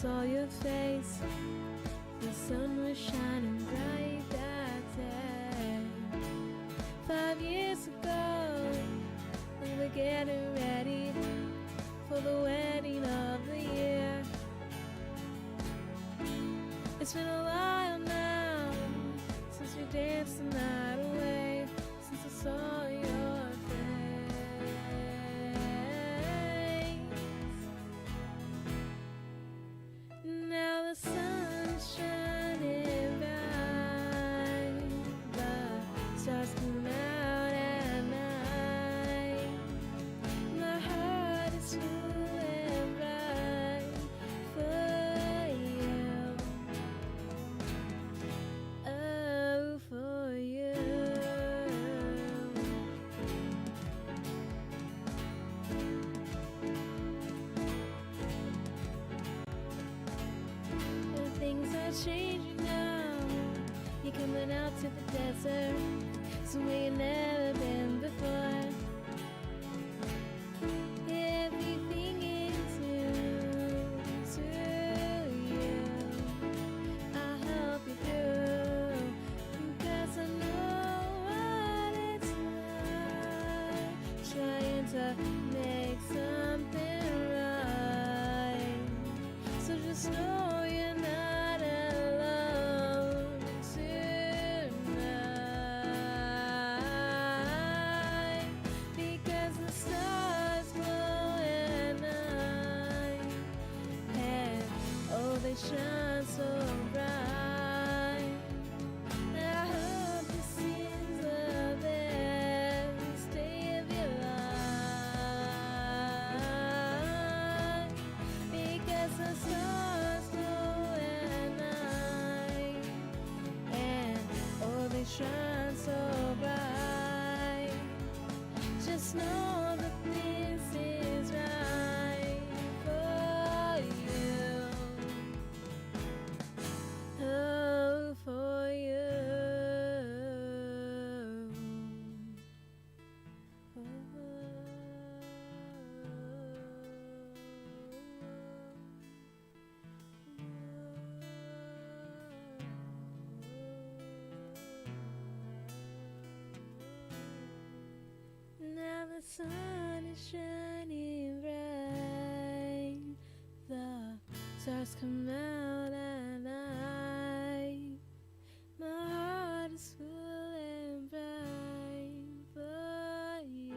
saw your face. The sun was shining bright that day. 5 years ago, we were getting ready for the wedding of the year. It's been a while now since we danced the night away, since I saw your face. Now the sun's shining bright, the stars come out at night. My heart is full and bright for you, oh, for you. And things are changing now. You're coming out to the desert, somewhere you've never been before. Everything is new to you. I'll help you through, because I know what it's like, trying to make something right. So just know you're not alone tonight, because the stars glow at night, and oh, they shine so bright. I hope this is the best day of your life, because the stars glow at night, and oh, they shine so bright. Just know that this is right for you, oh, for you. Now the sun is shining bright, the stars come out at night. My heart is full and bright for you,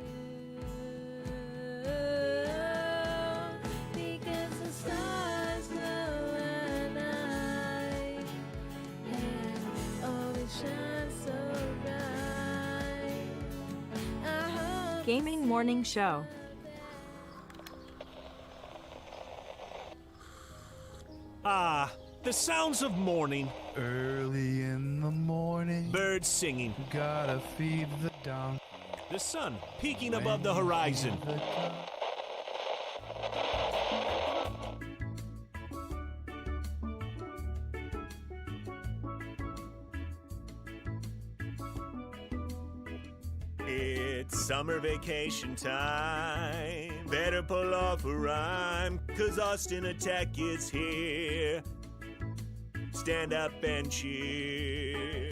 because the stars glow at night, and always shine so bright. I hope Gaming Morning Show. Ah, the sounds of morning. Early in the morning, Birds singing. gotta feed the donkey. The sun peeking above the horizon. It's summer vacation time. Better pull off a rhyme, 'cause Austin Attack is here. Stand up and cheer.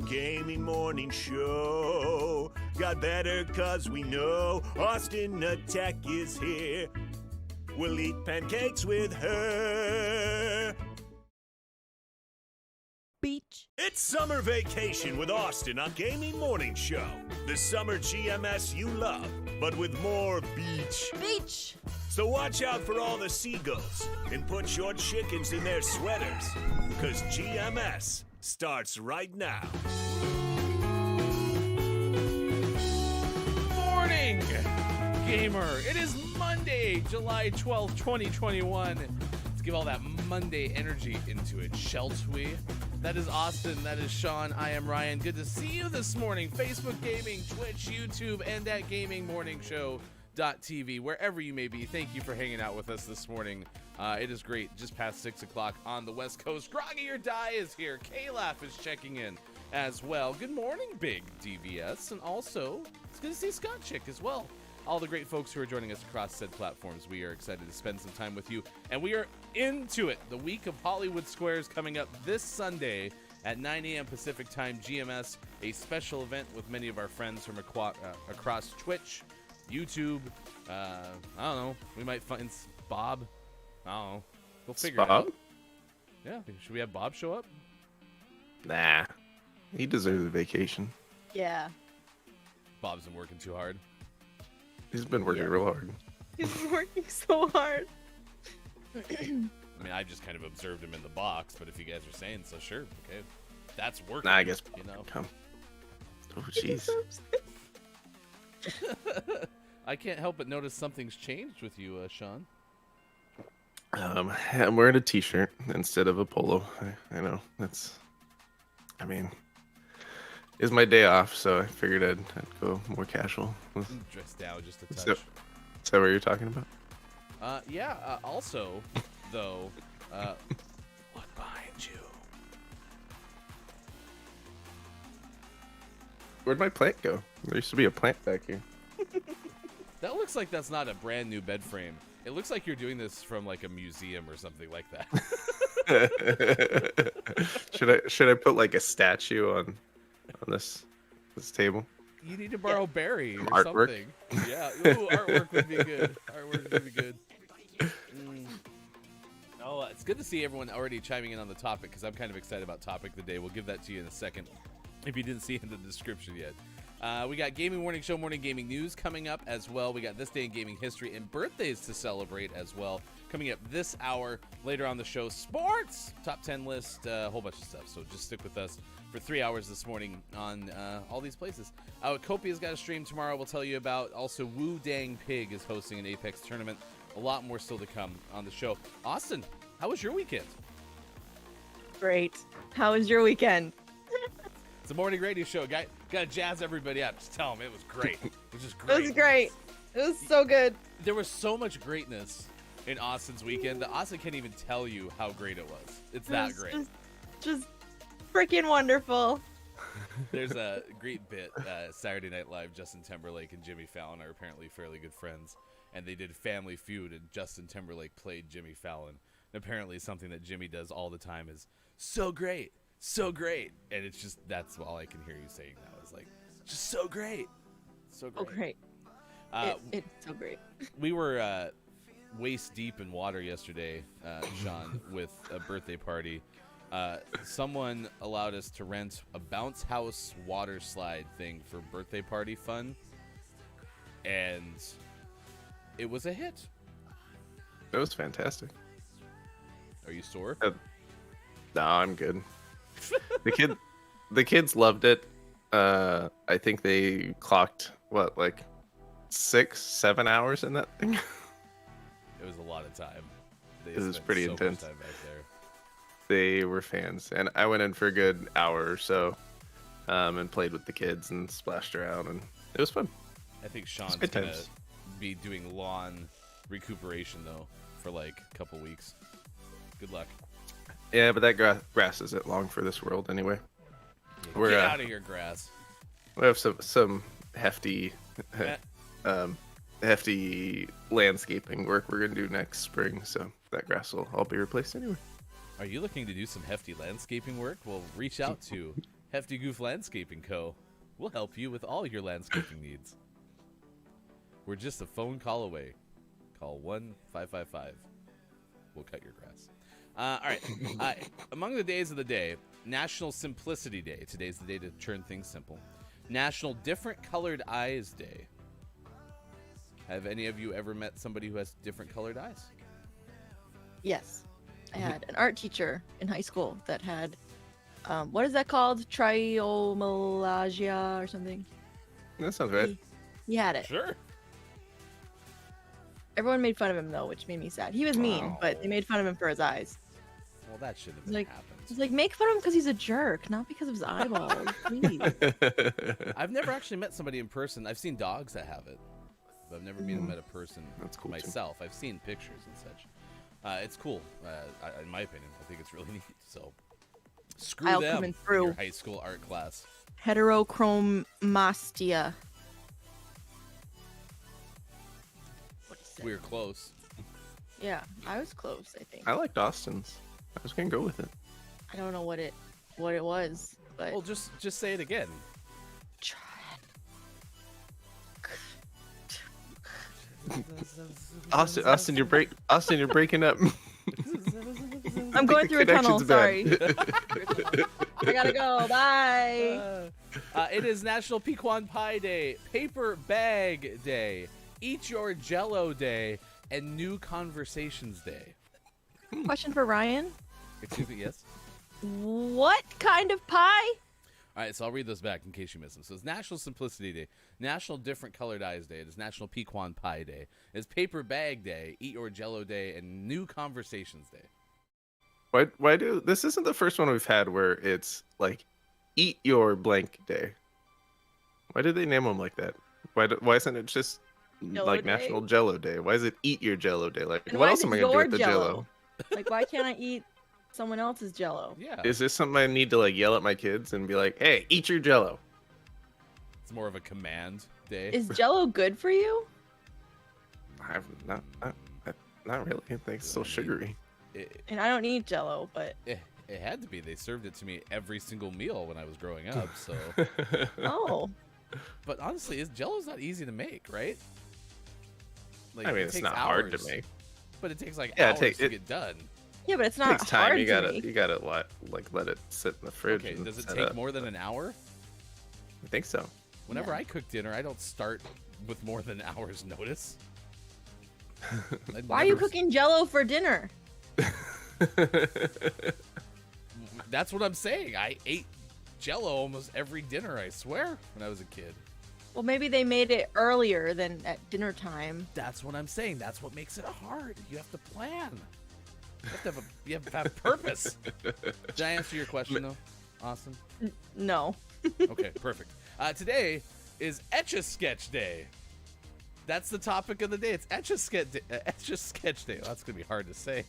Gaming morning show. Got better 'cause we know Austin Attack is here. We'll eat pancakes with her. Beach. It's summer vacation with Austin on Gaming Morning Show. The summer GMS you love, but with more beach. Beach. So watch out for all the seagulls and put your chickens in their sweaters, 'cause GMS starts right now. Morning, gamer. It is Monday, July 12th, 2021. Let's give all that Monday energy into it, shall we? That is Austin. That is Sean. I am Ryan. Good to see you this morning. Facebook Gaming, Twitch, YouTube, and at GamingMorningShow.tv, wherever you may be. Thank you for hanging out with us this morning. It is great. Just past 6 o'clock on the West Coast. Groggy or Die is here. K-Laugh is checking in as well. Good morning, Big DVS. And also, it's good to see Scott Chick as well. all the great folks who are joining us across said platforms. We are excited to spend some time with you, and we are into it. The week of Hollywood Squares coming up this Sunday at 9 a.m. Pacific Time, GMS, a special event with many of our friends from across Twitch, YouTube. I don't know. We might find Bob. I don't know. We'll figure it out. Yeah. Should we have Bob show up? Nah. He deserves a vacation. Yeah. Bob's been working too hard. He's been working real hard. He's working so hard. I mean, I just kind of observed him in the box, but if you guys are saying so, sure. Okay. That's working. Nah, I guess. You know. Come. Oh, jeez. I can't help but notice something's changed with you, Sean. I'm wearing a t-shirt instead of a polo. I know. I mean, it's my day off, so I figured I'd go more casual. Dressed down just a touch. Is that what you're talking about? Yeah. Also, though, look behind you. Where'd my plant go? There used to be a plant back here. That looks like that's not a brand new bed frame. It looks like you're doing this from like a museum or something like that. Should I put like a statue on this table? You need to borrow Barry or artwork? Something. Yeah. Ooh, artwork would be good. Artwork would be good. Oh, it's good to see everyone already chiming in on the topic because I'm kind of excited about topic of the day. We'll give that to you in a second if you didn't see it in the description yet. We got Gaming Morning Show, Morning Gaming News coming up as well. We got This Day in Gaming History and birthdays to celebrate as well. Coming up this hour, later on the show, sports, top 10 list, a whole bunch of stuff. So just stick with us for 3 hours this morning on all these places. Copia's got a stream tomorrow we'll tell you about. Also, Wu Dang Pig is hosting an Apex tournament. A lot more still to come on the show. Austin, how was your weekend? Great. How was your weekend? It's a morning radio show. Gotta jazz everybody up. Just tell them it was great. It was just great. It was great. It was so good. There was so much greatness in Austin's weekend that Austin can't even tell you how great it was. It's that great. Just freaking wonderful. There's a great bit. Saturday Night Live, Justin Timberlake and Jimmy Fallon are apparently fairly good friends. And they did Family Feud, and Justin Timberlake played Jimmy Fallon. And apparently something that Jimmy does all the time is, so great. So great. And it's just, that's all I can hear you saying now. It's like, just so great. So great. Oh, great. It's so great. We were waist deep in water yesterday, Sean, with a birthday party. Someone allowed us to rent a bounce house water slide thing for birthday party fun. And it was a hit. That was fantastic. Are you sore? No, I'm good. The kids loved it. I think they clocked like 6-7 hours in that thing. It was a lot of time. It was pretty intense. Time back there. They were fans, and I went in for a good hour or so, and played with the kids and splashed around, and it was fun. I think Sean's gonna be doing lawn recuperation though for like a couple weeks. Good luck. Yeah, but that grass isn't long for this world anyway. Yeah, get out of here, grass. We have some hefty landscaping work we're gonna do next spring, so that grass will all be replaced anyway. Are you looking to do some hefty landscaping work? Well, reach out to Hefty Goof Landscaping Co. We'll help you with all your landscaping needs. We're just a phone call away. Call 1-555. We'll cut your grass. All right. Among the days of the day, National Simplicity Day. Today's the day to turn things simple. National Different Colored Eyes Day. Have any of you ever met somebody who has different colored eyes? Yes. I had an art teacher in high school that had, what is that called? Triomalagia or something? That sounds right. He had it. Sure. Everyone made fun of him, though, which made me sad. He was mean, but they made fun of him for his eyes. Well, that shouldn't have Like, happened. It's like, make fun of him because he's a jerk, not because of his eyeballs. Please. I've never actually met somebody in person. I've seen dogs that have it, but I've never met a person That's cool, too. myself. I've seen pictures and such. It's cool, in my opinion. I think it's really neat. So, screw I'll them coming in through. your high school art class. Heterochromastia. said. We were close. Yeah, I was close, I think. I liked Austin's. I was gonna go with it. I don't know what it was, but Well, just say it again. try Austin, you're breaking up. it. I'm going through a tunnel. Connection's Sorry. bad. I gotta go. Bye. It is National Pecan Pie Day, Paper Bag Day, Eat Your Jello Day, and New Conversations Day. Question for Ryan. Excuse me, yes? What kind of pie? All right, so I'll read those back in case you missed them. So it's National Simplicity Day, National Different Colored Eyes Day, it is National Pecan Pie Day, it's Paper Bag Day, Eat Your Jello Day, and New Conversations Day. Why do this isn't the first one we've had where it's like eat your blank day. Why did they name them like that? Why isn't it just Jello like Day? National Jello Day? Why is it eat your Jello Day? Like And what why else is am it I gonna do your with the Jell-O? Jello? Like, why can't I eat someone else's Jello? Yeah, Is this something I need to like yell at my kids and be like, "Hey, eat your Jello"? it's more of a command day. Is Jello good for you? I've not really. I think it's so sugary. And I don't eat Jello, but It had to be. They served it to me every single meal when I was growing up. So, oh, but honestly, Jello's not easy to make, right? Like, I mean, it it's takes not hard to hours, make. but it takes like Yeah, hours to get done. yeah, but it's It not takes time. hard You to gotta make. let it sit in the fridge. Okay, and does it set take up. more than an hour? I think so. Whenever Yeah. I cook dinner, I don't start with more than an hour's notice. Why are you cooking Jello for dinner? That's what I'm saying. I ate Jello almost every dinner, I swear, when I was a kid. Well, maybe they made it earlier than at dinner time. That's what I'm saying. That's what makes it hard. You have to plan. You have to have purpose. Did I answer your question though, Austin? No. Okay, perfect. Today is Etch A Sketch Day. That's the topic of the day. It's Etch A Sketch Day. Etch A Sketch Day. Well, that's gonna be hard to say.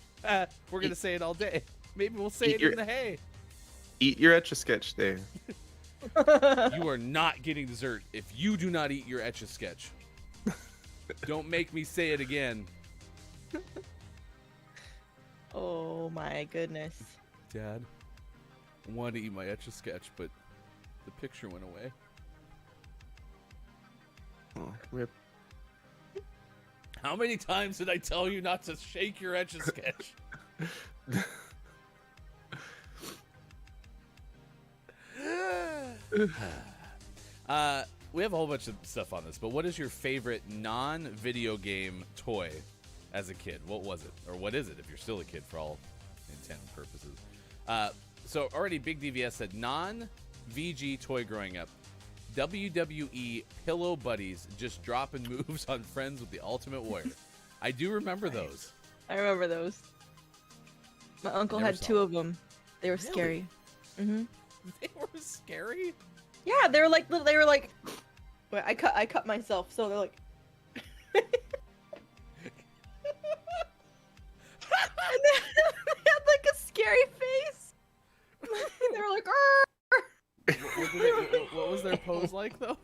We're gonna say it all day. Maybe we'll say it in the hay. Eat your Etch A Sketch Day. You are not getting dessert if you do not eat your Etch A Sketch. Don't make me say it again. Oh my goodness. Dad, I wanted to eat my Etch A Sketch, but the picture went away. Oh, rip. How many times did I tell you not to shake your Etch A Sketch? We have a whole bunch of stuff on this, but what is your favorite non-video game toy as a kid? What was it? Or what is it if you're still a kid for all intent and purposes? So already Big DVS said non-VG toy growing up. WWE Pillow Buddies, just dropping moves on friends with the Ultimate Warrior. I do remember those. I remember those. My uncle Never had saw 2 them. of them. They were scary. Mm-hmm. They were scary. Yeah, they were like. Wait, I cut myself, so they're like. And then they had like a scary face. They were like, "Arr!" What was their pose like, though?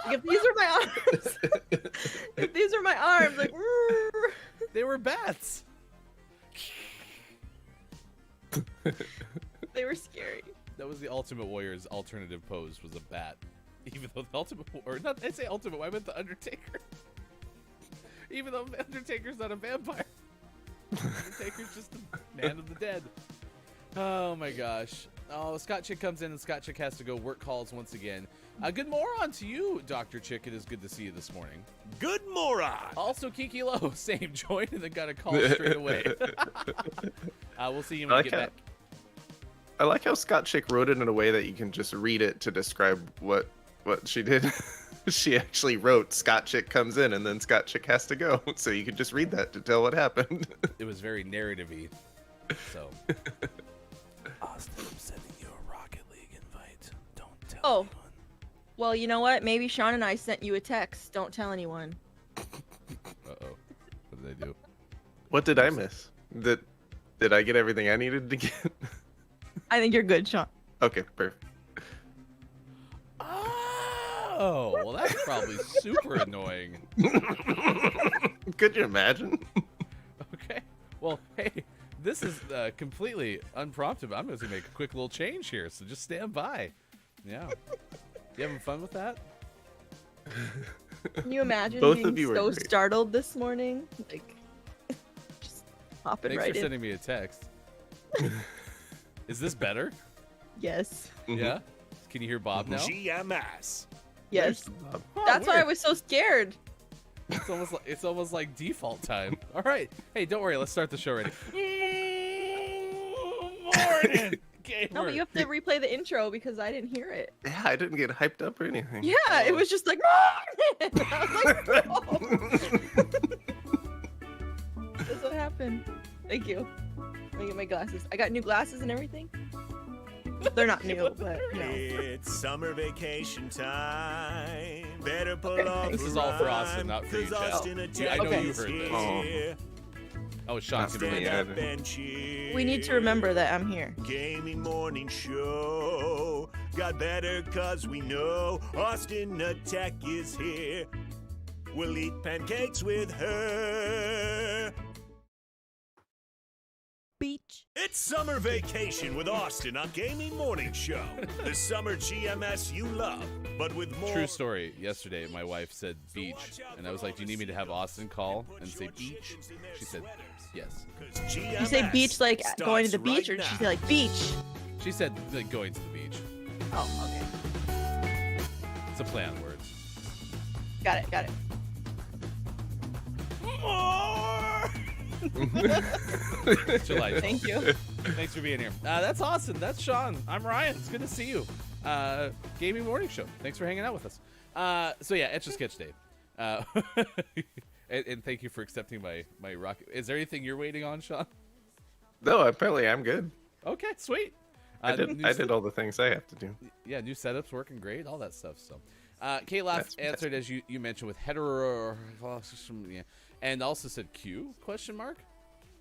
If these are my arms, if these are my arms, like, "Arr!" They were bats. They were scary. That was the Ultimate Warrior's alternative pose, was a bat. Even though the Ultimate, or not, I say Ultimate, I meant the Undertaker. Even though the Undertaker's not a vampire. Undertaker's just a man of the dead. Oh my gosh. Oh, Scott Chick comes in and Scott Chick has to go work calls once again. Good moron to you, Dr. Chick. It is good to see you this morning. Good moron. Also, Kiki Lowe, same joined and then got a call straight away. We'll see you when we get back. I like how Scott Chick wrote it in a way that you can just read it to describe what she did. She actually wrote Scott Chick comes in and then Scott Chick has to go. So you can just read that to tell what happened. It was very narrative-y. So. Austin, I'm sending you a Rocket League invite. Don't tell anyone. Well, you know what? Maybe Sean and I sent you a text. Don't tell anyone. Uh-oh. What did I do? What did I miss? Did I get everything I needed to get? I think you're good, Sean. Okay, perfect. Oh, well, that's probably super annoying. Could you imagine? Okay. Well, hey, this is completely unprompted, but I'm going to make a quick little change here, so just stand by. Yeah. You having fun with that? Can you imagine Both being of you are so great. startled this morning? Like, just hopping Thanks right for in. sending me a text. Is this better? Yes. Mhm. Yeah? Can you hear Bob now? GMS. Yes. Oh, That's why I weird. was so scared. It's almost like default time. All right. Hey, don't worry. Let's start the show already. Morning, gamer. No, but you have to replay the intro because I didn't hear it. Yeah, I didn't get hyped up or anything. Yeah, it was just like, "Morning!" I was like, "No." That's what happened. Thank you. Let me get my glasses. I got new glasses and everything. They're not new, but you know. It's summer vacation time. Better pull Okay, off thanks. This is all for Austin, not for you, 'cause Chad. Austin Yeah, I know Okay. you heard this. here. Oh, Sean can Stand be Stand up. up and cheer. We need to remember that I'm here. Gaming morning show. Got better cause we know Austin Attack is here. We'll eat pancakes with her. Beach. It's summer vacation with Austin on Gaming Morning Show. The summer GMS you love, but with more. True story. Yesterday, my wife said beach, and I was like, "Do you need me to have Austin call and say beach?" She said, "Yes." You say beach like going to the beach, or did she say like beach? She said like going to the beach. Oh, okay. It's a play on words. Got it. Got it. More. July. Thank you. Thanks for being here. That's Austin. That's Sean. I'm Ryan. It's good to see you. Gaming Morning Show. Thanks for hanging out with us. So yeah, Etch A Sketch Day. And thank you for accepting my rocket. Is there anything you're waiting on, Sean? No, apparently I'm good. Okay, sweet. I did all the things I have to do. Yeah, new setups working great, all that stuff. So, K-Laugh That's answered as you mentioned with hetero, yeah, and also said Q question mark.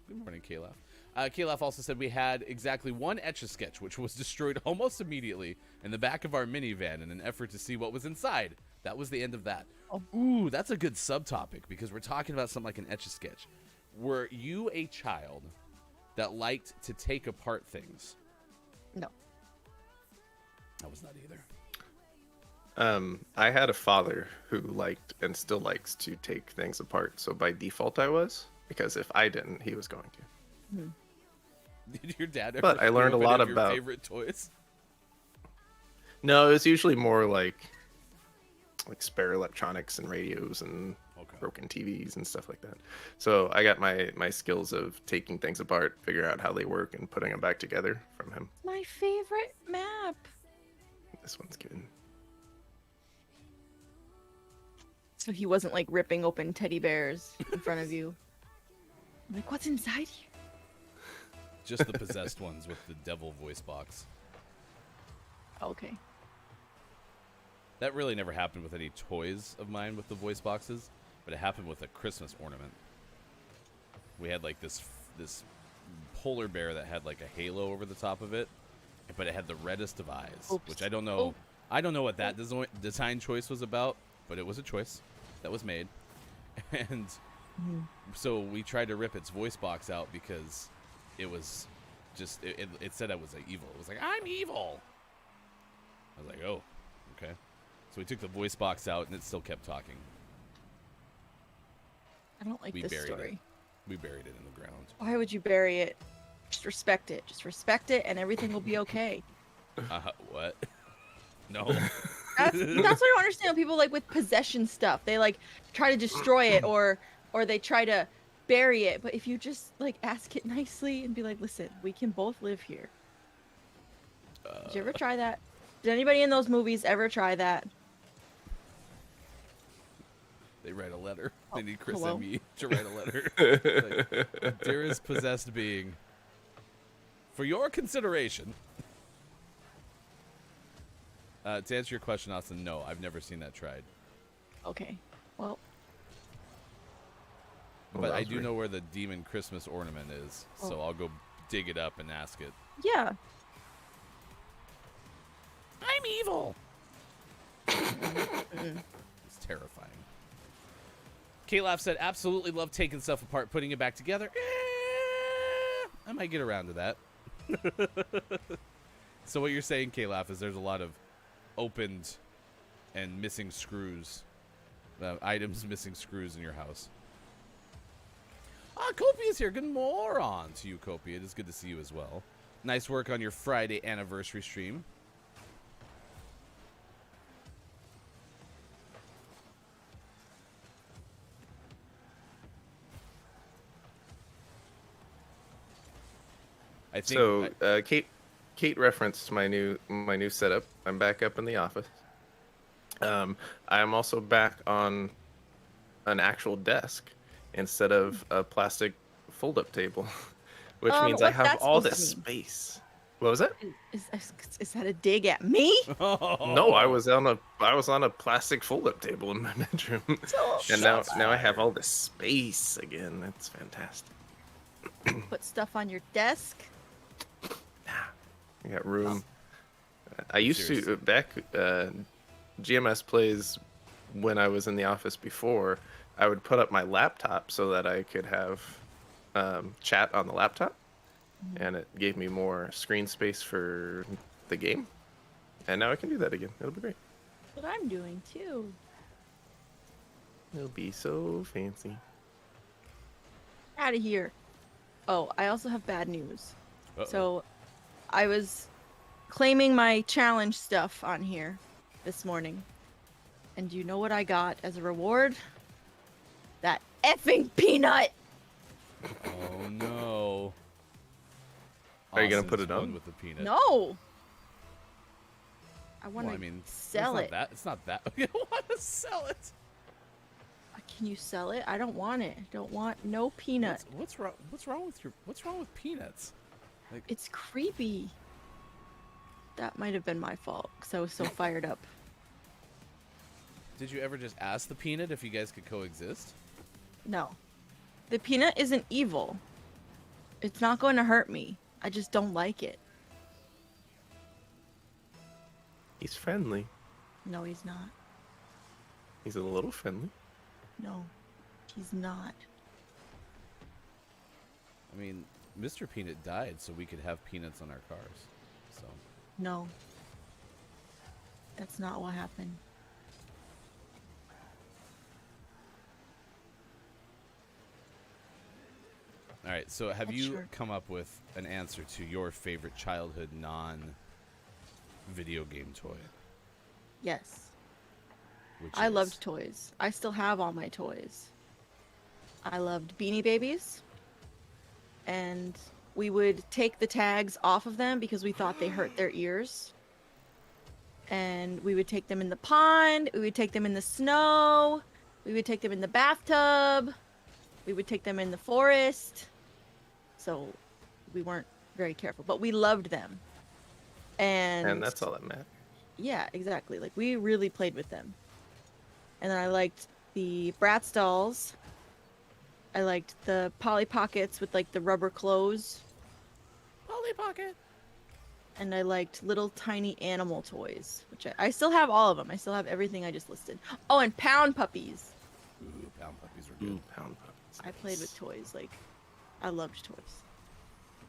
Good morning, K-Laugh. K-Laugh also said we had exactly one Etch A Sketch, which was destroyed almost immediately in the back of our minivan in an effort to see what was inside. That was the end of that. Oh. Ooh, that's a good subtopic because we're talking about something like an Etch A Sketch. Were you a child that liked to take apart things? No. I was not either. I had a father who liked and still likes to take things apart, so by default I was, because if I didn't, he was going to. Did your dad ever But I throw learned a up any lot of your about- favorite toys? No, it was usually more like spare electronics and radios and Okay. broken TVs and stuff like that. So I got my skills of taking things apart, figure out how they work, and putting them back together from him. My favorite map. This one's good. So he wasn't like ripping open teddy bears in front of you. I'm like, what's inside here? Just the possessed ones with the devil voice box. Okay. That really never happened with any toys of mine with the voice boxes, but it happened with a Christmas ornament. We had like this polar bear that had like a halo over the top of it, but it had the reddest of eyes, Oops. which I don't know. Oh. I don't know what that design choice was about, but it was a choice that was made. And so we tried to rip its voice box out because it was just it said I was evil. It was like, I'm evil. I was like, oh, okay. So we took the voice box out and it still kept talking. I don't like We this buried story. it. We buried it in the ground. Why would you bury it? Just respect it. Just respect it, and everything will be okay. What? No. That's what I don't understand. People like with possession stuff, they like try to destroy it or they try to bury it. But if you just like ask it nicely and be like, listen, we can both live here. Did you ever try that? Did anybody in those movies ever try that? They write a letter. Oh, They need Chris hello? and me to write a letter. Like, dearest possessed being, for your consideration. To answer your question, Austin, no, I've never seen that tried. Okay. Well, But that I was do weird. know where the demon Christmas ornament is, so I'll go dig it up and ask it. yeah. I'm evil. It's terrifying. K-Laugh said, absolutely love taking stuff apart, putting it back together. I might get around to that. So what you're saying, K-Laugh, is there's a lot of opened and missing screws, items missing screws in your house. Kopi is here. Good moron to you, Kopi. It is good to see you as well. Nice work on your Friday anniversary stream. I think So Kate referenced my new setup. I'm back up in the office. I'm also back on an actual desk instead of a plastic fold-up table, which means I what's have that all supposed this to mean? space. What was that? Is that a dig at me? No, I was on a plastic fold-up table in my bedroom, and now I have all this space again. That's fantastic. Put stuff on your desk. I got room. I used to back GMS plays when I was in the office before. I would put up my laptop so that I could have chat on the laptop, and it gave me more screen space for the game. And now I can do that again. It'll be great. That's what I'm doing too. It'll be so fancy. Out of here. Oh, I also have bad news. Uh-oh. So, I was claiming my challenge stuff on here this morning. And do you know what I got as a reward? That effing peanut! Oh no. Are you gonna Austin's put it one on? with the peanut? No! I want to Well, I mean, sell it. It's not that. You don't want to sell it. Can you sell it? I don't want it. I don't want no peanut. What's wrong? What's wrong with peanuts? Like, It's creepy. That might have been my fault because I was so fired up. did you ever just ask the peanut if you guys could coexist? No. The peanut isn't evil. It's not going to hurt me. I just don't like it. He's friendly. No, he's not. He's a little friendly. No, he's not. I mean, Mr. Peanut died so we could have peanuts on our cars. So No. That's not what happened. all right. So have Not you sure. come up with an answer to your favorite childhood non-video game toy? Yes. Which I is- loved toys. I still have all my toys. I loved Beanie Babies. And we would take the tags off of them because we thought they hurt their ears. And we would take them in the pond. We would take them in the snow. We would take them in the bathtub. We would take them in the forest. So we weren't very careful, but we loved them. And that's all that matters. Yeah, exactly. Like, we really played with them. And then I liked the Bratz dolls. I liked the Polly Pockets with, like, the rubber clothes. Polly Pocket. And I liked little tiny animal toys, which I still have all of them. I still have everything I just listed. Oh, and Pound Puppies. Ooh, pound puppies were good. Ooh, pound puppies. I played with toys. Like, I loved toys.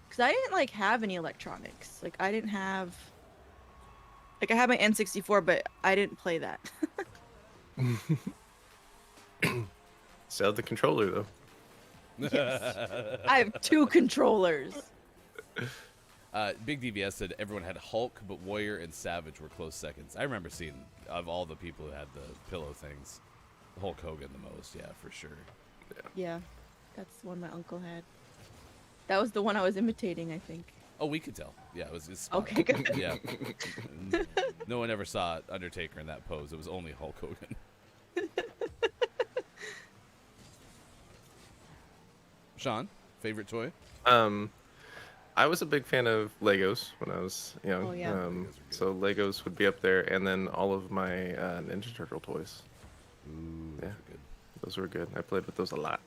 Because I didn't, like, have any electronics. Like, I didn't have... Like, I had my N64, but I didn't play that. Still have the controller though. I have 2 controllers. Big DBS said everyone had Hulk, but Warrior and Savage were close seconds. I remember seeing, of all the people who had the pillow things, Hulk Hogan the most. Yeah, for sure. Yeah, that's the one my uncle had. That was the one I was imitating, I think. Oh, we could tell. Yeah, it was. It's spot Okay, on. good. Yeah. No one ever saw Undertaker in that pose. It was only Hulk Hogan. Sean, favorite toy? I was a big fan of Legos when I was young. Oh, yeah. Legos are good. So Legos would be up there, and then all of my Ninja Turtle toys. Ooh, Yeah. those are good. Those were good. I played with those a lot.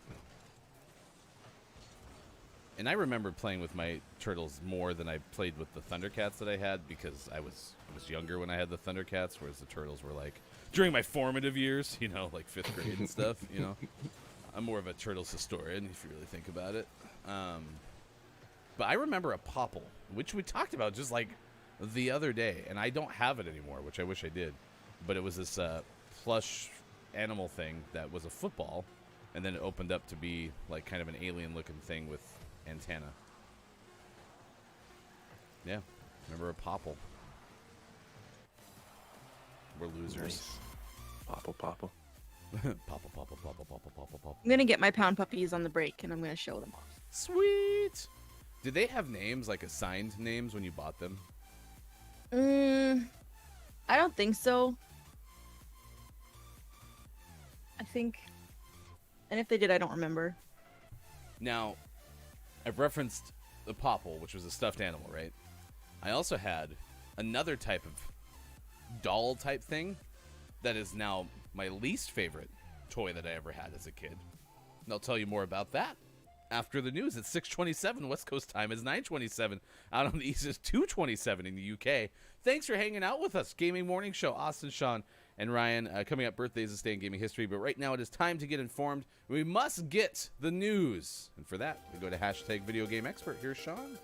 And I remember playing with my turtles more than I played with the Thundercats that I had because I was younger when I had the Thundercats, whereas the turtles were like during my formative years, you know, like 5th grade and stuff. You know, I'm more of a turtles historian if you really think about it. But I remember a Popple, which we talked about just like the other day, and I don't have it anymore, which I wish I did. But it was this plush animal thing that was a football, and then it opened up to be like kind of an alien-looking thing with antenna. Yeah, remember a Popple. We're losers. Nice. Popple. Popple. I'm gonna get my pound puppies on the break, and I'm gonna show them off. Sweet. Did they have names, like assigned names, when you bought them? I don't think so. I think, and if they did, I don't remember. Now, I've referenced the Popple, which was a stuffed animal, right? I also had another type of doll type thing that is now my least favorite toy that I ever had as a kid. And I'll tell you more about that after the news. It's 6:27 West Coast time. It's 9:27 out on the East. It's 2:27 in the UK. Thanks for hanging out with us. Gaming Morning Show. Austin, Sean, and Ryan. Coming up, birthdays this day in gaming history. But right now it is time to get informed. We must get the news. And for that, we go to hashtag Video Game Expert. Here's Sean.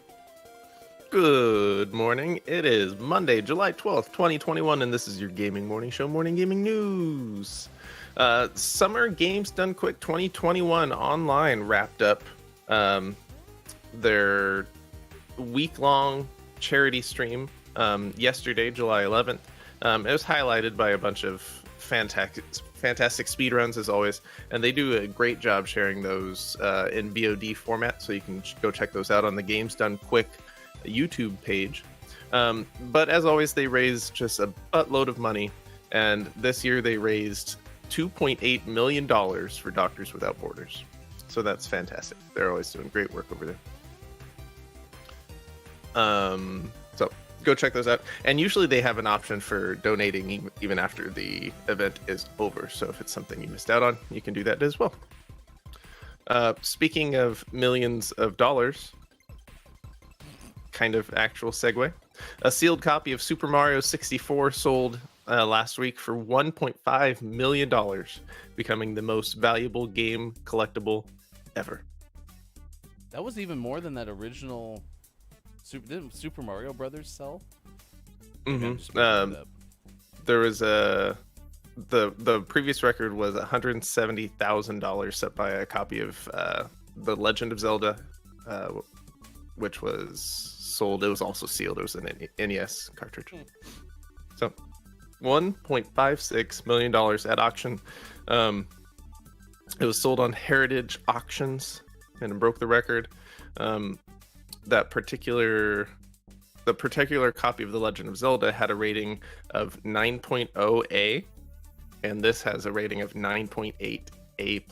Good morning. It is Monday, July 12th, 2021, and this is your Gaming Morning Show, Morning Gaming News. Summer Games Done Quick 2021 online wrapped up their week-long charity stream yesterday, July 11th. It was highlighted by a bunch of fantastic speedruns, as always, and they do a great job sharing those in VOD format, so you can go check those out on the Games Done Quick YouTube page. But as always, they raise just a buttload of money, and this year they raised $2.8 million for Doctors Without Borders. So that's fantastic. They're always doing great work over there. So go check those out. And usually they have an option for donating even after the event is over. So if it's something you missed out on, you can do that as well. Speaking of millions of dollars, kind of actual segue. A sealed copy of Super Mario 64 sold last week for $1.5 million, becoming the most valuable game collectible ever. That was even more than that original. Didn't Super Mario Brothers sell? Mm-hmm. There was the previous record was $170,000 set by a copy of The Legend of Zelda, which was sold. It was also sealed. It was an NES cartridge. So $1.56 million at auction. It was sold on Heritage Auctions and it broke the record. The particular copy of The Legend of Zelda had a rating of 9.0A, and this has a rating of 9.8 A++.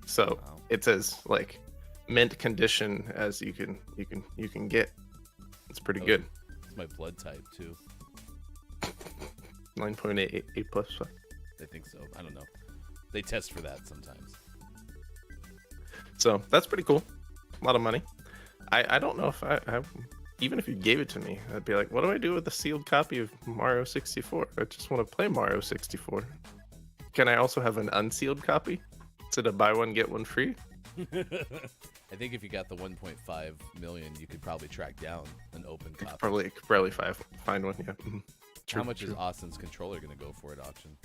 So wow. It's as like mint condition as you can get. It's pretty good. It's my blood type too. 9.8 A++. I think so. I don't know. They test for that sometimes. So that's pretty cool. A lot of money. I don't know if I even if you gave it to me, I'd be like, what do I do with the sealed copy of Mario 64? I just want to play Mario 64. Can I also have an unsealed copy? Is it a buy one get one free? I think if you got the 1.5 million, you could probably track down an open copy. Could probably find one. Yeah. True, How much is Austin's controller going to go for at auction?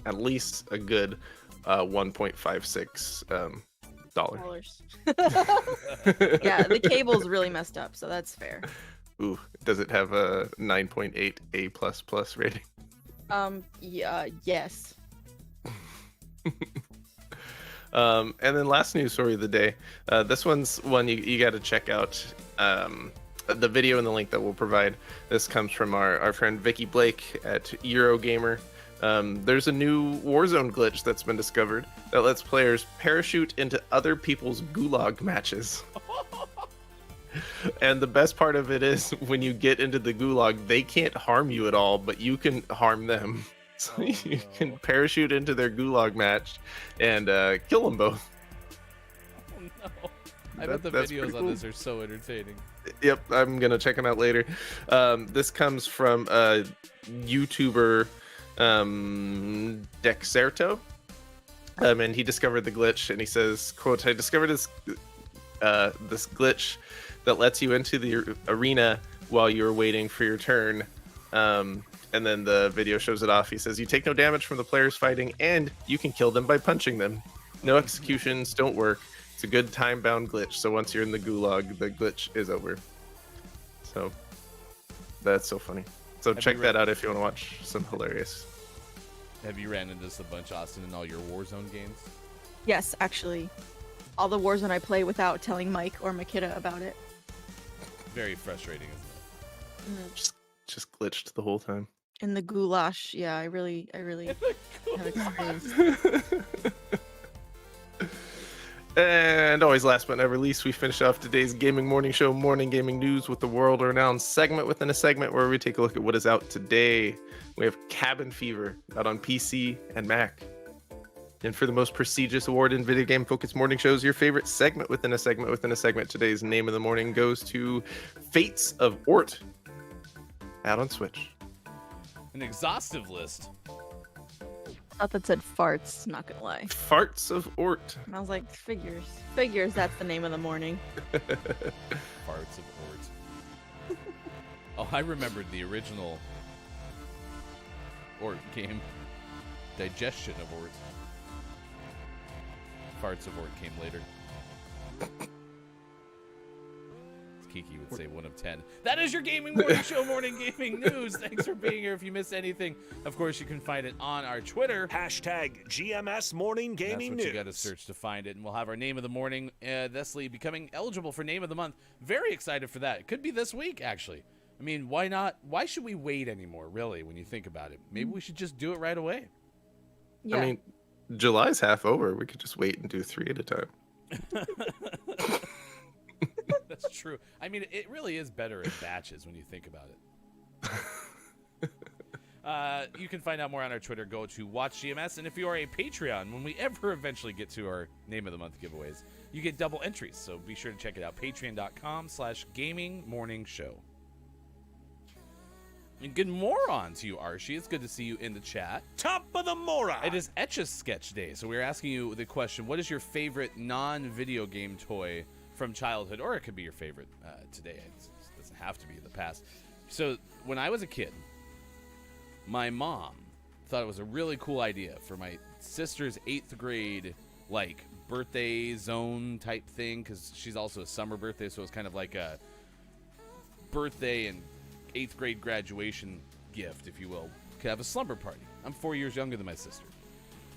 At least a good $1.56 dollars. Yeah, the cable's really messed up, so that's fair. Ooh, does it have a 9.8 A++ rating? Yeah, yes. And then last news story of the day. This one's one you got to check out. The video and the link that we'll provide. This comes from our friend Vicky Blake at Eurogamer. There's a new Warzone glitch that's been discovered that lets players parachute into other people's gulag matches. And the best part of it is when you get into the gulag, they can't harm you at all, but you can harm them. So you can parachute into their gulag match and kill them both. I bet the That's videos pretty on cool. this are so entertaining. Yep, I'm gonna check them out later. This comes from a YouTuber, Dexerto, and he discovered the glitch, and he says, "quote I discovered this glitch that lets you into the arena while you're waiting for your turn." And then the video shows it off. He says, "You take no damage from the players fighting, and you can kill them by punching them. No executions don't work. It's a good time-bound glitch, so once you're in the gulag, the glitch is over." So, that's so funny. So check that out if you want to watch some hilarious. Have you ran into this a bunch, Austin, in all your Warzone games? Yes, actually. All the Warzone I play without telling Mike or Makita about it. Very frustrating, isn't it? Just glitched the whole time. In the goulash, yeah, I really have experienced. And always last but never least, we finish off today's Gaming Morning Show morning gaming news with the world-renowned segment within a segment where we take a look at what is out today. We have Cabin Fever out on PC and Mac. And for the most prestigious award in video game focused morning shows, your favorite segment within a segment within a segment, today's name of the morning goes to Fates of Ort out on Switch. An exhaustive list. I thought that said farts, not gonna lie. Farts of Ort. And I was like, figures, that's the name of the morning. Parts of Ort. Oh, I remembered the original Ort game. Digestion of Ort. Farts of Ort came later. Kiki would say 1 of 10. That is your Gaming Morning Show morning gaming news. Thanks for being here. If you missed anything, of course, you can find it on our Twitter. Hashtag GMS Morning Gaming That's what News. you got to search to find it. And we'll have our name of the morning, thusly becoming eligible for name of the month. Very excited for that. It could be this week, actually. I mean, why not? Why should we wait anymore, really, when you think about it? Maybe we should just do it right away. Yeah. I mean, July's half over. We could just wait and do 3 at a time. That's true. I mean, it really is better in batches when you think about it. You can find out more on our Twitter. Go to WatchGMS. And if you are a Patreon, when we ever eventually get to our Name of the Month giveaways, you get double entries. So be sure to check it out. Patreon.com/gamingmorningshow. And good moron to you, Archie. It's good to see you in the chat. Top of the moron. It is Etch A Sketch Day. So we're asking you the question, what is your favorite non-video game toy from childhood? Or it could be your favorite today. It doesn't have to be in the past. So when I was a kid, my mom thought it was a really cool idea for my sister's 8th grade, like, birthday zone type thing, because she's also a summer birthday, so it's kind of like a birthday and 8th grade graduation gift, if you will. Could have a slumber party. I'm 4 years younger than my sister.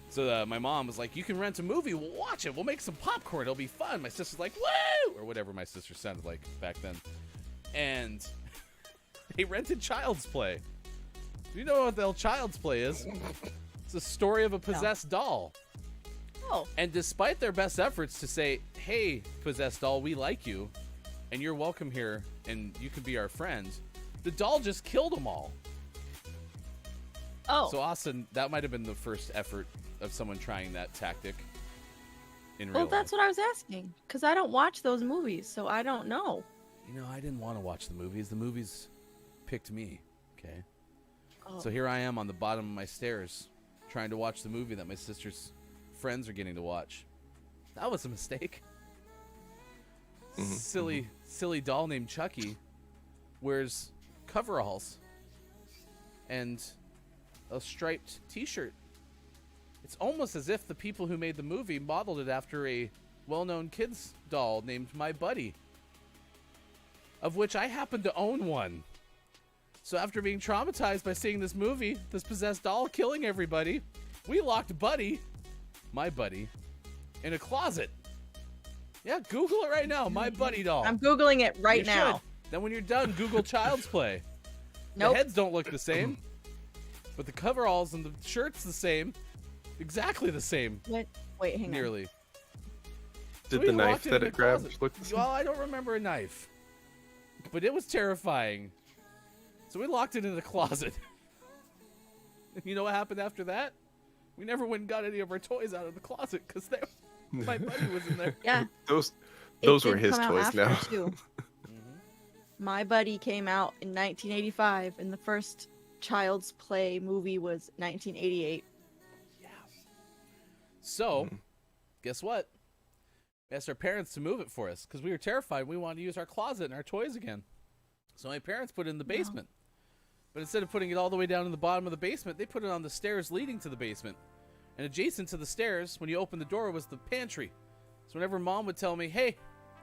So my mom was like, you can rent a movie, we'll watch it, we'll make some popcorn, it'll be fun. My sister's like, woo! Or whatever my sister sounded like back then. And they rented Child's Play. Do you know what the hell Child's Play is? It's a story of a possessed doll. Oh. And despite their best efforts to say, hey, possessed doll, we like you, and you're welcome here, and you can be our friend, the doll just killed them all. Oh. So, Austin, that might have been the first effort of someone trying that tactic in real Well, life. that's what I was asking, because I don't watch those movies, so I don't know. You know, I didn't want to watch the movies. The movies picked me, okay? Oh. So here I am on the bottom of my stairs trying to watch the movie that my sister's friends are getting to watch. That was a mistake. Silly doll named Chucky wears coveralls and a striped t-shirt. It's almost as if the people who made the movie modeled it after a well-known kids doll named My Buddy, of which I happen to own one. So after being traumatized by seeing this movie, this possessed doll killing everybody, we locked Buddy, my buddy, in a closet. Yeah, Google it right now, My Buddy doll. I'm Googling it right You now. should. Then when you're done, Google Child's Play. Nope. The heads don't look the same, but the coveralls and the shirt's the same. Exactly the same, What? Wait, hang on. nearly. Did we the knife walked that into it the grabbed closet. look the same? Well, I don't remember a knife, but it was terrifying. So we locked it in the closet. You know what happened after that? We never went and got any of our toys out of the closet because my buddy was in there. Yeah. Those Those were did his come out toys after, now. too. Mhm. My Buddy came out in 1985, and the first Child's Play movie was 1988. So, guess what? We asked our parents to move it for us because we were terrified. We wanted to use our closet and our toys again. So my parents put it in the basement. But instead of putting it all the way down in the bottom of the basement, they put it on the stairs leading to the basement. And adjacent to the stairs, when you open the door, was the pantry. So whenever Mom would tell me, hey,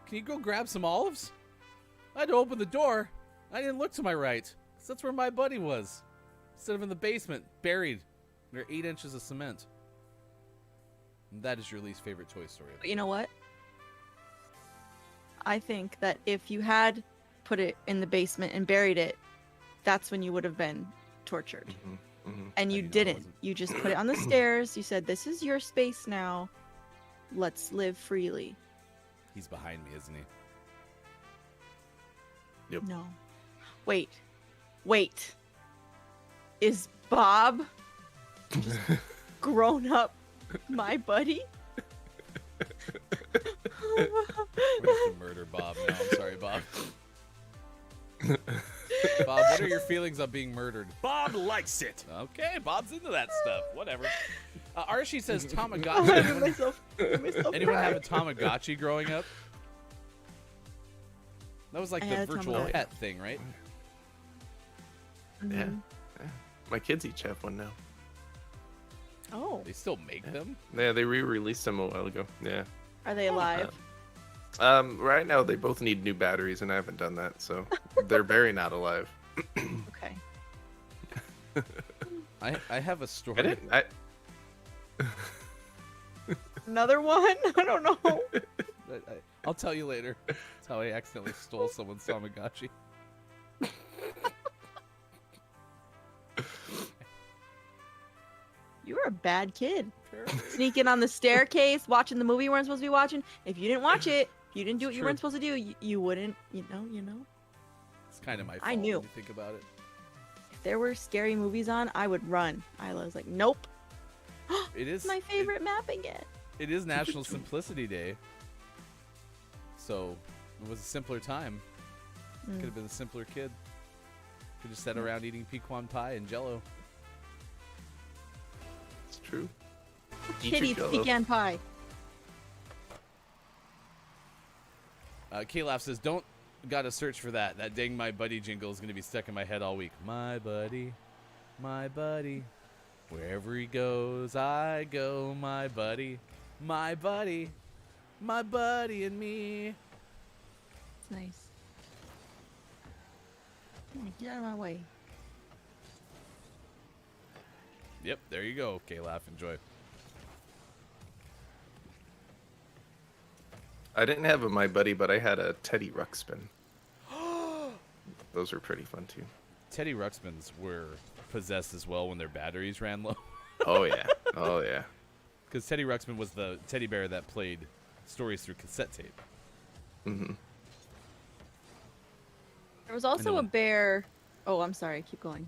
can you go grab some olives? I had to open the door. I didn't look to my right, 'cause that's where My Buddy was. Instead of in the basement, buried under 8 inches of cement. And that is your least favorite Toy Story. But you know what? I think that if you had put it in the basement and buried it, that's when you would have been tortured. And you know I didn't. wasn't. You just put it on the stairs. You said, this is your space now. Let's live freely. He's behind me, isn't he? Yep. No. Wait. Is Bob just grown up My Buddy? We have to murder Bob now. I'm sorry, Bob. Bob, what are your feelings on being murdered? Bob likes it. Okay, Bob's into that stuff. Whatever. Archie says I Tamagotchi. made myself Anyone cry. have a Tamagotchi growing up? That was like I the had a virtual Tamagotchi. pet thing, right? Yeah. Mhm. My kids each have one now. Oh, They still make them? Yeah, they re-released them a while ago. Yeah. are they alive? Right now they both need new batteries, and I haven't done that, so they're very not alive. Okay. I have a I story. didn't. Another one? I don't know. I'll tell you later. That's how I accidentally stole someone's Tamagotchi. You were a bad kid. Apparently. Sneaking on the staircase, watching the movie you weren't supposed to be watching. If you didn't watch it, if you didn't do what It's you true. weren't supposed to do, you wouldn't, you know. It's kind of my fault I knew. when you think about it. If there were scary movies on, I would run. I was like, nope. It is My favorite map again. It is National Simplicity Day. So it was a simpler time. Could have been a simpler kid. Could just sat around eating pecan pie and Jello. It's true. Eat Kid your eats Jell-O. pecan pie. K-Laugh says, "Don't gotta search for that. That dang My Buddy jingle is gonna be stuck in my head all week. My buddy, my buddy. Wherever he goes, I go. My buddy, my buddy, my buddy and me." It's nice. Come on, get out of my way. Yep, there you go. K-Laugh, enjoy. I didn't have a My Buddy, but I had a Teddy Ruxpin. Those were pretty fun too. Teddy Ruxpins were possessed as well when their batteries ran low. Oh yeah. Oh yeah. Because Teddy Ruxpin was the teddy bear that played stories through cassette tape. hmm There was also a one. bear. Oh, I'm sorry. Keep going.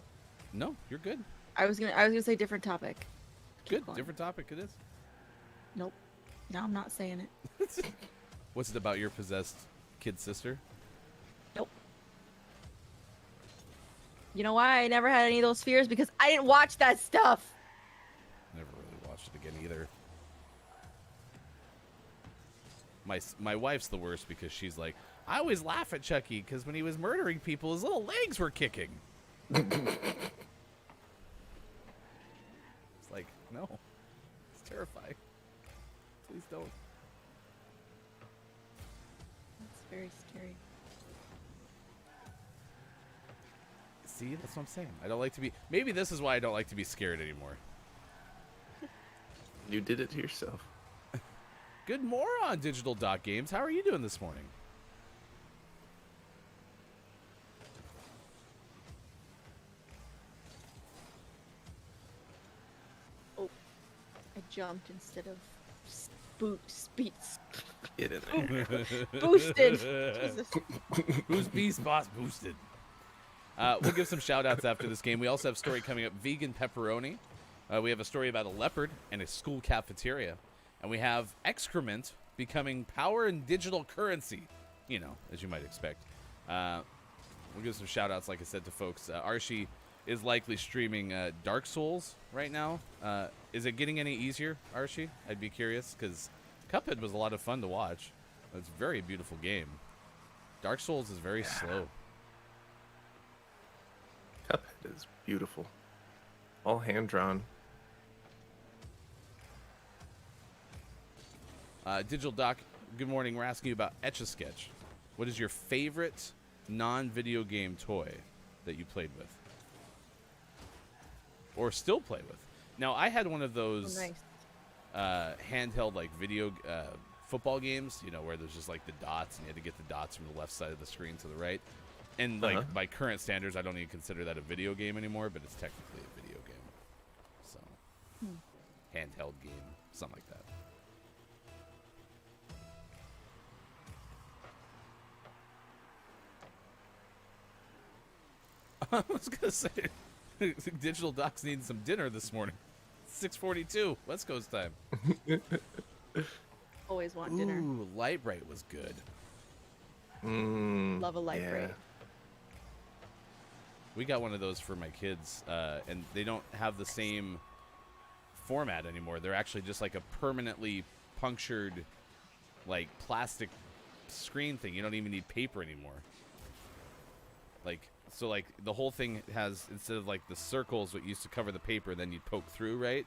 No, you're good. I was gonna say different topic. Keep Good. going. Different topic it is. Nope. Now I'm not saying it. What's it about your possessed kid sister? Nope. You know why I never had any of those fears? Because I didn't watch that stuff. Never really watched it again either. My wife's the worst because she's like, I always laugh at Chucky because when he was murdering people, his little legs were kicking. It's like, no. It's terrifying. Please don't. That's very scary. See, that's what I'm saying. I don't like to be... Maybe this is why I don't like to be scared anymore. You did it to yourself. Good moron, Digital Dot Games. How are you doing this morning? I jumped instead of Get in there. boosted. Jesus. Boost Beast Boss boosted. We'll give some shout outs after this game. We also have a story coming up, vegan pepperoni. We have a story about a leopard and a school cafeteria. And we have excrement becoming power and digital currency. You know, as you might expect. We'll give some shout-outs, like I said, to folks. Archie is likely streaming Dark Souls right now. Is it getting any easier, Archie? I'd be curious, because Cuphead was a lot of fun to watch. It's a very beautiful game. Dark Souls is very slow. Cuphead is beautiful. All hand-drawn. Digital Doc, good morning. We're asking you about Etch A Sketch. What is your favorite non-video game toy that you played with? Or still play with? Now, I had one of those handheld, like, video football games, you know, where there's just, like, the dots, and you had to get the dots from the left side of the screen to the right. And, like, by current standards, I don't even consider that a video game anymore, but it's technically a video game. So, handheld game, something like that. I was going to say, Digital Doc's needing some dinner this morning. 6:42, West Coast time. Always want dinner. Ooh, Light Bright was good. Love a light break. We got one of those for my kids, and they don't have the same format anymore. They're actually just like a permanently punctured, like, plastic screen thing. You don't even need paper anymore. Like, so, like, the whole thing has, instead of, like, the circles that used to cover the paper, then you'd poke through, right?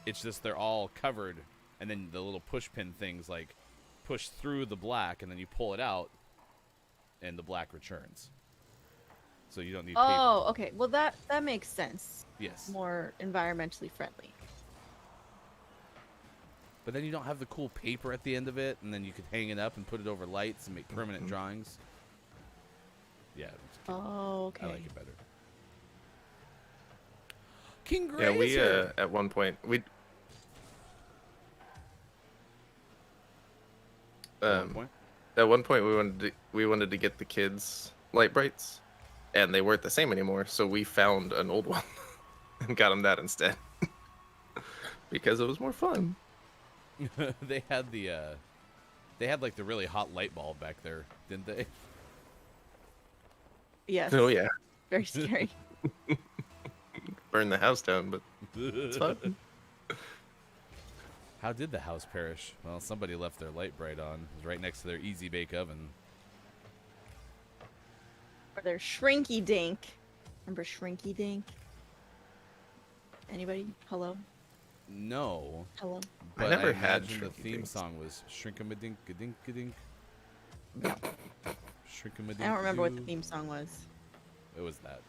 It's just they're all covered, and then the little push pin things, like, push through the black, and then you pull it out, and the black returns. So you don't need paper. Oh, okay. Well, that makes sense. Yes. More environmentally friendly. But then you don't have the cool paper at the end of it, and then you could hang it up and put it over lights and make permanent drawings. Yeah. Oh, okay. I like it better. King Gray. Yeah, we at one point at one point we wanted to get the kids light brights, and they weren't the same anymore. So we found an old one and got them that instead because it was more fun. They had like the really hot light bulb back there, didn't they? Yes. Oh yeah, Very scary. burn the house down, but it's fun. How did the house perish? Well, somebody left their light bright on. It was right next to their easy bake oven. Or their Shrinky Dink. Remember Shrinky Dink? Anybody? Hello? No. Hello? But never had imagine the Shrinky theme Dinks. song was Shrinkamadink a dink a dink. Shrinkamadink. I don't remember what the theme song was. It was that.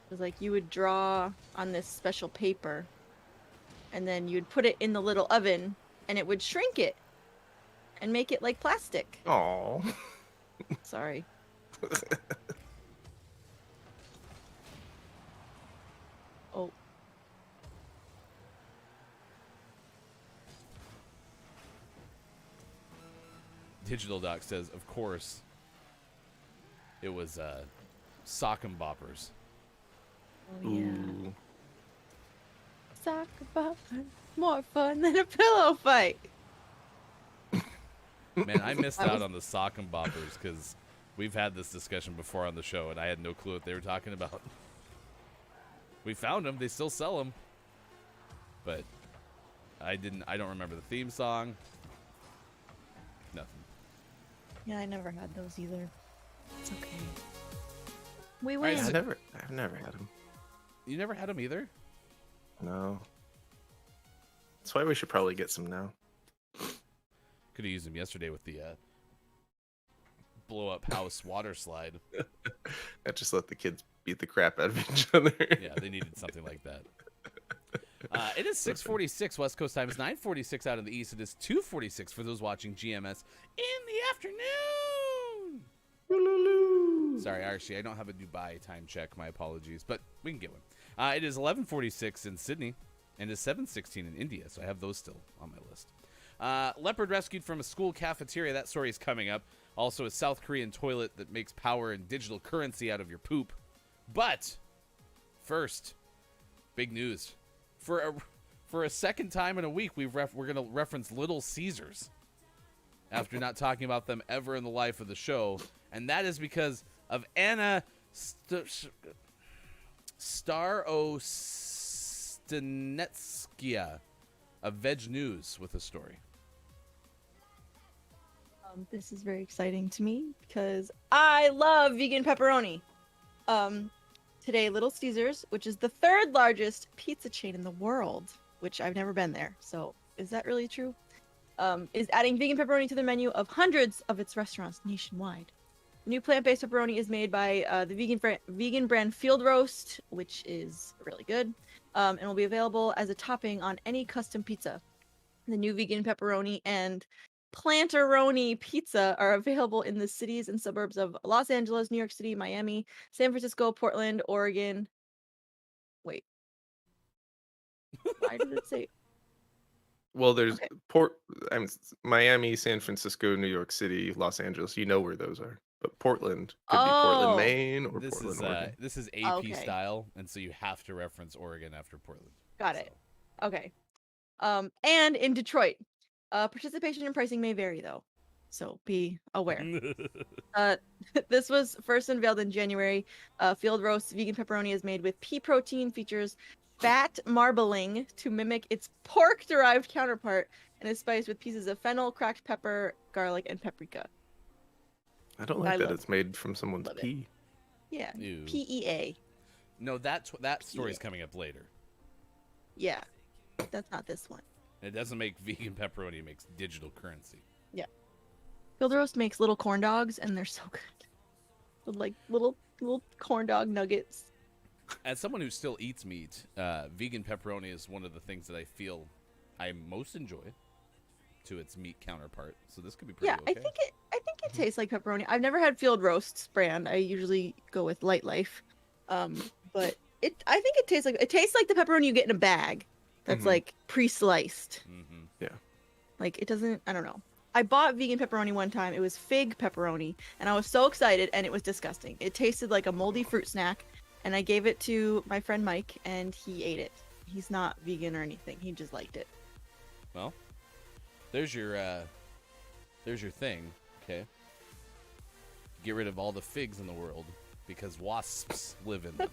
It was like you would draw on this special paper, and then you'd put it in the little oven, and it would shrink it and make it like plastic. Aw. Sorry. Oh. Digital Doc says, of course, it was sock and boppers. Oh, yeah. Ooh. Soccer ball, more fun than a pillow fight. Man, I missed out on the sock and boppers because we've had this discussion before on the show, and I had no clue what they were talking about. We found them; they still sell them, but I don't remember the theme song. Nothing. Yeah, I never had those either. It's okay. We right, win. so- I've never had them. You never had them either? No. That's why we should probably get some now. Could have used them yesterday with the blow up house water slide. I just let the kids beat the crap out of each other. Yeah, they needed something like that. It is 6:46 West Coast time. It's 9:46 out in the east. It is 2:46 for those watching GMS in the afternoon. Sorry, Archie, I don't have a Dubai time check. My apologies, but we can get one. It is 11:46 in Sydney, and it's 7:16 in India, so I have those still on my list. Leopard rescued from a school cafeteria. That story is coming up. Also, a South Korean toilet that makes power and digital currency out of your poop. But first, big news. For For a second time in a week, we're going to reference Little Caesars after not talking about them ever in the life of the show. And that is because of Anna Starostynetskia of Veg News with a story. This is very exciting to me because I love vegan pepperoni. Today, Little Caesars, which is the 3rd largest pizza chain in the world, which I've never been there, so is that really true? Is adding vegan pepperoni to the menu of hundreds of its restaurants nationwide. New plant-based pepperoni is made by the vegan brand Field Roast, which is really good, and will be available as a topping on any custom pizza. The new vegan pepperoni and Planteroni pizza are available in the cities and suburbs of Los Angeles, New York City, Miami, San Francisco, Portland, Oregon. Wait. Why did it say? Well, there's Okay. Miami, San Francisco, New York City, Los Angeles. You know where those are. But Portland could be Portland, Oh. Maine, or Portland, Oregon. This is AP Okay. style, and so you have to reference Oregon after Portland. Got it. Okay. And in Detroit. Participation and pricing may vary though, so be aware. This was first unveiled in January. Field Roast vegan pepperoni is made with pea protein, features fat marbling to mimic its pork-derived counterpart, and is spiced with pieces of fennel, cracked pepper, garlic, and paprika. I don't like that it's made from someone's pee. Yeah, Ew. PEA. No, that story's coming up later. Yeah, that's not this one. It doesn't make vegan pepperoni, it makes digital currency. Yeah. Field Roast makes little corn dogs, and they're so good. With, like, little corn dog nuggets. As someone who still eats meat, vegan pepperoni is one of the things that I feel I most enjoy to its meat counterpart. So this could be pretty okay. I think it tastes like pepperoni. I've never had Field Roast's brand. I usually go with Light Life. But I think it tastes like the pepperoni you get in a bag that's like pre-sliced. Mm-hmm. Yeah. Like it doesn't, I don't know. I bought vegan pepperoni one time. It was fig pepperoni, and I was so excited, and it was disgusting. It tasted like a moldy fruit snack, and I gave it to my friend Mike, and he ate it. He's not vegan or anything. He just liked it. Well, there's your thing, okay? Get rid of all the figs in the world because wasps live in them.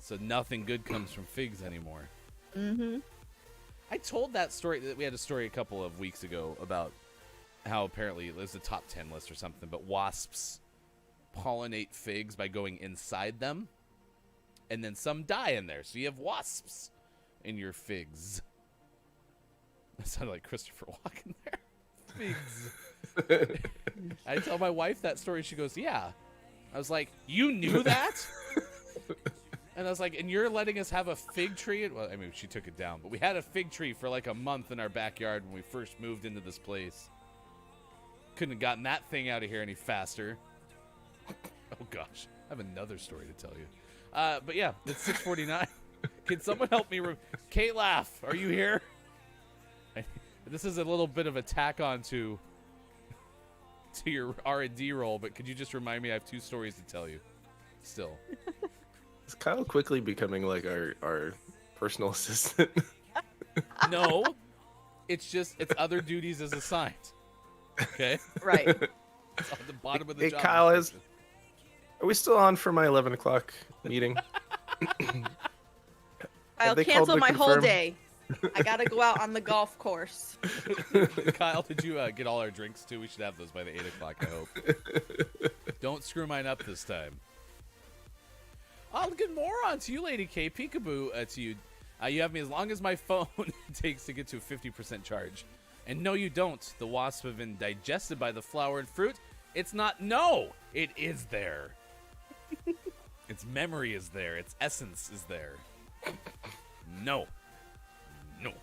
So nothing good comes from figs anymore. Mm-hmm. I told that story. We had a story a couple of weeks ago about how apparently it was a top 10 list or something, but wasps pollinate figs by going inside them, and then some die in there. So you have wasps in your figs. That sounded like Christopher Walken there. Figs. I tell my wife that story. She goes, yeah. I was like, you knew that? And I was like, and you're letting us have a fig tree? Well, I mean, she took it down, but we had a fig tree for like a month in our backyard when we first moved into this place. Couldn't have gotten that thing out of here any faster. Oh, gosh. I have another story to tell you. But yeah, it's 6:49. Can someone help me? Kate Laugh, are you here? This is a little bit of a tack on to your R&D role, but could you just remind me I have 2 stories to tell you still? Is Kyle quickly becoming like our personal assistant? No, it's other duties as assigned. Okay? Right. It's on the bottom of the job Kyle, are description. we still on for my 11 o'clock meeting? I'll cancel my whole day. I gotta go out on the golf course. Kyle, did you get all our drinks too? We should have those by the 8 o'clock, I hope. Don't screw mine up this time. Oh, good moron to you, Lady K. Peekaboo to you. You have me as long as my phone takes to get to a 50% charge. And no, you don't. The wasps have been digested by the flower and fruit. It's not. No, it is there. Its memory is there. Its essence is there. No. No.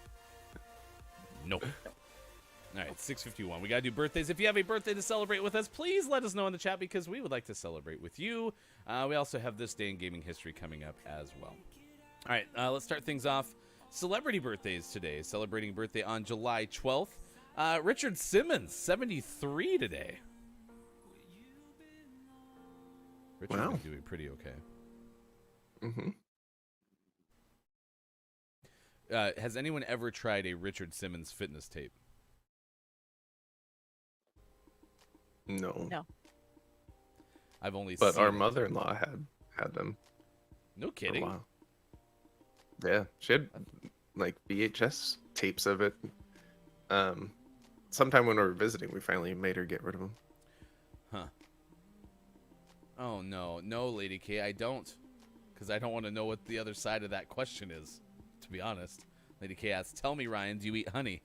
No. All right, 6:51. We got to do birthdays. If you have a birthday to celebrate with us, please let us know in the chat because we would like to celebrate with you. We also have this day in gaming history coming up as well. All right, let's start things off. Celebrity birthdays today. Celebrating birthday on July 12th. Richard Simmons, 73 today. Richard's Wow. doing pretty okay. Mm-hmm. has anyone ever tried a Richard Simmons fitness tape? No. No. I've only But seen our it. mother-in-law had them No for a kidding. while. Yeah, she had like VHS tapes of it. Sometime when we were visiting, we finally made her get rid of them. Huh. Oh no, no, Lady K, I don't, because I don't want to know what the other side of that question is. To be honest, Lady K asks, "Tell me, Ryan, do you eat honey?"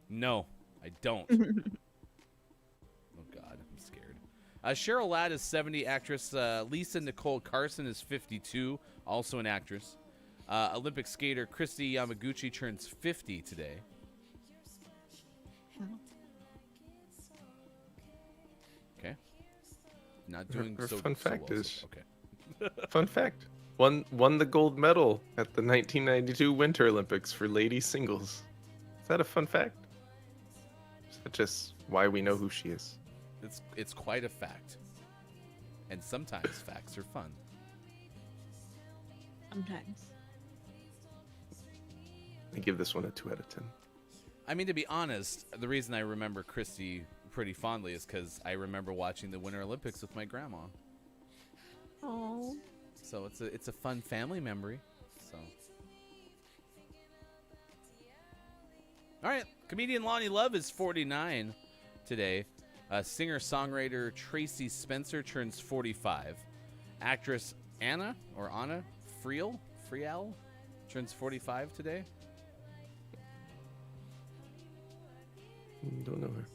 No, I don't. Oh God, I'm scared. Cheryl Ladd is 70, actress. Lisa Nicole Carson is 52, also an actress. Olympic skater Christy Yamaguchi turns 50 today. Okay. Not doing Her so fun so fact well, is- so- okay. Fun fact: won the gold medal at the 1992 Winter Olympics for ladies singles. Is that a fun fact? Is that just why we know who she is? It's quite a fact. And sometimes facts are fun. Sometimes. I give this one a 2 out of 10. I mean, to be honest, the reason I remember Christy pretty fondly is because I remember watching the Winter Olympics with my grandma. Oh. So it's a fun family memory. So. All right, comedian Lonnie Love is 49 today. Singer-songwriter Tracy Spencer turns 45. Actress Anna Friel turns 45 today. Don't know her.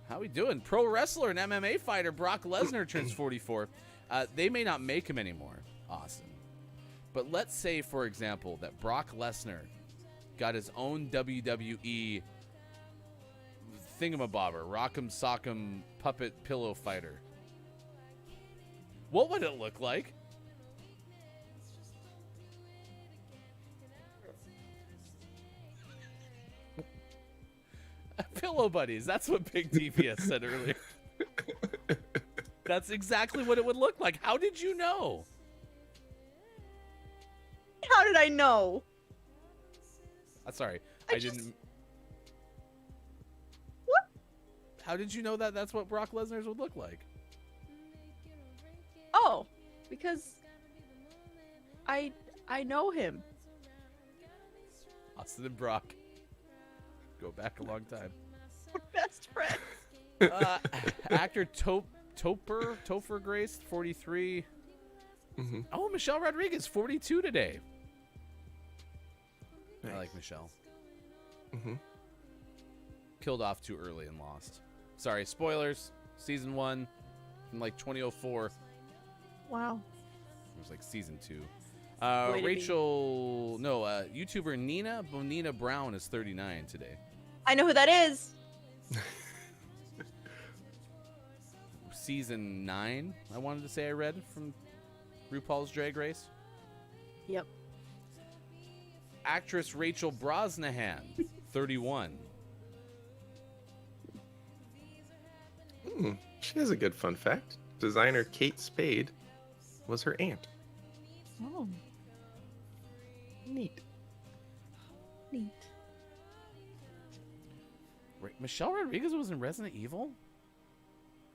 How we doing? Pro wrestler and MMA fighter Brock Lesnar turns 44. They may not make him anymore, Austin. But let's say, for example, that Brock Lesnar got his own WWE thingamabobber, rock'em sock'em puppet pillow fighter. What would it look like? Pillow buddies. That's what Big DPS said earlier. That's exactly what it would look like. How did you know? How did I know? Sorry, I I just- didn't. What? How did you know that that's what Brock Lesnar's would look like? Oh, because I know him. Austin and Brock go back a long time. We're best friends. Actor Topher Grace, 43. Mm-hmm. Oh, Michelle Rodriguez, 42 today. Nice. I like Michelle. Mm-hmm. Killed off too early and lost. Sorry, spoilers. Season 1 from like 2004. Wow. It was like season 2. Way to be. YouTuber Nina Bonina Brown is 39 today. I know who that is. Season 9, I wanted to say I read from RuPaul's Drag Race. Yep. Actress Rachel Brosnahan, 31. She has a good fun fact. Designer Kate Spade was her aunt. Oh, Neat. neat. Michelle Rodriguez was in Resident Evil?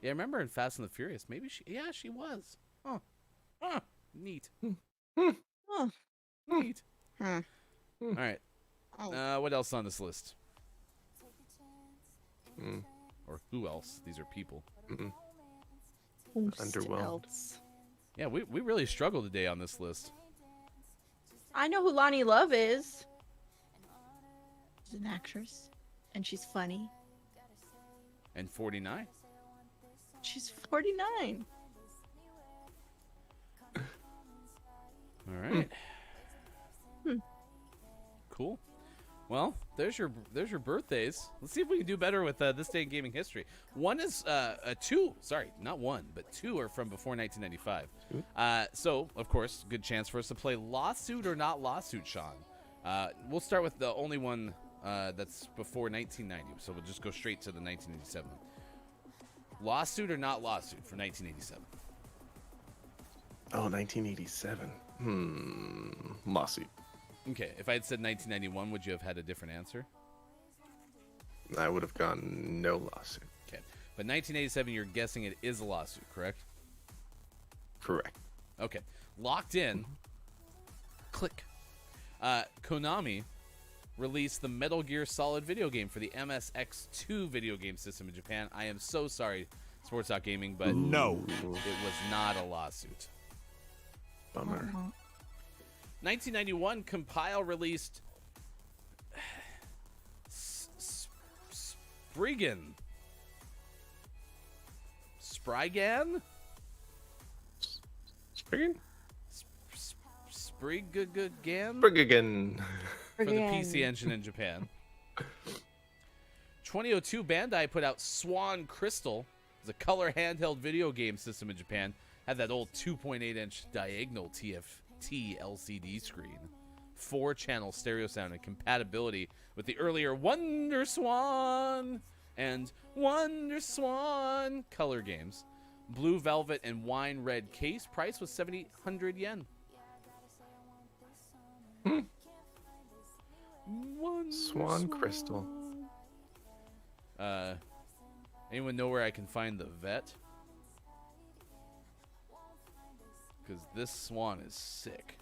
Yeah, I remember in Fast and the Furious. Maybe she was. Huh. Neat. Huh. Neat. Hmm. All right. Oh. What else on this list? Mm. Or who else? These are people. Mm-mm. Whomst Underwhelmed. else? Yeah, we really struggled today on this list. I know who Lonnie Love is. She's an actress, and she's funny. And 49. She's 49. All right. Hmm. Cool. Well, there's your birthdays. Let's see if we can do better with this day in gaming history. One is two. Sorry, not one, but two are from before 1995. So, of course, good chance for us to play Lawsuit or Not Lawsuit, Sean. We'll start with the only one that's before 1990. So we'll just go straight to the 1987. Lawsuit or Not Lawsuit for 1987. Oh, 1987. Lawsuit. Okay, if I had said 1991, would you have had a different answer? I would have gone no lawsuit. Okay, but 1987, you're guessing it is a lawsuit, correct? Correct. Okay, locked in. Click. Konami released the Metal Gear Solid video game for the MSX2 video game system in Japan. I am so sorry, Sports Talk Gaming, but No. it was not a lawsuit. Bummer. 1991, Compile released Spriggan. Spriggan? Spriggan? Spriggan? Spriggan. For the PC Engine in Japan. 2002, Bandai put out Swan Crystal. It's a color handheld video game system in Japan. Had that old 2.8-inch diagonal TFT LCD screen. 4-channel stereo sound and compatibility with the earlier Wonder Swan and Wonder Swan color games. Blue velvet and wine red case. Price was 7,800 yen. Swan Crystal. Anyone know where I can find the vet? Because this swan is sick.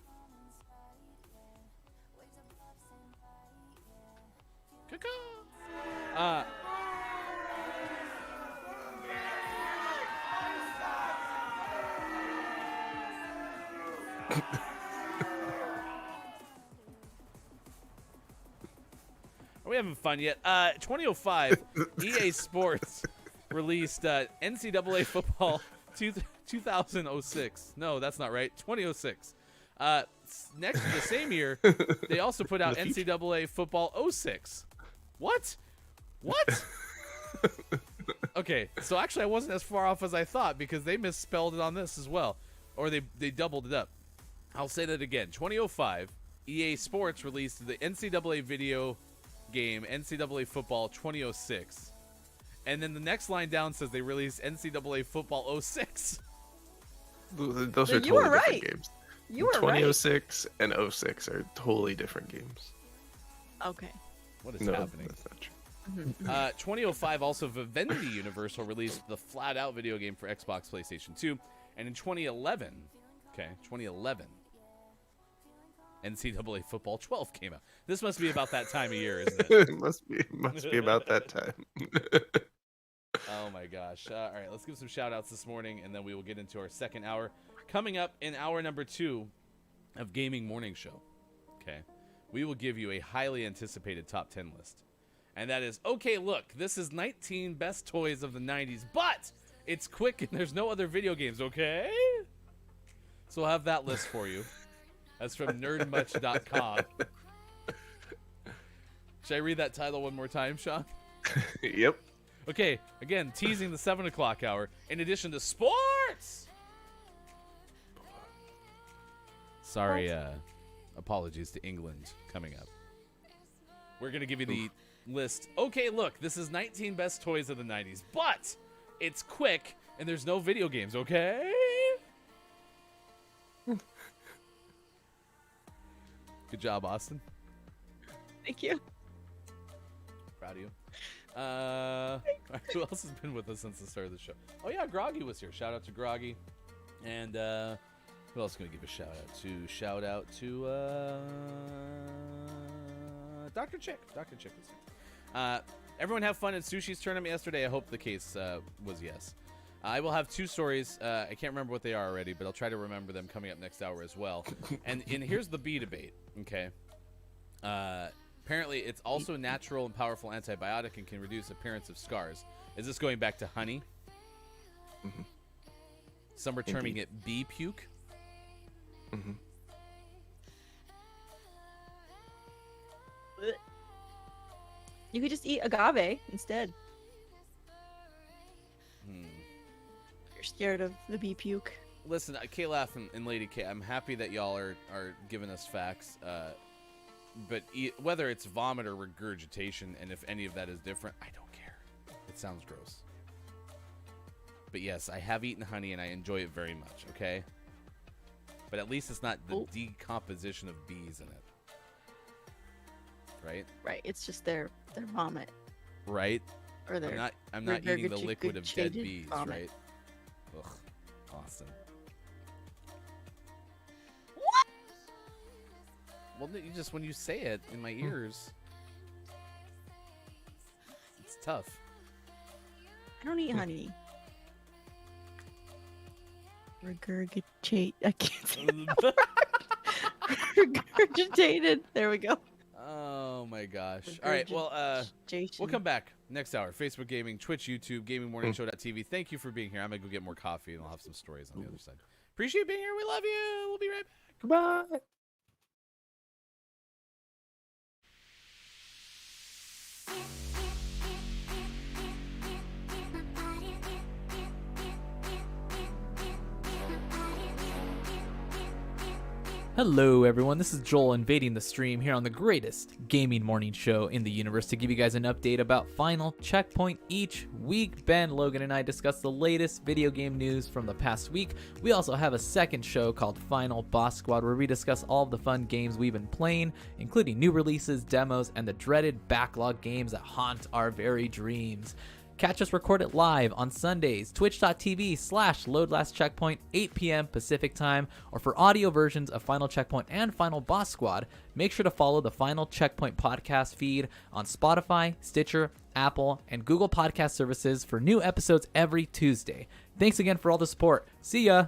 Caw-caw. Are we having fun yet? 2005, EA Sports released NCAA Football 2006. No, that's not right. 2006. Next, the same year, they also put out NCAA Football 06. What? What? Okay, so actually I wasn't as far off as I thought because they misspelled it on this as well. Or they doubled it up. I'll say that again. 2005, EA Sports released the NCAA video game NCAA Football 2006. And then the next line down says they released NCAA Football 06. Those are You totally were different right. games. You were right. 2006 and 06 are totally different games. Okay. What is No, happening? that's not true. 2005, also Vivendi Universal released the Flat Out video game for Xbox, PlayStation 2. And in 2011, NCAA Football 12 came out. This must be about that time of year, isn't it? It must be about that time. Oh my gosh. All right, let's give some shout outs this morning, and then we will get into our second hour. Coming up in hour number 2 of Gaming Morning Show, okay, we will give you a highly anticipated top 10 list. And that is, okay, look, this is 19 best toys of the 90s, but it's quick and there's no other video games, okay? So we'll have that list for you. That's from nerdmuch.com. Should I read that title one more time, Sean? Yep. Okay, again, teasing the 7 o'clock hour. In addition to sports! Sorry, apologies to England coming up. We're going to give you the list. Okay, look, this is 19 best toys of the 90s, but it's quick and there's no video games, okay? Good job, Austin. Thank you. Proud of you. All right, who else has been with us since the start of the show? Oh, yeah, Groggy was here. Shout out to Groggy. And who else can we give a shout out to? Shout out to Dr. Chick. Dr. Chick was here. Everyone have fun at Sushi's tournament yesterday. I hope the case was yes. I will have 2 stories. I can't remember what they are already, but I'll try to remember them coming up next hour as well. and here's the bee debate, okay? Apparently, it's also a natural and powerful antibiotic and can reduce appearance of scars. Is this going back to honey? Mm-hmm. Some are terming it bee puke. Mm-hmm. You could just eat agave instead. You're scared of the bee puke. Listen, K-Laugh and Lady K, I'm happy that y'all are giving us facts. But whether it's vomit or regurgitation, and if any of that is different, I don't care. It sounds gross. But yes, I have eaten honey, and I enjoy it very much, okay? But at least it's not the decomposition of bees in it. right? Right. It's just their vomit Right. or their. I'm not eating the liquid of dead regurgitated bees, vomit. right? Ugh, Austin. What? Well, you just when you say it in my ears, it's tough. I don't eat honey. Regurgitate. I can't say that word. Regurgitated. There we go. Oh my gosh. All right. Well, we'll come back next hour. Facebook Gaming, Twitch, YouTube, GamingMorningShow.tv. Thank you for being here. I'm gonna go get more coffee and I'll have some stories on the other side. Appreciate being here. We love you. We'll be right back. Goodbye. Hello everyone, this is Joel invading the stream here on the greatest gaming morning show in the universe to give you guys an update about Final Checkpoint each week. Ben, Logan, and I discuss the latest video game news from the past week. We also have a second show called Final Boss Squad where we discuss all of the fun games we've been playing, including new releases, demos, and the dreaded backlog games that haunt our very dreams. Catch us recorded live on Sundays, twitch.tv/loadlastcheckpoint, 8 p.m. Pacific time, or for audio versions of Final Checkpoint and Final Boss Squad, make sure to follow the Final Checkpoint podcast feed on Spotify, Stitcher, Apple, and Google Podcast services for new episodes every Tuesday. Thanks again for all the support. See ya!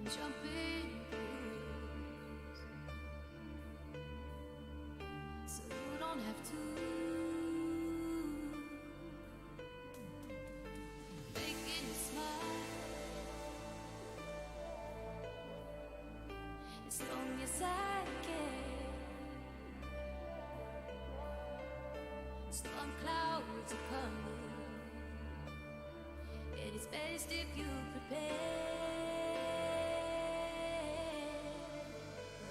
Jumping so you don't have to making you smile as long as I can. Storm clouds are coming, and it's best if you prepare.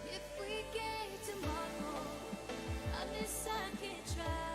If we get tomorrow, unless I can try.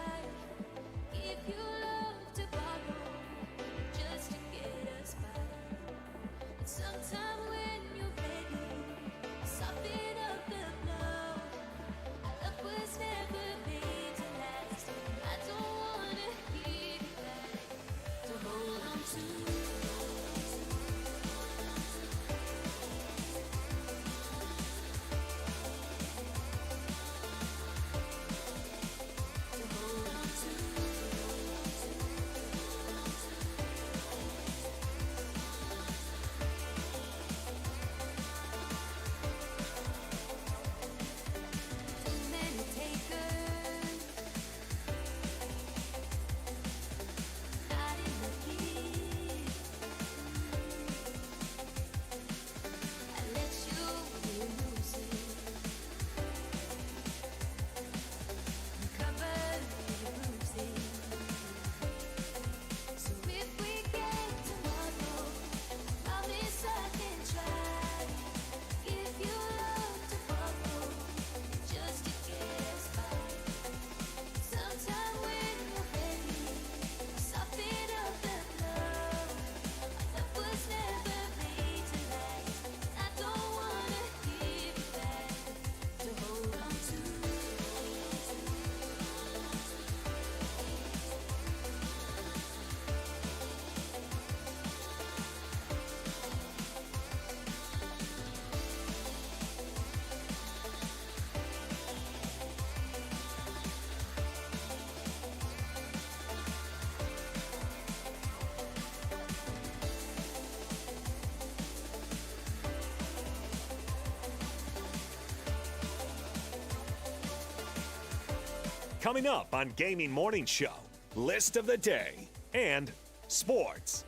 Coming up on Gaming Morning Show, list of the day and sports.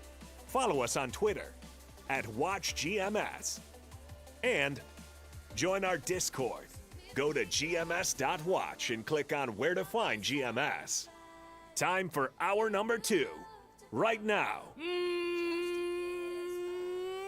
Follow us on Twitter at WatchGMS. And join our Discord. Go to gms.watch and click on where to find GMS. Time for hour number 2, right now.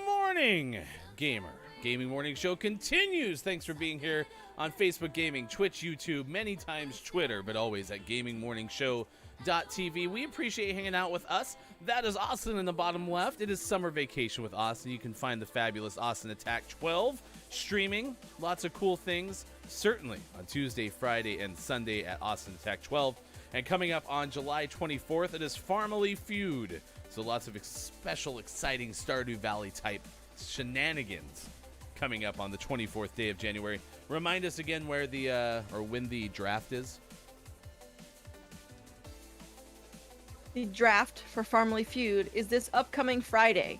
Morning, gamer. Gaming Morning Show continues. Thanks for being here on Facebook Gaming, Twitch, YouTube, many times Twitter, but always at gamingmorningshow.tv. We appreciate you hanging out with us. That is Austin in the bottom left. It is Summer Vacation with Austin. You can find the fabulous Austin Attack 12 streaming. Lots of cool things, certainly on Tuesday, Friday, and Sunday at Austin Attack 12. And coming up on July 24th, it is Farmily Feud. So lots of special, exciting Stardew Valley type shenanigans coming up on the 24th day of January. Remind us again where the or when the draft is. The draft for Farmily Feud is this upcoming Friday.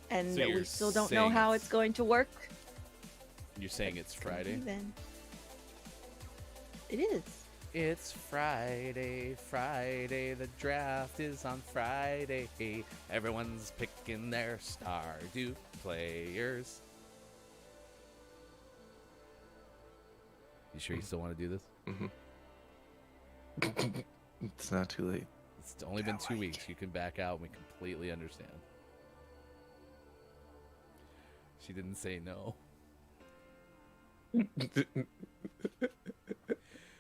And So you're we still don't know saying how it's- it's going to work. You're saying it's Friday? Then. It is. It's Friday, the draft is on Friday. Everyone's picking their Stardew players. You sure you still want to do this? It's not too late. It's only been 2 weeks. You can back out. We completely understand. She didn't say no.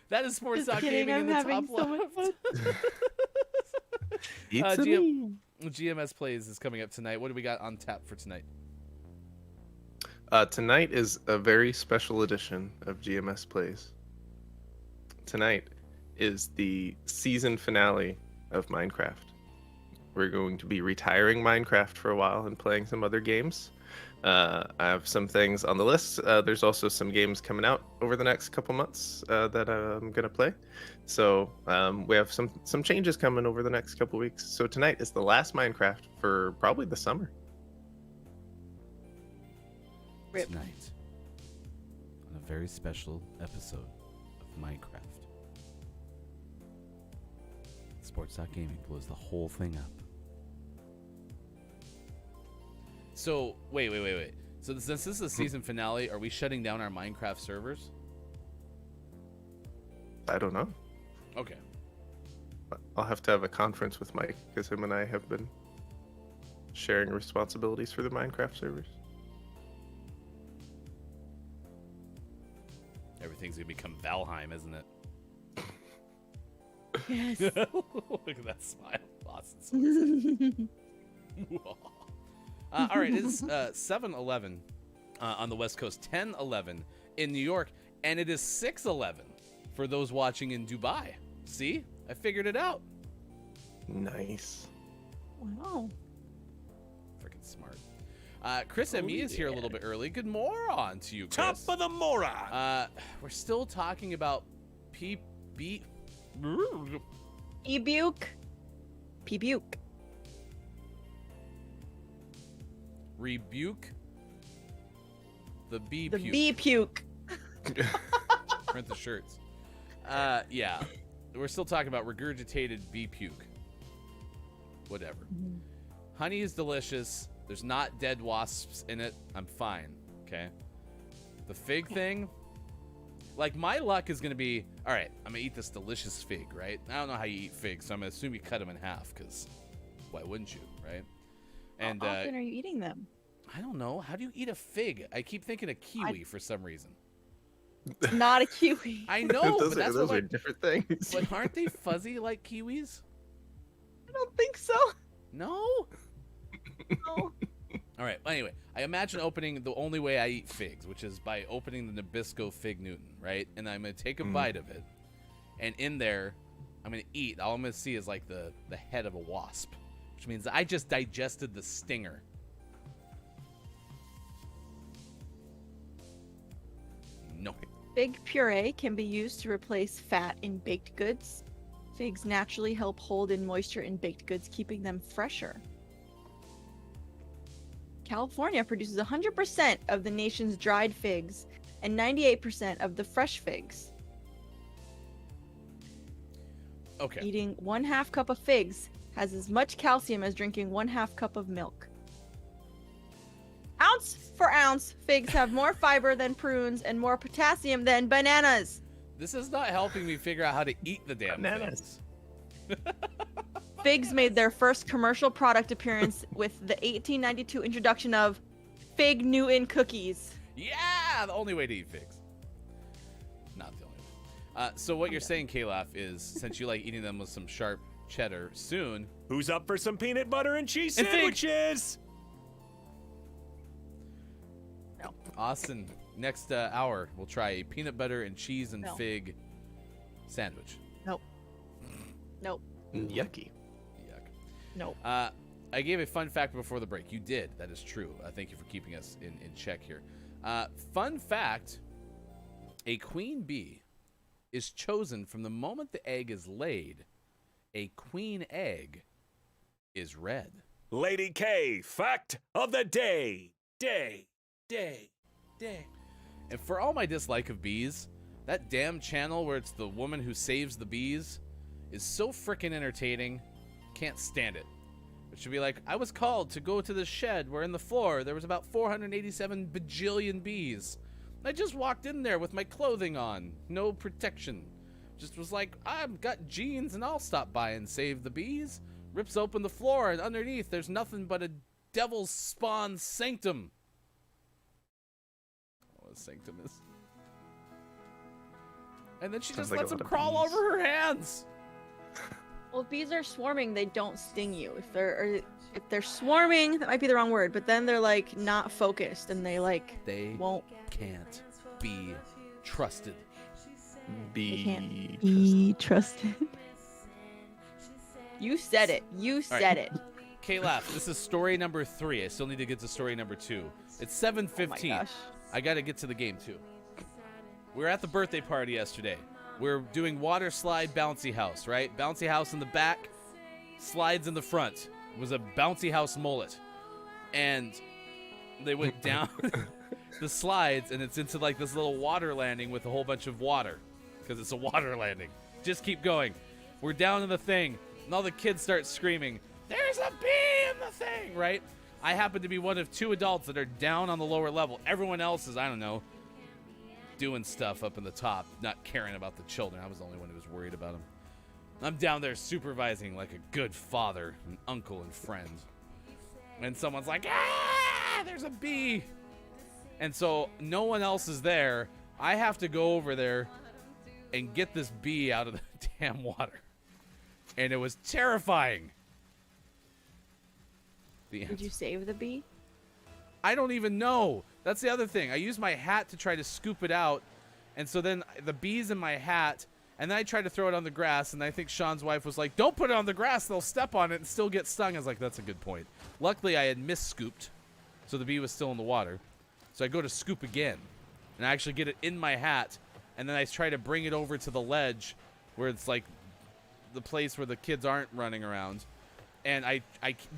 That is Sports Just Talk kidding, Gaming in I'm the top having so much left. Me. GMS Plays is coming up tonight. What do we got on tap for tonight? Tonight is a very special edition of GMS Plays. Tonight is the season finale of Minecraft. We're going to be retiring Minecraft for a while and playing some other games. I have some things on the list. There's also some games coming out over the next couple months that I'm gonna play. So we have some changes coming over the next couple weeks. So tonight is the last Minecraft for probably the summer. Rip. Tonight, on a very special episode of Minecraft, Sports Gaming blows the whole thing up. So, wait. So since this is a season finale, are we shutting down our Minecraft servers? I don't know. Okay. I'll have to have a conference with Mike because him and I have been sharing responsibilities for the Minecraft servers. Everything's going to become Valheim, isn't it? Yes. Look at that smile. Austin. All right, it's 7-11 on the West Coast, 10-11 in New York, and it is 6-11 for those watching in Dubai. See? I figured it out. Nice. Wow. Freaking smart. Chris ME is here a little bit early. Good moron to you, Chris. Top of the moron. We're still talking about Ebuke. Pebuke. rebuke the bee The puke. bee puke. Print the shirts. Yeah. We're still talking about regurgitated bee puke. Whatever. Honey is delicious. There's not dead wasps in it. I'm fine. Okay. The fig thing, like, my luck is going to be, all right, I'm going to eat this delicious fig, right? I don't know how you eat figs, so I'm going to assume you cut them in half, because why wouldn't you, right? And How often are you eating them? I don't know. How do you eat a fig? I keep thinking a kiwi for some reason. It's not a kiwi. I know, those but that's are what different things. But aren't they fuzzy like kiwis? I don't think so. No? No. All right. Well, anyway, I imagine opening the only way I eat figs, which is by opening the Nabisco Fig Newton, right? And I'm going to take a bite of it. And in there, I'm going to eat. All I'm going to see is like the head of a wasp, which means I just digested the stinger. No. Fig puree can be used to replace fat in baked goods. Figs naturally help hold in moisture in baked goods, keeping them fresher. California produces 100% of the nation's dried figs and 98% of the fresh figs. Okay. Eating 1/2 cup of figs has as much calcium as drinking 1/2 cup of milk. Ounce for ounce, figs have more fiber than prunes and more potassium than bananas. This is not helping me figure out how to eat the damn Bananas. things. Figs made their first commercial product appearance with the 1892 introduction of Fig Newton cookies. Yeah, the only way to eat figs. Not the only way. So what you're saying, Kalaf, is since you like eating them with some sharp cheddar, soon. Who's up for some peanut butter and cheese And fig. sandwiches? No. Austin, next hour, we'll try a peanut butter and cheese and No. fig sandwich. Nope. Nope. Yucky. Yuck. Nope. I gave a fun fact before the break. You did. That is true. Thank you for keeping us in check here. Fun fact, a queen bee is chosen from the moment the egg is laid. A queen egg is red. Lady K, fact of the day. And for all my dislike of bees, that damn channel where it's the woman who saves the bees is so frickin' entertaining. Can't stand it. It should be like, I was called to go to the shed where in the floor there was about 487 bajillion bees. I just walked in there with my clothing on, no protection. Just was like, I've got jeans and I'll stop by and save the bees. Rips open the floor and underneath there's nothing but a devil's spawn sanctum. What a sanctum is. And then she Sounds just like a lets them lot of crawl bees. over her hands. Well, if bees are swarming, they don't sting you. If they're swarming, that might be the wrong word, but then they're like not focused and they like They won't. can't be trusted. They can't Be be trusted. You said it. You right. said it. Kalaf, this is story number 3. I still need to get to story number 2. It's 7:15. Oh my gosh. I got to get to the game too. We were at the birthday party yesterday. We're doing water slide bouncy house, right? Bouncy house in the back, slides in the front. It was a bouncy house mullet. And they went down the slides and it's into like this little water landing with a whole bunch of water because it's a water landing. Just keep going. We're down in the thing and all the kids start screaming, "There's a bee in the thing," right? I happen to be one of 2 adults that are down on the lower level. Everyone else is, I don't know, doing stuff up in the top, not caring about the children. I was the only one who was worried about them. I'm down there supervising like a good father, an uncle, and friend. And someone's like, "Ah, there's a bee." And so no one else is there. I have to go over there and get this bee out of the damn water. And it was terrifying. Did you save the bee? I don't even know. That's the other thing. I used my hat to try to scoop it out. And so then the bee's in my hat. And then I tried to throw it on the grass. And I think Sean's wife was like, "Don't put it on the grass. They'll step on it and still get stung." I was like, that's a good point. Luckily, I had miss-scooped. So the bee was still in the water. So I go to scoop again. And I actually get it in my hat. And then I try to bring it over to the ledge where it's like the place where the kids aren't running around. And I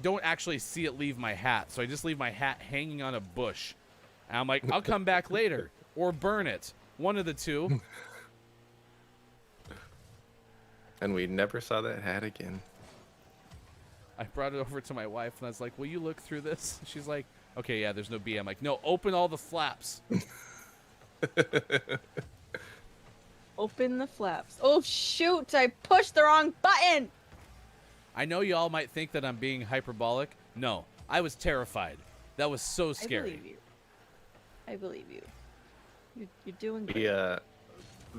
don't actually see it leave my hat. So I just leave my hat hanging on a bush. And I'm like, I'll come back later. Or burn it. One of the two. And we never saw that hat again. I brought it over to my wife and I was like, "Will you look through this?" She's like, "Okay, yeah, there's no bee." I'm like, "No, open all the flaps." Open the flaps. Oh shoot! I pushed the wrong button. I know you all might think that I'm being hyperbolic. No, I was terrified. That was so I scary. believe you. I believe you. You're doing great. We,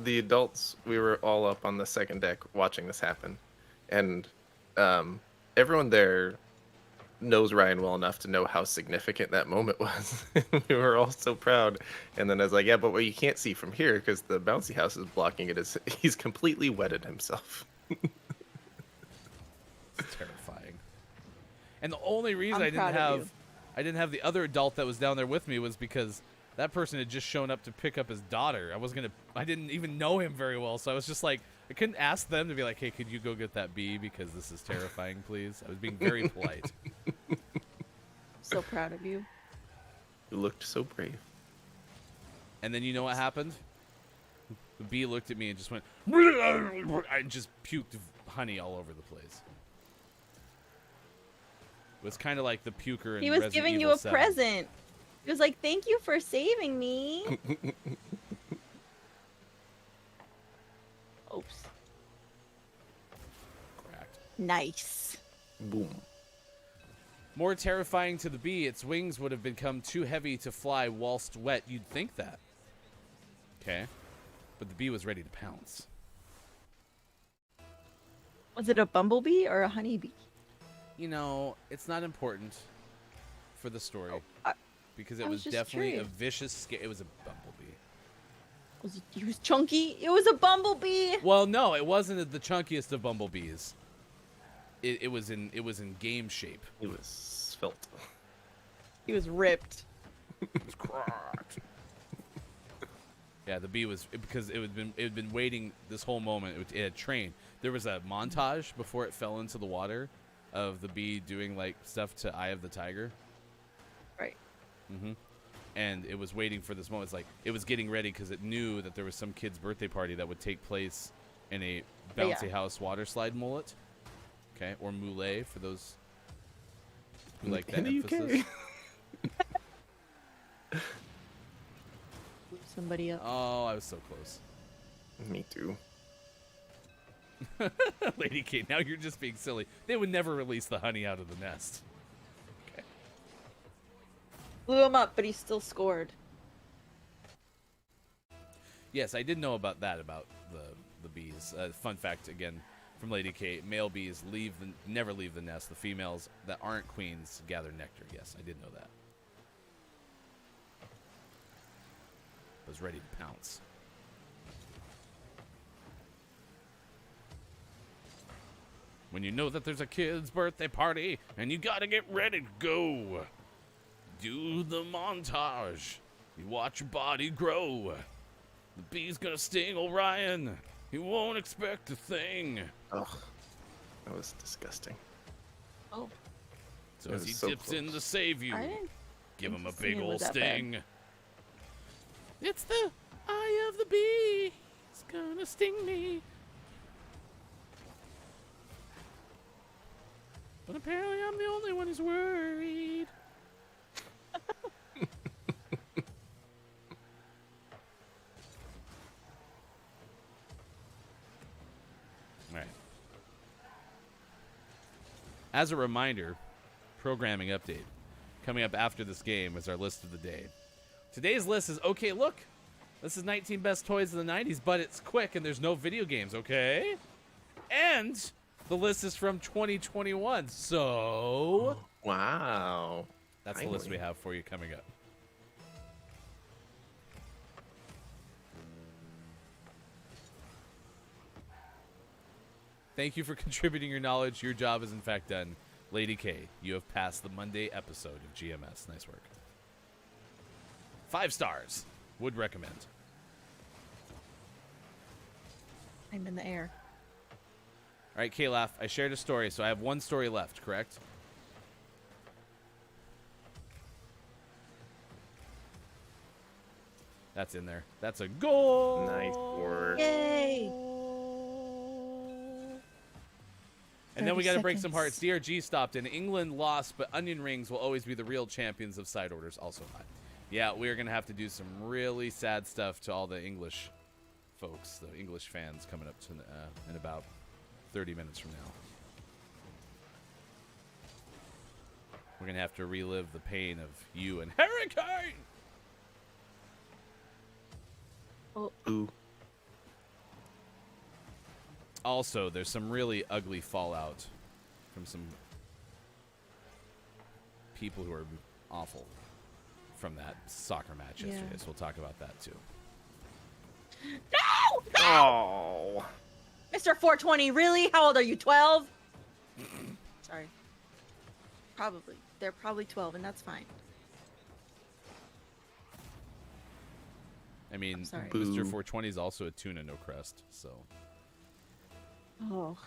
the adults, we were all up on the second deck watching this happen. And everyone there knows Ryan well enough to know how significant that moment was. We were all so proud. And then I was like, yeah, but what you can't see from here, because the bouncy house is blocking it, is he's completely wetted himself. It's terrifying. And the only reason I'm I proud of you. didn't have the other adult that was down there with me was because that person had just shown up to pick up his daughter. I didn't even know him very well, so I was just like, I couldn't ask them to be like, "Hey, could you go get that bee because this is terrifying, please?" I was being very polite. So proud of you. You looked so brave. And then you know what happened? The bee looked at me and just went, and just puked honey all over the place. It was kind of like the puker in He was Resident giving Evil you a 7. present. He was like, "Thank you for saving me." Oops. Cracked. Nice. Boom. More terrifying to the bee, its wings would have become too heavy to fly whilst wet. You'd think that. Okay. But the bee was ready to pounce. Was it a bumblebee or a honeybee? You know, it's not important for the story because it I was was just definitely curious. a vicious It was a bumblebee. He was chunky. It was a bumblebee. Well, no, it wasn't the chunkiest of bumblebees. It was in game shape. He was svelte. He was ripped. It was cracked. Yeah, the bee was because it had been waiting this whole moment. It had trained. There was a montage before it fell into the water of the bee doing like stuff to Eye of the Tiger. Right. Mm-hmm. And it was waiting for this moment. It's like it was getting ready because it knew that there was some kid's birthday party that would take place in a bouncy house water slide mullet. Okay, or moulet for those who like that In the emphasis. UK. Somebody up. Oh, I was so close. Me too. Lady Kate, now you're just being silly. They would never release the honey out of the nest. Okay. Blew him up, but he still scored. Yes, I did know about that, about the bees. Fun fact, again, from Lady Kate, male bees never leave the nest. The females that aren't queens gather nectar. Yes, I did know that. I was ready to pounce. When you know that there's a kid's birthday party and you gotta get ready to go. Do the montage. You watch your body grow. The bee's gonna sting Orion. He won't expect a thing. Ugh. That was disgusting. Oh, So It as was he so dips in close. to save you, I didn't give think him a the big singing old was that bad. sting. It's the eye of the bee. It's gonna sting me. But apparently I'm the only one who's worried. All right. As a reminder, programming update. Coming up after this game is our list of the day. Today's list is, okay, look. This is 19 best toys of the 90s, but it's quick and there's no video games, okay? And the list is from 2021, so Wow. that's the list we Finally. have for you coming up. Thank you for contributing your knowledge. Your job is in fact done. Lady K, you have passed the Monday episode of GMS. Nice work. 5 stars. Would recommend. I'm in the air. All right, Kalaf, I shared a story, so I have one story left, correct? That's in there. That's a goal. Nice work. Yay! And then we 30 got to break some seconds. hearts. DRG stopped in. England lost, but onion rings will always be the real champions of side orders. Also hot. Yeah, we're going to have to do some really sad stuff to all the English folks, the English fans coming up to in about 30 minutes from now. We're going to have to relive the pain of you and Hurricane. Ooh. Also, there's some really ugly fallout from some people who are awful from that soccer match yesterday. Yeah. So we'll talk about that too. No! No! Oh. Mr. 420, really? How old are you? 12? Sorry. Probably. They're probably 12, and that's fine. I mean, I'm sorry. Boo. Mr. 420 is also a tuna no crust, so. Oh.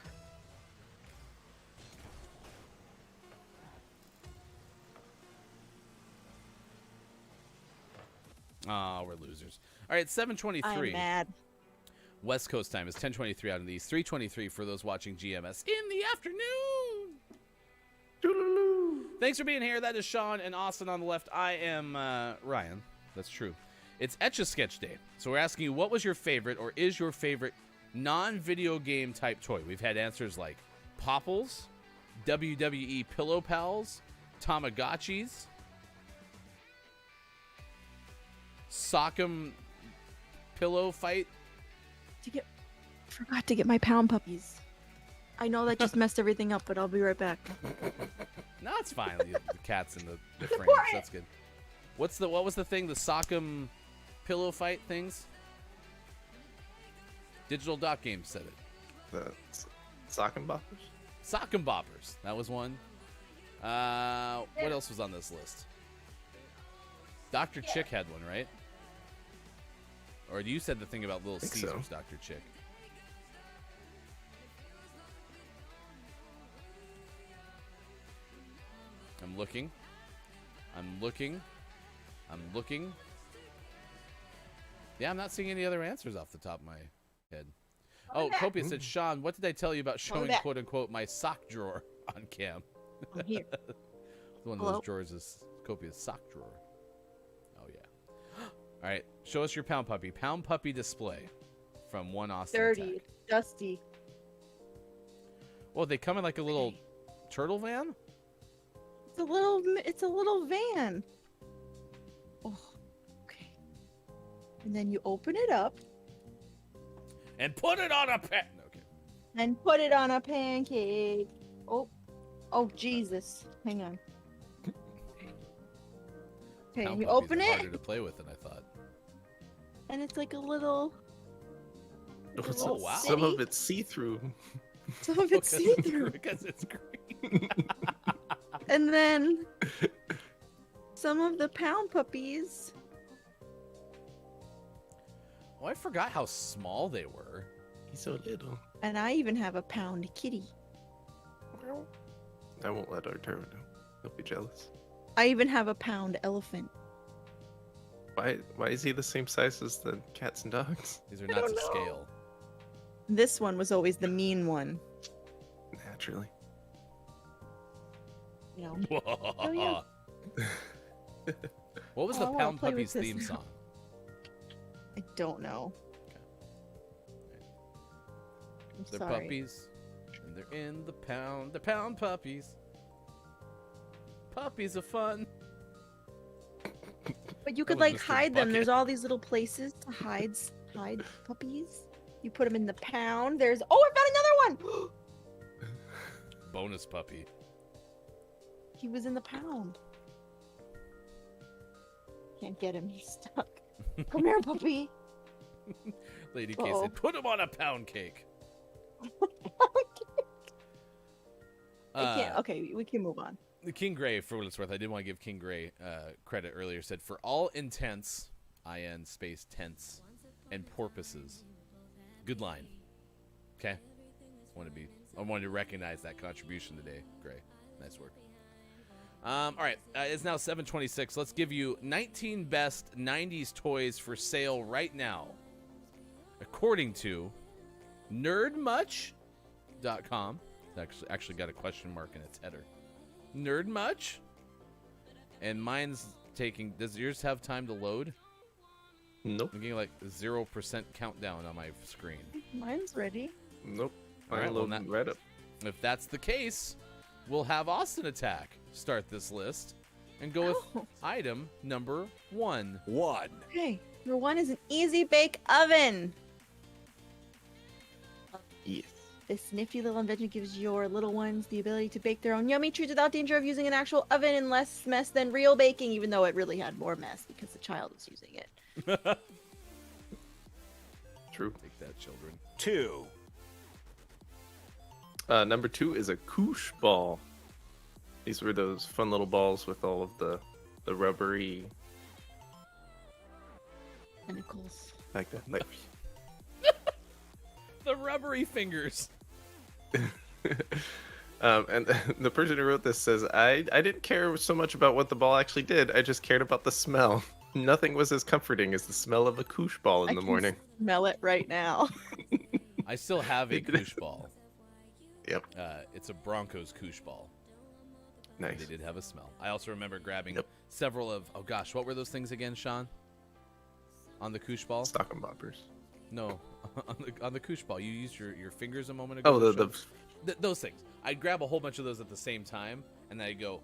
Ah, we're losers. All right, 7:23. I'm mad. West Coast time is 10:23 out in the east, 3:23 for those watching GMS in the afternoon. Doo-doo-doo. Thanks for being here. That is Sean and Austin on the left. I am Ryan. That's true. It's Etch A Sketch Day. So we're asking you, what was your favorite or is your favorite non-video game type toy? We've had answers like Popples, WWE Pillow Pals, Tamagotchis, Sock'em Pillow Fight. Forgot to get my pound puppies. I know that just messed everything up, but I'll be right back. No, it's fine. The cat's in the frames. That's good. What was the thing? The Sock'em Pillow Fight things? Digital Dot Games said it. The sock and boppers. Sock'em Boppers. That was one. What else was on this list? Dr. Chick had one, right? Or you said the thing about Little Think Caesars, so. Dr. Chick. I'm looking. Yeah, I'm not seeing any other answers off the top of my head. Oh, Copia said, Sean, what did I tell you about showing, that. quote unquote, my sock drawer on cam? I'm here. One of Hello? those drawers is Copia's sock drawer. Oh, yeah. All right, show us your Pound Puppy. Pound Puppy display from One Austin Dirty, Attack. dusty. Well, they come in like a little turtle van? It's a little van. Oh, okay. And then you open it up And put it on a pet. Okay. and put it on a pancake. Oh, Jesus. Hang on. Okay, Pound you puppies open are it, harder to play with than I thought. and it's like a little. Oh, wow. Some of it's see-through. Some of it's see-through. Because it's green. And then some of the pound puppies. Oh, I forgot how small they were. He's so little. And I even have a pound kitty. I won't let Arturo know. He'll be jealous. I even have a pound elephant. Why is he the same size as the cats and dogs? These are I not don't to know. scale. This one was always the mean one. Naturally. You know. Oh, yeah. What was Oh, the I wanna Pound play with Puppies this theme now. song? I don't know. I'm They're sorry. puppies, and they're in the pound. They're pound puppies. Puppies are fun. But you could was like Mr. hide them. There's Bucket. all these little places to hide puppies. You put them in the pound. I found another one. Bonus puppy. He was in the pound. Can't get him. He's stuck. Come here, puppy. Lady K Uh-oh. said, "Put him on a pound cake." I can't. Okay, we can move on. The King Gray, for what it's worth, I did want to give King Gray credit earlier. Said, "For all intents, in space tense, and porpoises." Good line. Okay, I wanted to recognize that contribution today, Gray. Nice work. All right, it's now 7:26. Let's give you 19 best 90s toys for sale right now, according to nerdmuch.com. It's actually got a question mark in its header. Nerd much? And mine's taking. Does yours have time to load? Nope. I'm getting like 0% countdown on my screen. Mine's ready. Nope. All right, I'm well, loading right up. If that's the case, we'll have Austin Attack start this list and go with Oh. item number 1. 1. Okay, number one is an easy bake oven. Yes. This nifty little invention gives your little ones the ability to bake their own yummy treats without danger of using an actual oven and less mess than real baking, even though it really had more mess because the child was using it. True. Take that, children. 2. Number 2 is a koosh ball. These were those fun little balls with all of the rubbery Tentacles. like that. Like, The rubbery fingers. and the person who wrote this says, I didn't care so much about what the ball actually did. I just cared about the smell. Nothing was as comforting as the smell of a koosh ball in I the can morning. smell it right now. I still have a koosh ball. Yep. It's a Broncos koosh ball. Nice. They did have a smell. I also remember grabbing Yep. several of, oh gosh, what were those things again, Sean? On the koosh ball? Stocking boppers. No, on the koosh ball. You used your fingers a moment ago. Oh, to the show- those things. I'd grab a whole bunch of those at the same time, and then I'd go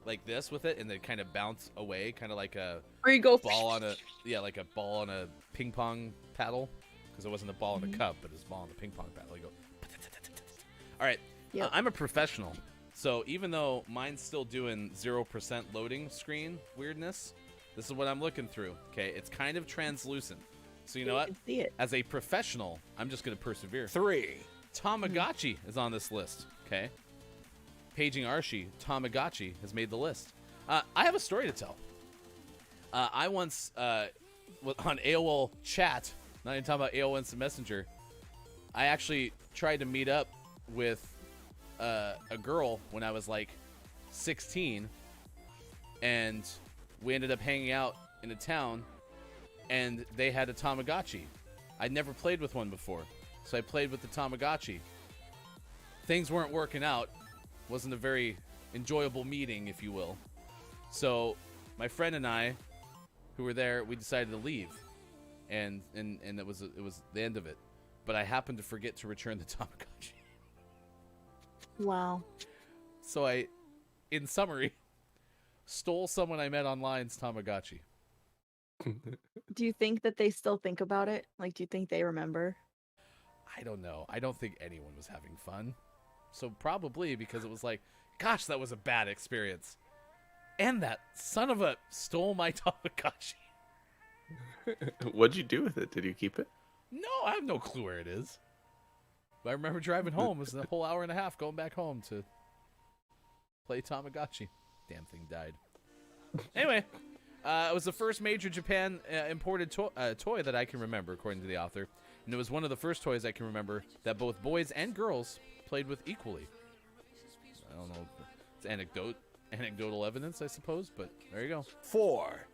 like this with it, and then kind of bounce away, kind of like a Or you go ball on a like a ball on a ping pong paddle, because it wasn't a ball in a cup, but it was a ball on a ping pong paddle. You go. All right, Yep. I'm a professional, so even though mine's still doing 0% loading screen weirdness, this is what I'm looking through. Okay, it's kind of translucent. So you know what? can see it. As a professional, I'm just gonna persevere. 3, Tamagotchi is on this list. Okay. Paging Archie, Tamagotchi has made the list. I have a story to tell. I once, on AOL chat, not even talking about AOL Instant Messenger, I actually tried to meet up with a girl when I was like 16, and we ended up hanging out in a town, and they had a Tamagotchi. I'd never played with one before, so I played with the Tamagotchi. Things weren't working out. Wasn't a very enjoyable meeting, if you will. So my friend and I, who were there, we decided to leave, and it was the end of it. But I happened to forget to return the Tamagotchi. Wow. So I, in summary, stole someone I met online's Tamagotchi. Do you think that they still think about it? Like, do you think they remember? I don't know. I don't think anyone was having fun. So probably because it was like, gosh, that was a bad experience. And that son of a stole my Tamagotchi. What'd you do with it? Did you keep it? No, I have no clue where it is. But I remember driving home. It was a whole hour and a half going back home to play Tamagotchi. Damn thing died. Anyway, it was the first major Japan imported toy that I can remember, according to the author. And it was one of the first toys I can remember that both boys and girls played with equally. I don't know. It's anecdotal evidence, I suppose, but there you go. 4,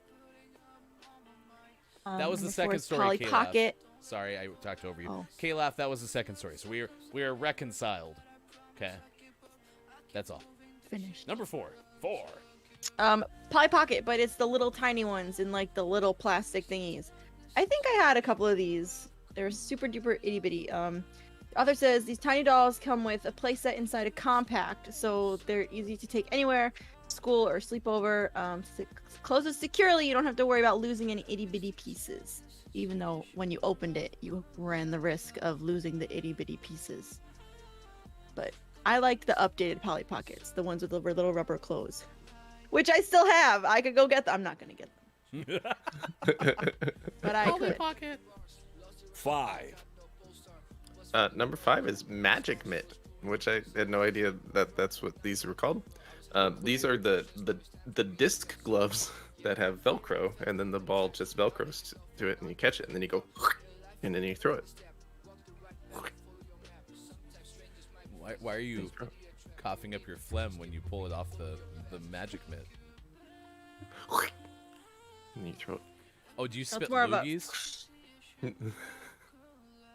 That was the number second 4 is story, Polly K-Laugh. Pocket. Sorry, I talked over you. Oh. K-Laugh, that was the second story. So we are reconciled. Okay. That's all. Finished. Number 4. Polly Pocket, but it's the little tiny ones in like the little plastic thingies. I think I had a couple of these. They're super duper itty bitty. The author says these tiny dolls come with a playset inside a compact, so they're easy to take anywhere, school or sleepover. Close it securely. You don't have to worry about losing any itty bitty pieces. Even though when you opened it, you ran the risk of losing the itty bitty pieces. But I liked the updated Polly Pockets, the ones with the little rubber clothes, which I still have. I could go get them. I'm not gonna get them, but I could. Pocket. 5, Number 5 is Magic Mitt, which I had no idea that that's what these were called. These are the disc gloves that have Velcro, and then the ball just Velcros to it, and you catch it, and then you go, and then you throw it. Why are you coughing up your phlegm when you pull it off the magic mitt? And you throw it. Oh, do you spit more of a- loogies?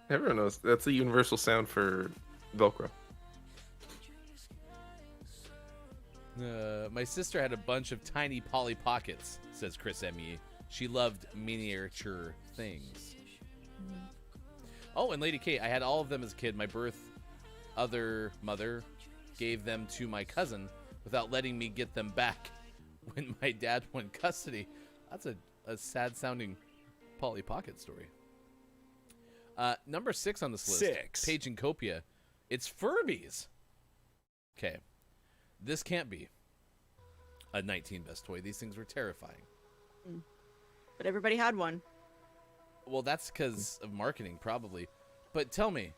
Everyone knows that's the universal sound for Velcro. My sister had a bunch of tiny Polly Pockets, says Chris M.E. She loved miniature things. Oh, and Lady Kate, I had all of them as a kid. My other mother gave them to my cousin without letting me get them back when my dad won custody. That's a sad-sounding Polly Pocket story. Number 6 on this list. 6. Page and Copia. It's Furbies. Okay. This can't be a 19 best toy. These things were terrifying. But everybody had one. Well, that's because of marketing, probably. But tell me,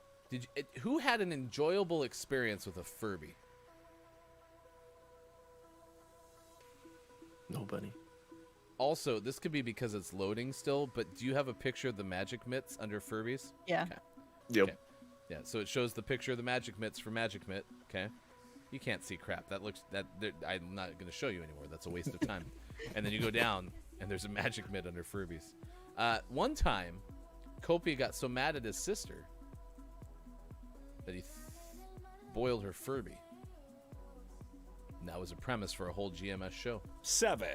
who had an enjoyable experience with a Furby? Nobody. Also, this could be because it's loading still, but do you have a picture of the Magic Mitts under Furbies? Yeah. Okay. Yep. Okay. Yeah, so it shows the picture of the Magic Mitts for Magic Mitt. Okay. You can't see crap. I'm not going to show you anymore. That's a waste of time. And then you go down, and there's a magic mitt under Furbies. One time, Copia got so mad at his sister that he boiled her Furby. And that was a premise for a whole GMS show. 7,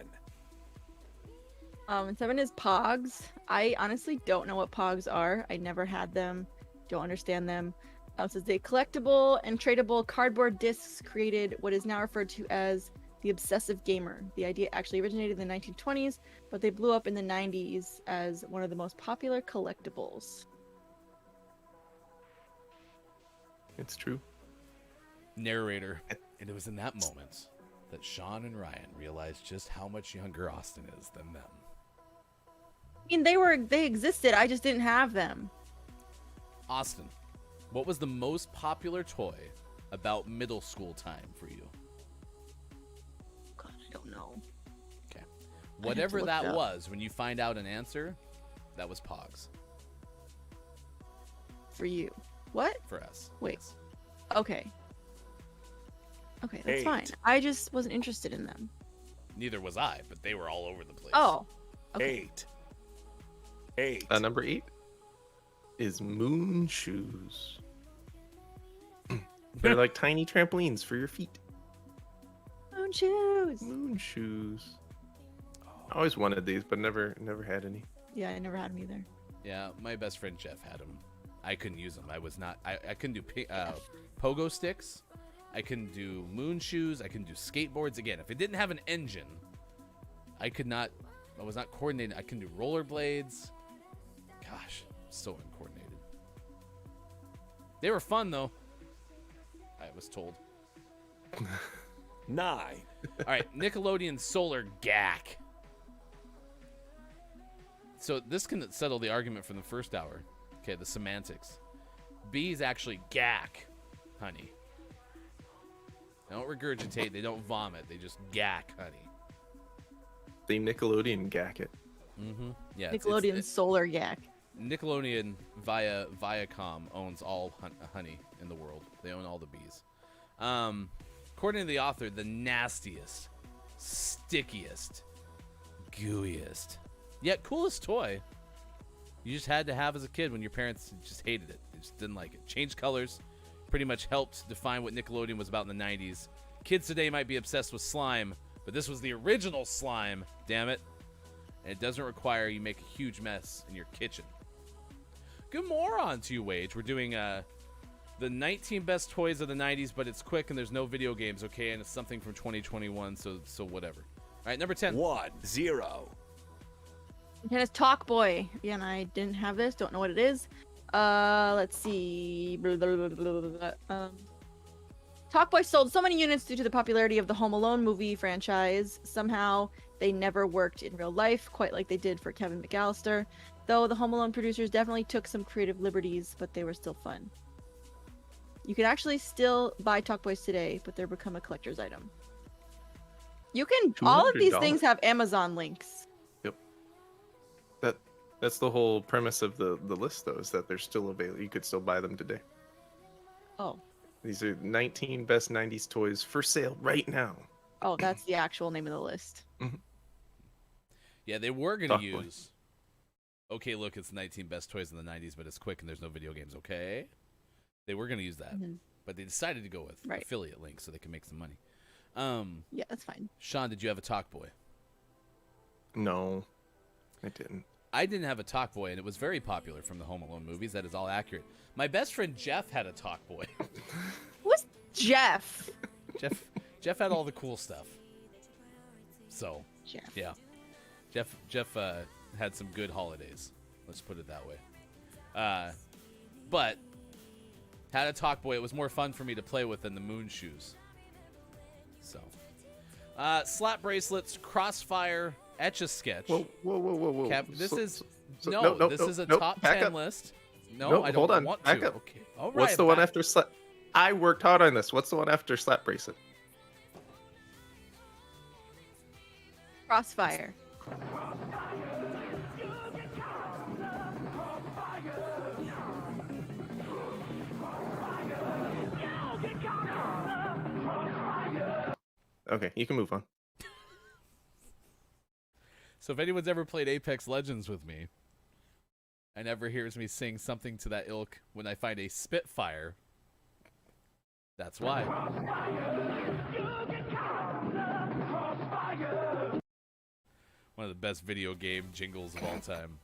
And 7 is Pogs. I honestly don't know what Pogs are. I never had them. Don't understand them. It says they collectible and tradable cardboard discs created what is now referred to as the obsessive gamer. The idea actually originated in the 1920s, but they blew up in the 90s as one of the most popular collectibles. It's true. Narrator. And it was in that moment that Sean and Ryan realized just how much younger Austin is than them. I mean, they existed. I just didn't have them. Austin, what was the most popular toy about middle school time for you? God, I don't know. Okay. Whatever look that it up. was, when you find out an answer, that was Pogs For you. What? for us. Wait. Yes. Okay. Okay, that's 8, fine. I just wasn't interested in them. Neither was I, but they were all over the place. Oh. Okay. 8, Number 8 is moon shoes. They're like tiny trampolines for your feet. Moon shoes. Moon shoes. I always wanted these, but never had any. Yeah, I never had them either. Yeah, my best friend Jeff had them. I couldn't use them. I couldn't do pogo sticks. I couldn't do moon shoes. I couldn't do skateboards. Again, if it didn't have an engine, I was not coordinated. I couldn't do rollerblades. Gosh, so uncoordinated. They were fun, though. I was told. 9, All right, Nickelodeon Solar GAC. So this can settle the argument from the first hour. Okay, the semantics. B is actually GAC, honey. They don't regurgitate. They don't vomit. They just GAC, honey. The Nickelodeon gack it. Mm-hmm. Yeah. Nickelodeon Solar Yak. Nickelodeon via Viacom owns all honey in the world. They own all the bees. According to the author, the nastiest, stickiest, gooeyest, yet coolest toy you just had to have as a kid when your parents just hated it. They just didn't like it. Changed colors. Pretty much helped define what Nickelodeon was about in the 90s. Kids today might be obsessed with slime, but this was the original slime, damn it. And it doesn't require you make a huge mess in your kitchen. Good moron to you, Wage. We're doing the 19 best toys of the 90s, but it's quick and there's no video games, okay? And it's something from 2021, so whatever. All right, number 10. 1, 0, And it's Talk Boy. Again, I didn't have this. Don't know what it is. Let's see. Talk Boy sold so many units due to the popularity of the Home Alone movie franchise. Somehow, they never worked in real life, quite like they did for Kevin McAllister. Though the Home Alone producers definitely took some creative liberties, but they were still fun. You can actually still buy Talk Boys today, but they're become a collector's item. You can. All of these $200. things have Amazon links. Yep. That's the whole premise of the list, though, is that they're still available. You could still buy them today. Oh. These are 19 best 90s toys for sale right now. Oh, that's the actual name of the list. Yeah, they were going Talk to Boy. use... Okay, look, it's 19 best toys in the 90s, but it's quick and there's no video games, okay? They were going to use that, but they decided to go with affiliate links so they can make some money. Yeah, that's fine. Sean, did you have a Talk Boy? No, I didn't. I didn't have a Talk Boy, and it was very popular from the Home Alone movies. That is all accurate. My best friend Jeff had a Talk Boy. Who's Jeff? Jeff had all the cool stuff. So, Jeff. yeah. Jeff had some good holidays. Let's put it that way. But had a Talk Boy. It was more fun for me to play with than the moon shoes. So, slap bracelets, Crossfire, Etch A Sketch. Whoa. This is a no, top back 10 up. list. No, No, I don't hold on, want back to. up. Okay. All right. What's the one back- after slap? I worked hard on this. What's the one after slap bracelet? Crossfire. Okay, you can move on. So if anyone's ever played Apex Legends with me and ever hears me sing something to that ilk when I find a Spitfire, that's why. One of the best video game jingles of all time.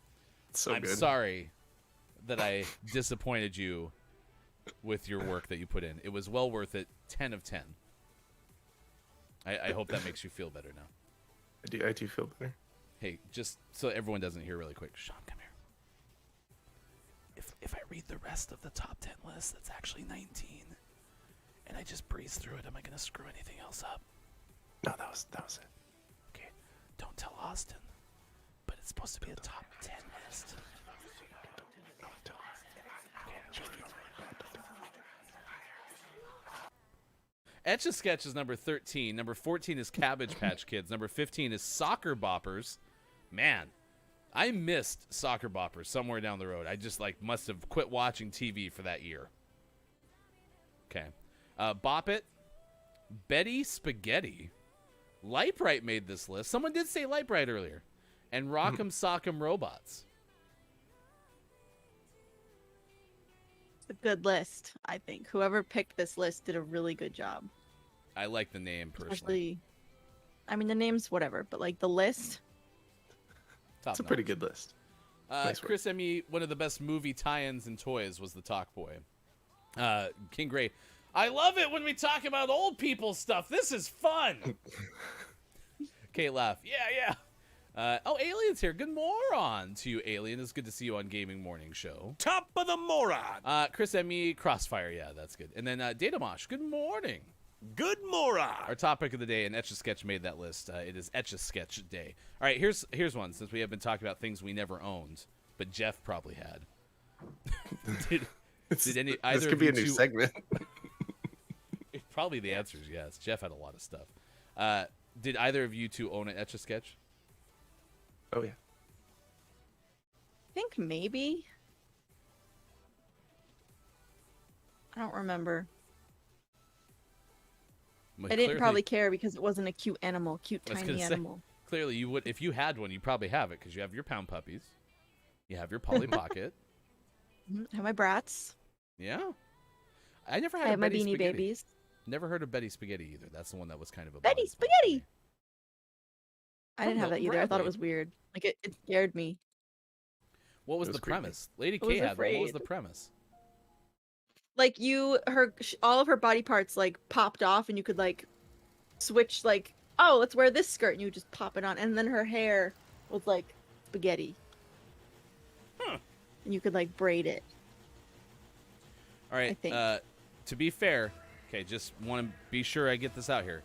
So I'm good. sorry that I disappointed you with your work that you put in. It was well worth it. 10 of 10. I hope that makes you feel better now. I do feel better. Hey, just so everyone doesn't hear really quick. Sean, come here. If I read the rest of the top 10 list, that's actually 19. And I just breeze through it, am I going to screw anything else up? No, that was it. Okay, don't tell Austin. But it's supposed to be a top 10 list. Etch A Sketch is number 13. Number 14 is Cabbage Patch Kids. Number 15 is Soccer Boppers. Man, I missed Soccer Boppers somewhere down the road. I just must have quit watching TV for that year. Okay. Bop It. Betty Spaghetti. Lightbright made this list. Someone did say Lightbright earlier. And Rock'em Sock'em Robots. It's a good list, I think. Whoever picked this list did a really good job. I like the name personally. Especially, I mean, the name's whatever, but like the list. Top It's a notch. pretty good list. Nice work. Chris Emmy, one of the best movie tie-ins and toys was the Talk Boy. King Gray, I love it when we talk about old people stuff. This is fun. Kate laugh. Yeah. Alien's here. Good moron to you, Alien. It's good to see you on Gaming Morning Show. Top of the moron. Chris Emmy, Crossfire. Yeah, that's good. And then Datamosh. Good morning. Good moron. Our topic of the day, and Etch A Sketch made that list. It is Etch A Sketch Day. All right, here's one, since we have been talking about things we never owned, but Jeff probably had. Did any either This could of be you a new two- segment. Probably the answer is yes. Jeff had a lot of stuff. Did either of you two own an Etch A Sketch? Oh yeah. I think maybe. I don't remember. Well, I didn't clearly- probably care because it wasn't a cute animal, cute I was tiny gonna say, animal. Clearly, you would if you had one. You probably have it because you have your Pound Puppies, you have your Polly Pocket. I have my brats. Yeah, I never had. I a have my Betty beanie Spaghetti. babies. Never heard of Betty Spaghetti either. That's the one that was kind of a Betty blind spot for Spaghetti! me. I didn't have that Milton either. I thought it Bradley. was weird. Like it scared me. What was It was the creepy. premise? Lady I K was had one. What was the afraid. premise? Like all of her body parts like popped off, and you could like switch like, oh, let's wear this skirt, and you just pop it on, and then her hair was like spaghetti. Huh. And you could like braid it. All right. think. To be fair, okay, just want to be sure I get this out here.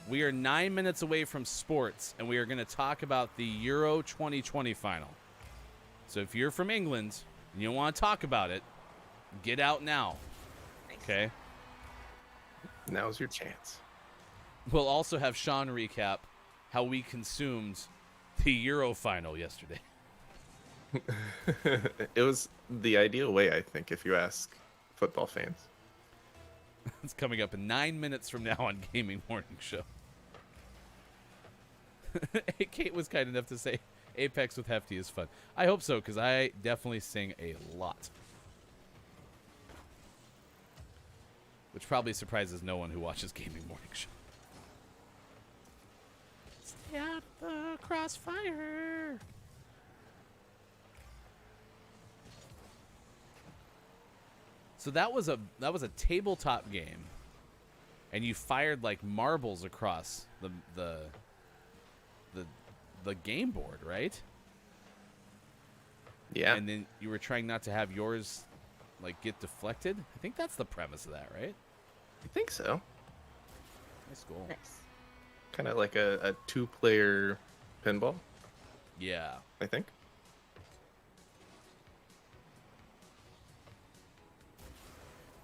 We are 9 minutes away from sports, and we are going to talk about the Euro 2020 final. So if you're from England and you don't want to talk about it, get out now. Okay? Now's your chance. We'll also have Sean recap how we consumed the Euro final yesterday. It was the ideal way, I think, if you ask football fans. It's coming up in 9 minutes from now on Gaming Morning Show. Kate was kind enough to say Apex with Hefty is fun. I hope so, because I definitely sing a lot. Which probably surprises no one who watches Gaming Morning Show. Stay out of the crossfire. So that was a tabletop game, and you fired like marbles across the game board, right? Yeah. And then you were trying not to have yours like get deflected. I think that's the premise of that, right? I think so. Nice goal. Nice. Kind of like a two-player pinball, Yeah. I think.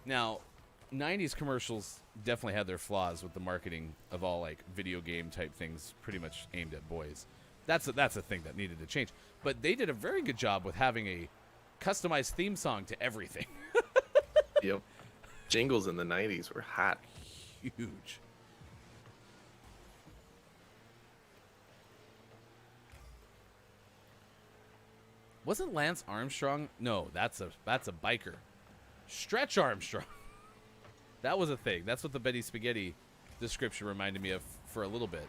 Now, 90s commercials definitely had their flaws with the marketing of all like video game type things pretty much aimed at boys. That's a thing that needed to change. But they did a very good job with having a customized theme song to everything. Yep. Jingles in the 90s were hot. Huge. Wasn't Lance Armstrong? No, that's a biker. Stretch Armstrong. That was a thing. That's what the Betty Spaghetti description reminded me of for a little bit.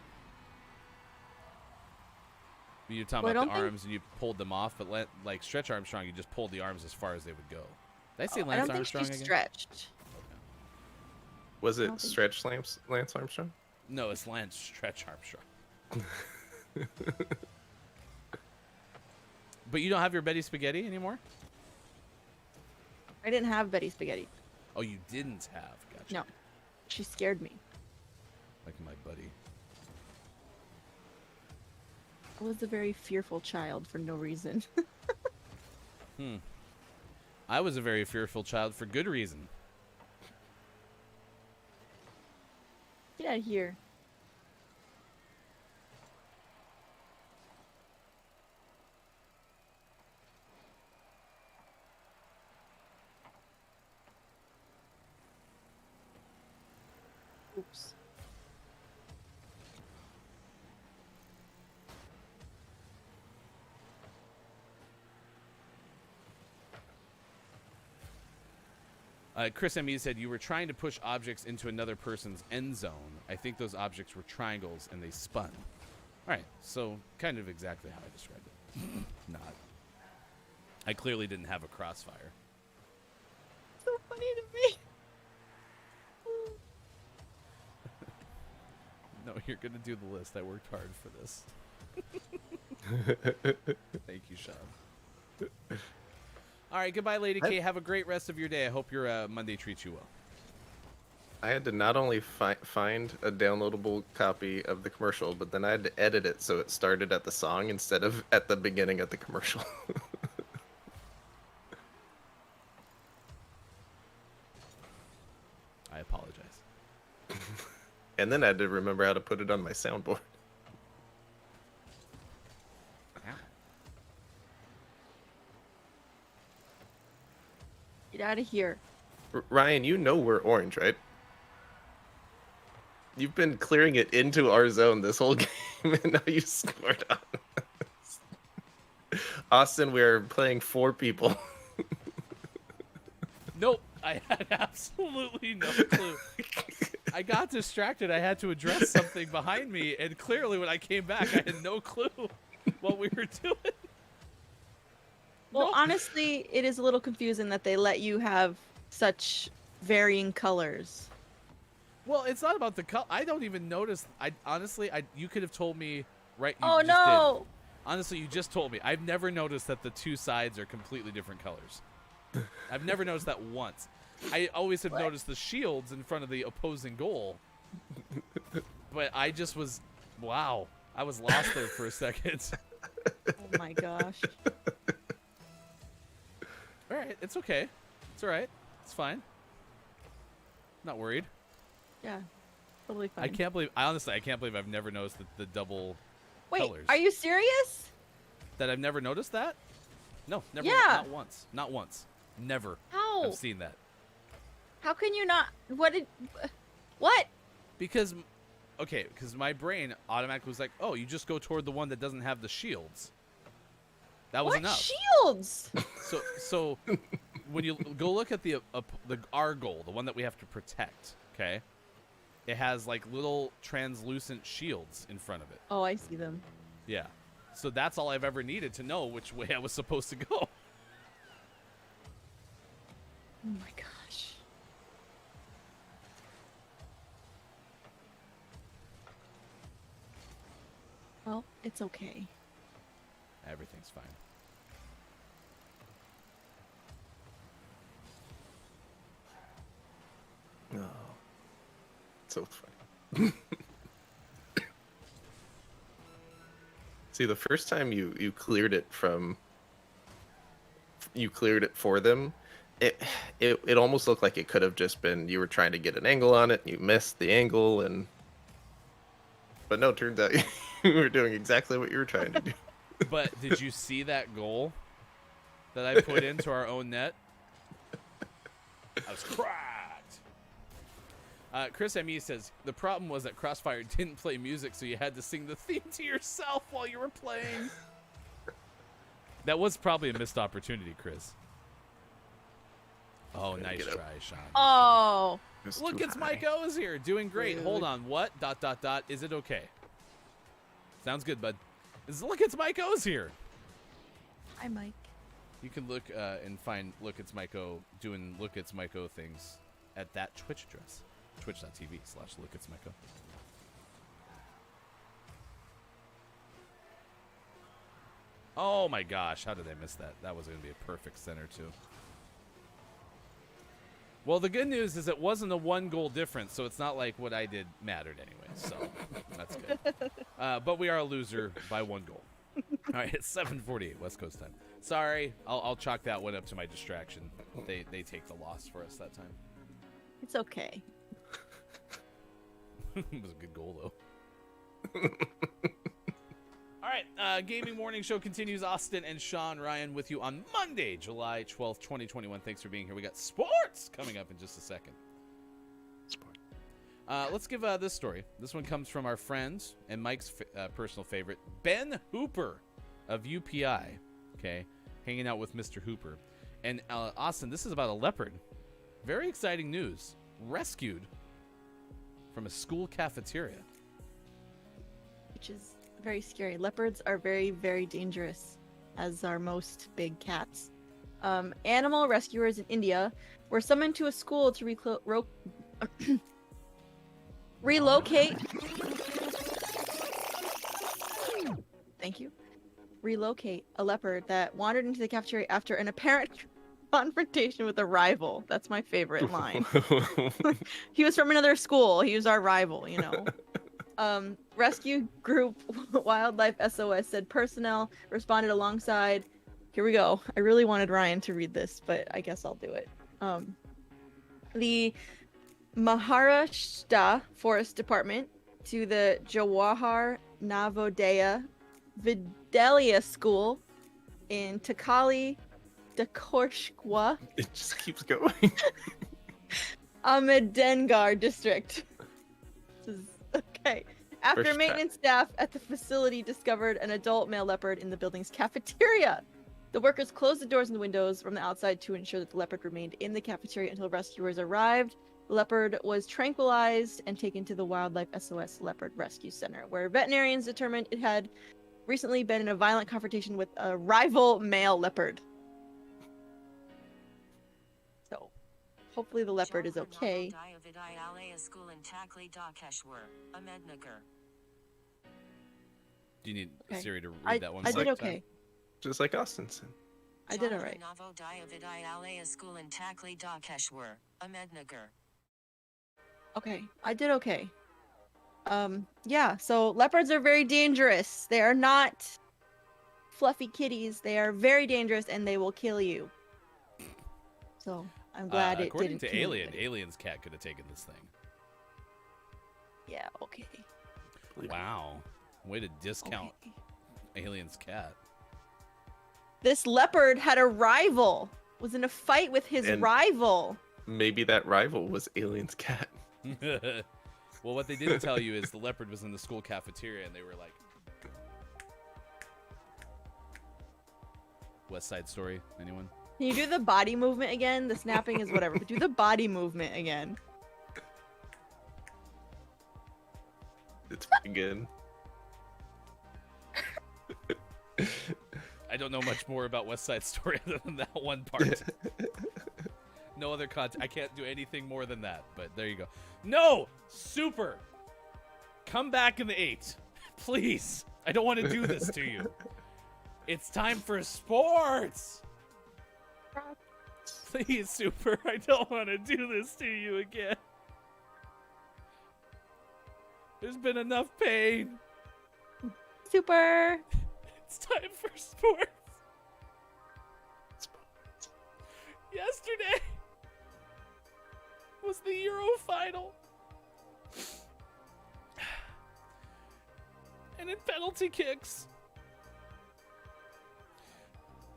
You're talking Well, I about the don't think- arms and you pulled them off, but like Stretch Armstrong, you just pulled the arms as far as they would go. Did I say I Lance don't think Armstrong she's again? stretched. Was I it don't think- Stretch Lance Armstrong? No, it's Lance Stretch Armstrong. But you don't have your Betty Spaghetti anymore? I didn't have Betty Spaghetti. Oh, you didn't have. Gotcha. No. She scared me. Like my buddy. I was a very fearful child for no reason. I was a very fearful child for good reason. Get out of here. Oops. Chris M.E. said you were trying to push objects into another person's end zone. I think those objects were triangles and they spun. All right, so kind of exactly how I described it. Not. I clearly didn't have a crossfire. So funny to me. No, you're gonna do the list. I worked hard for this. Thank you, Sean. All right, goodbye, Lady K. Have a great rest of your day. I hope your Monday treats you well. I had to not only find a downloadable copy of the commercial, but then I had to edit it so it started at the song instead of at the beginning of the commercial. I apologize. And then I had to remember how to put it on my soundboard. Get out of here. Ryan, you know we're orange, right? You've been clearing it into our zone this whole game, and now you scored on us. Austin, we're playing 4 people. Nope, I had absolutely no clue. I got distracted. I had to address something behind me, and clearly when I came back, I had no clue what we were doing. Well, honestly, it is a little confusing that they let you have such varying colors. Well, it's not about the color. I don't even notice. You could have told me right. You Oh just no! did. Honestly, you just told me. I've never noticed that the two sides are completely different colors. I've never noticed that once. I always have noticed the shields in front of the opposing goal. But I just was, wow. I was lost there for a second. Oh my gosh. All right, it's okay. It's all right. It's fine. Not worried. Yeah, totally fine. I can't believe I've never noticed the double Wait, colors. are you serious? That I've never noticed that? No, never. Yeah. Not once. Not once. Never. How? I've seen that. How can you not? What? Because my brain automatically was like, oh, you just go toward the one that doesn't have the shields. That was What enough. shields? So when you go look at our goal, the one that we have to protect, okay? It has like little translucent shields in front of it. Oh, I see them. Yeah. So that's all I've ever needed to know which way I was supposed to go. Oh my gosh. Well, it's okay. Everything's fine. No. So funny. See, the first time you cleared it for them, it almost looked like it could have just been you were trying to get an angle on it, and you missed the angle, but no, it turns out you were doing exactly what you were trying to do. But did you see that goal that I put into our own net? I was cracked. Chris M.E. says, the problem was that Crossfire didn't play music, so you had to sing the theme to yourself while you were playing. That was probably a missed opportunity, Chris. Oh, Gotta nice get up. try, Sean. Oh, It's Look, too it's high. Mike O's here, doing great. Rude. Hold on, what? ... Is it okay? Sounds good, bud. Look, it's Mike O's here. hi, Mike. You can look and find Look, it's Mike O doing Look, it's Mike O things at that Twitch address. Twitch.tv/Look, it's Mike O. Oh my gosh, how did I miss that? That was going to be a perfect center, too. Well, the good news is it wasn't a 1-goal difference, so it's not like what I did mattered anyway, so that's good. But we are a loser by 1 goal. All right, it's 7:48 West Coast time. Sorry, I'll chalk that one up to my distraction. They take the loss for us that time. It's okay. It was a good goal, though. All right, Gaming Morning Show continues. Austin and Sean Ryan with you on Monday, July 12th, 2021. Thanks for being here. We got sports coming up in just a second. Sport. Let's give this story. This one comes from our friend and Mike's personal favorite, Ben Hooper of UPI. Okay, hanging out with Mr. Hooper. And Austin, this is about a leopard. Very exciting news. Rescued from a school cafeteria. Which is very scary. Leopards are very, very dangerous, as are most big cats. Animal rescuers in India were summoned to a school to relocate. Thank you. Relocate a leopard that wandered into the cafeteria after an apparent confrontation with a rival. That's my favorite line. He was from another school. He was our rival, you know. Rescue group Wildlife SOS said personnel responded alongside. Here we go. I really wanted Ryan to read this, but I guess I'll do it. The Maharashtra Forest Department to the Jawahar Navodaya Vidyalaya School in Takali, Dakorshkwa, It just keeps going. Ahmednagar district. This is okay. After First try. maintenance staff at the facility discovered an adult male leopard in the building's cafeteria. The workers closed the doors and the windows from the outside to ensure that the leopard remained in the cafeteria until rescuers arrived. The leopard was tranquilized and taken to the Wildlife SOS Leopard Rescue Center, where veterinarians determined it had recently been in a violent confrontation with a rival male leopard. So, hopefully the leopard is okay. Do you need Okay. Siri to read that one? I more did time? okay. Just like Austin said. I did alright. Okay, I did okay. Yeah, so leopards are very dangerous. They are not fluffy kitties. They are very dangerous and they will kill you. So, I'm glad it according didn't to kill Alien, anybody. Alien's cat could have taken this thing. Yeah, okay. Wow. Way to discount Okay. Alien's cat. This leopard had a rival. Was in a fight with his And- rival. Maybe that rival was Alien's cat. Well, what they didn't tell you is the leopard was in the school cafeteria and they were like... West Side Story, anyone? Can you do the body movement again? The snapping is whatever, but do the body movement again. It's pretty good. I don't know much more about West Side Story other than that one part. No other content. I can't do anything more than that, but there you go. No! Super! Come back in the 8. Please! I don't want to do this to you. It's time for sports! Please, Super, I don't want to do this to you again. There's been enough pain. Super. It's time for sports. Yesterday was the Euro final. And in penalty kicks,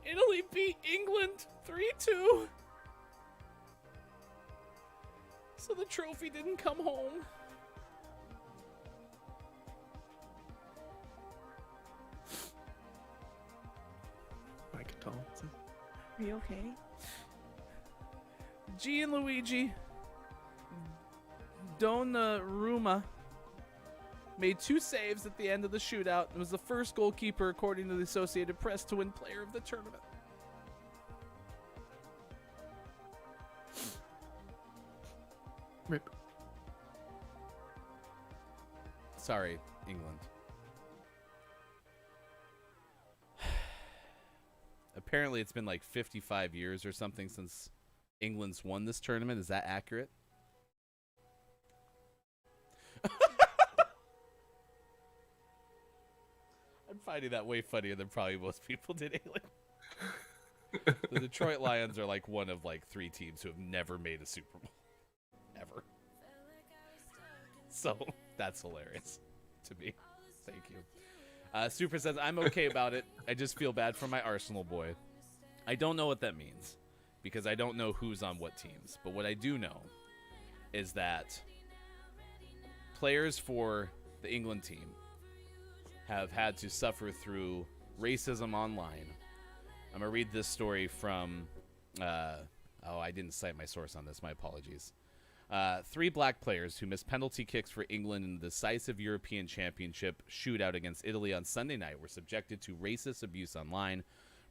Italy beat England 3-2. So the trophy didn't come home. My condolences. Are you okay? Gianluigi Donnarumma made 2 saves at the end of the shootout and was the first goalkeeper, according to the Associated Press, to win Player of the Tournament. Rip. Sorry, England. Apparently, it's been like 55 years or something since England's won this tournament. Is that accurate? I'm finding that way funnier than probably most people did, Ailey. The Detroit Lions are like one of like 3 teams who have never made a Super Bowl. Ever. So, that's hilarious to me. Thank you. Super says, I'm okay about it. I just feel bad for my Arsenal boy. I don't know what that means because I don't know who's on what teams. But what I do know is that players for the England team have had to suffer through racism online. I'm going to read this story from... I didn't cite my source on this. My apologies. 3 black players who missed penalty kicks for England in the decisive European Championship shootout against Italy on Sunday night were subjected to racist abuse online,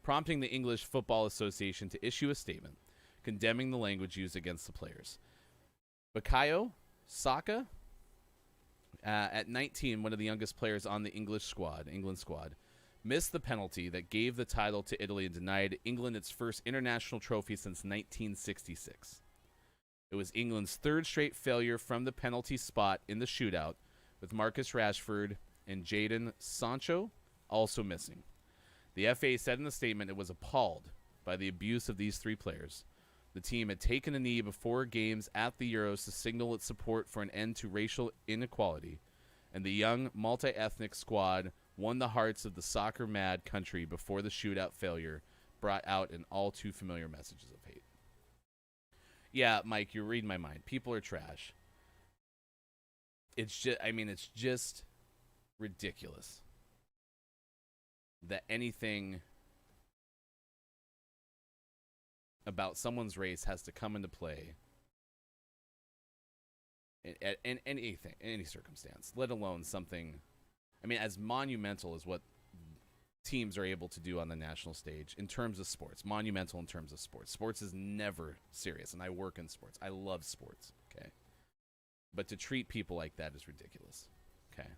prompting the English Football Association to issue a statement condemning the language used against the players. Bukayo Saka, at 19, one of the youngest players on the England squad, missed the penalty that gave the title to Italy and denied England its first international trophy since 1966. It was England's 3rd straight failure from the penalty spot in the shootout, with Marcus Rashford and Jadon Sancho also missing. The FA said in the statement it was appalled by the abuse of these 3 players. The team had taken a knee before games at the Euros to signal its support for an end to racial inequality, and the young multi-ethnic squad won the hearts of the soccer-mad country before the shootout failure brought out an all-too familiar messages of hate. Yeah, Mike, you're reading my mind. People are trash. It's just ridiculous that anything about someone's race has to come into play in anything, in any circumstance, let alone something, as monumental as what teams are able to do on the national stage in terms of sports. Monumental in terms of sports. Sports is never serious, and I work in sports. I love sports, okay? But to treat people like that is ridiculous, okay?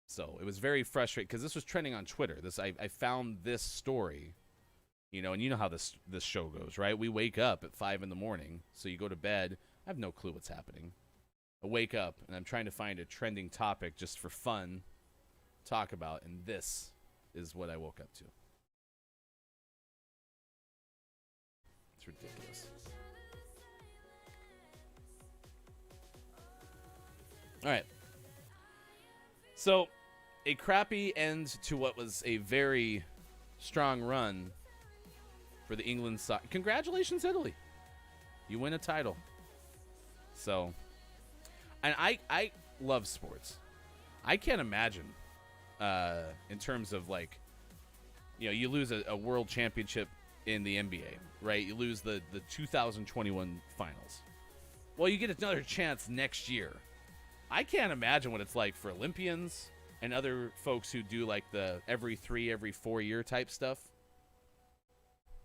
So it was very frustrating because this was trending on Twitter. I found this story, and you know how this show goes, right? We wake up at 5 a.m, so you go to bed. I have no clue what's happening. I wake up, and I'm trying to find a trending topic just for fun to talk about, and this is what I woke up to. It's ridiculous. All right. So, a crappy end to what was a very strong run for the England side. Congratulations, Italy. You win a title. So, and I love sports. I can't imagine in terms of you lose a world championship in the NBA, right? You lose the 2021 finals. Well, you get another chance next year. I can't imagine what it's like for Olympians and other folks who do the every 4 year type stuff.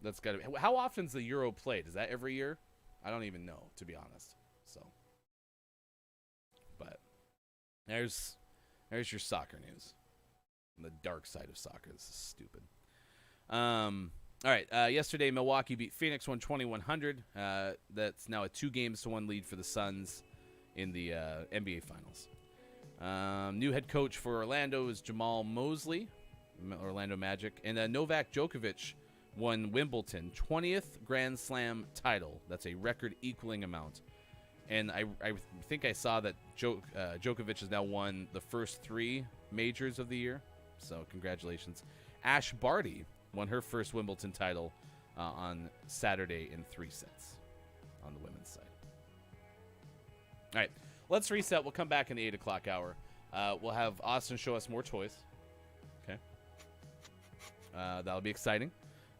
That's got to be. How often's the Euro played? Is that every year? I don't even know, to be honest. So, but there's your soccer news. On the dark side of soccer. This is stupid. All right. Yesterday, Milwaukee beat Phoenix 120-100. That's now a 2-1 lead for the Suns in the NBA Finals. New head coach for Orlando is Jamal Mosley, Orlando Magic. And Novak Djokovic won Wimbledon, 20th Grand Slam title. That's a record-equaling amount. And I think I saw that Djokovic has now won the first 3 majors of the year. So congratulations. Ash Barty won her first Wimbledon title on Saturday in 3 sets on the women's side. All right, let's reset. We'll come back in the 8 o'clock hour. We'll have Austin show us more toys. Okay. That'll be exciting.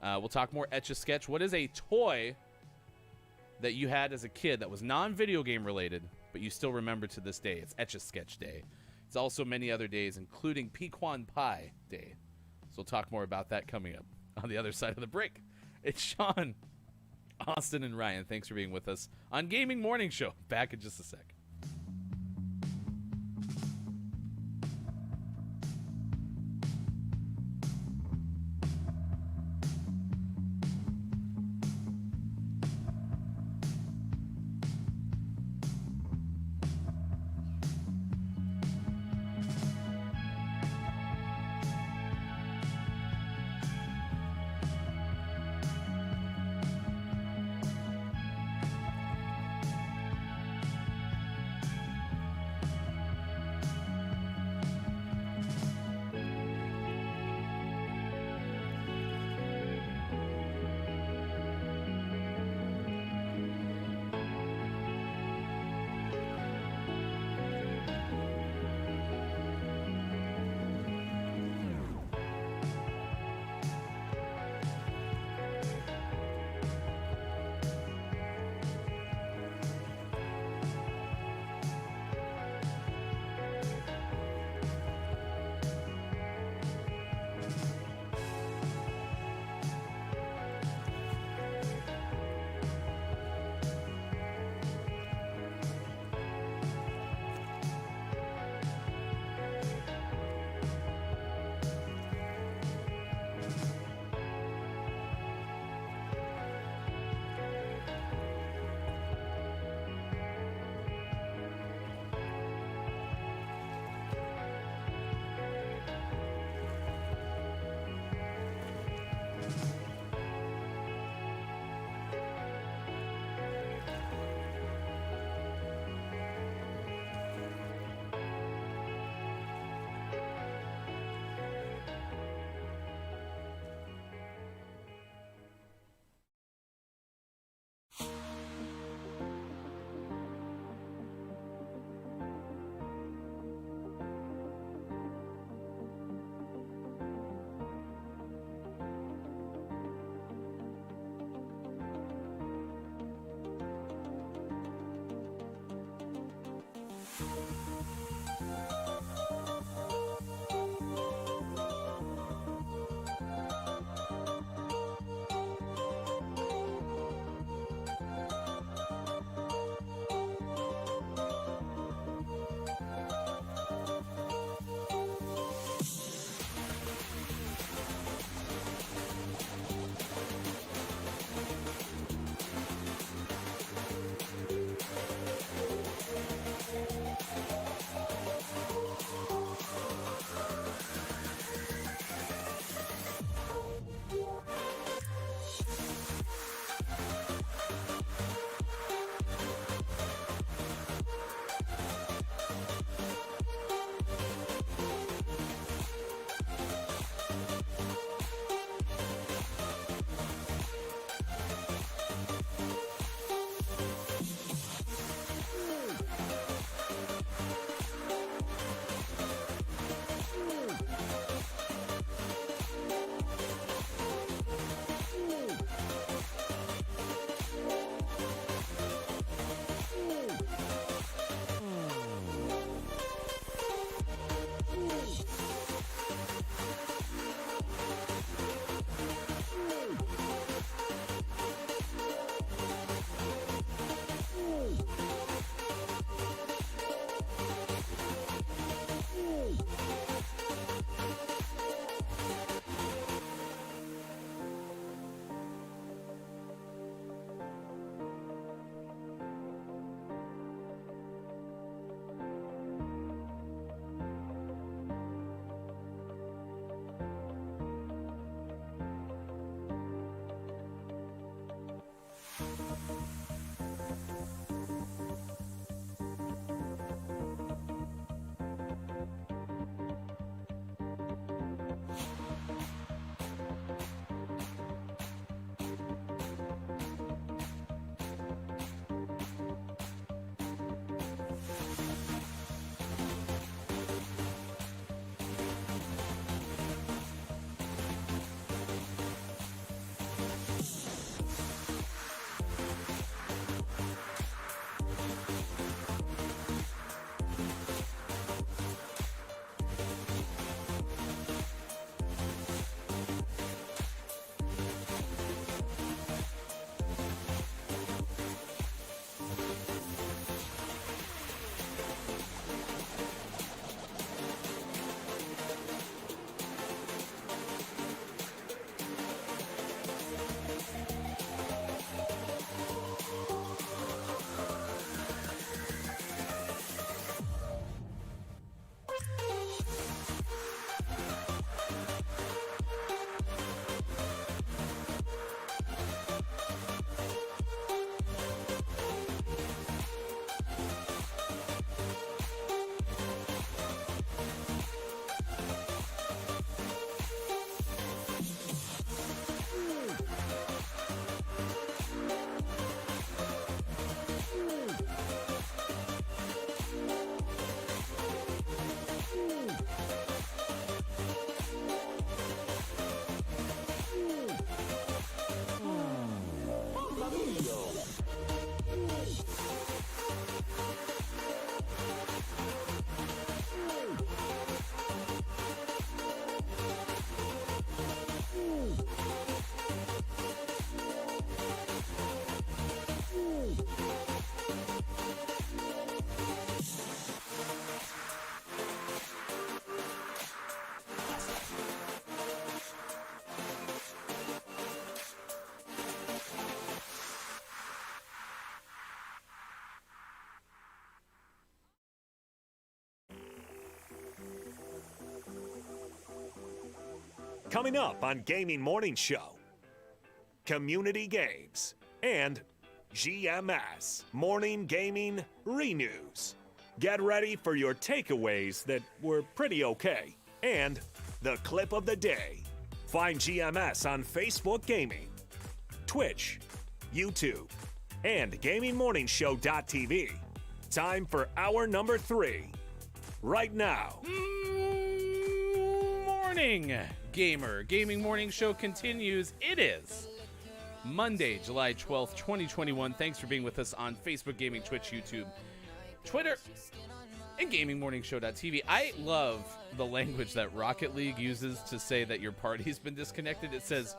We'll talk more Etch A Sketch. What is a toy that you had as a kid that was non-video game related, but you still remember to this day? It's Etch A Sketch Day. It's also many other days, including Pecan Pie Day. So we'll talk more about that coming up on the other side of the break. It's Sean, Austin, and Ryan. Thanks for being with us on Gaming Morning Show. Back in just a sec. Coming up on Gaming Morning Show, community games and GMS Morning Gaming Renews. Get ready for your takeaways that were pretty okay. And the clip of the day. Find GMS on Facebook Gaming, Twitch, YouTube, and GamingMorningshow.tv. Time for hour number 3. Right now. Morning, gamer. Gaming Morning Show continues. It is Monday, July 12th, 2021. Thanks for being with us on Facebook Gaming, Twitch, YouTube, Twitter, and GamingMorningshow.tv. I love the language that Rocket League uses to say that your party's been disconnected. It says,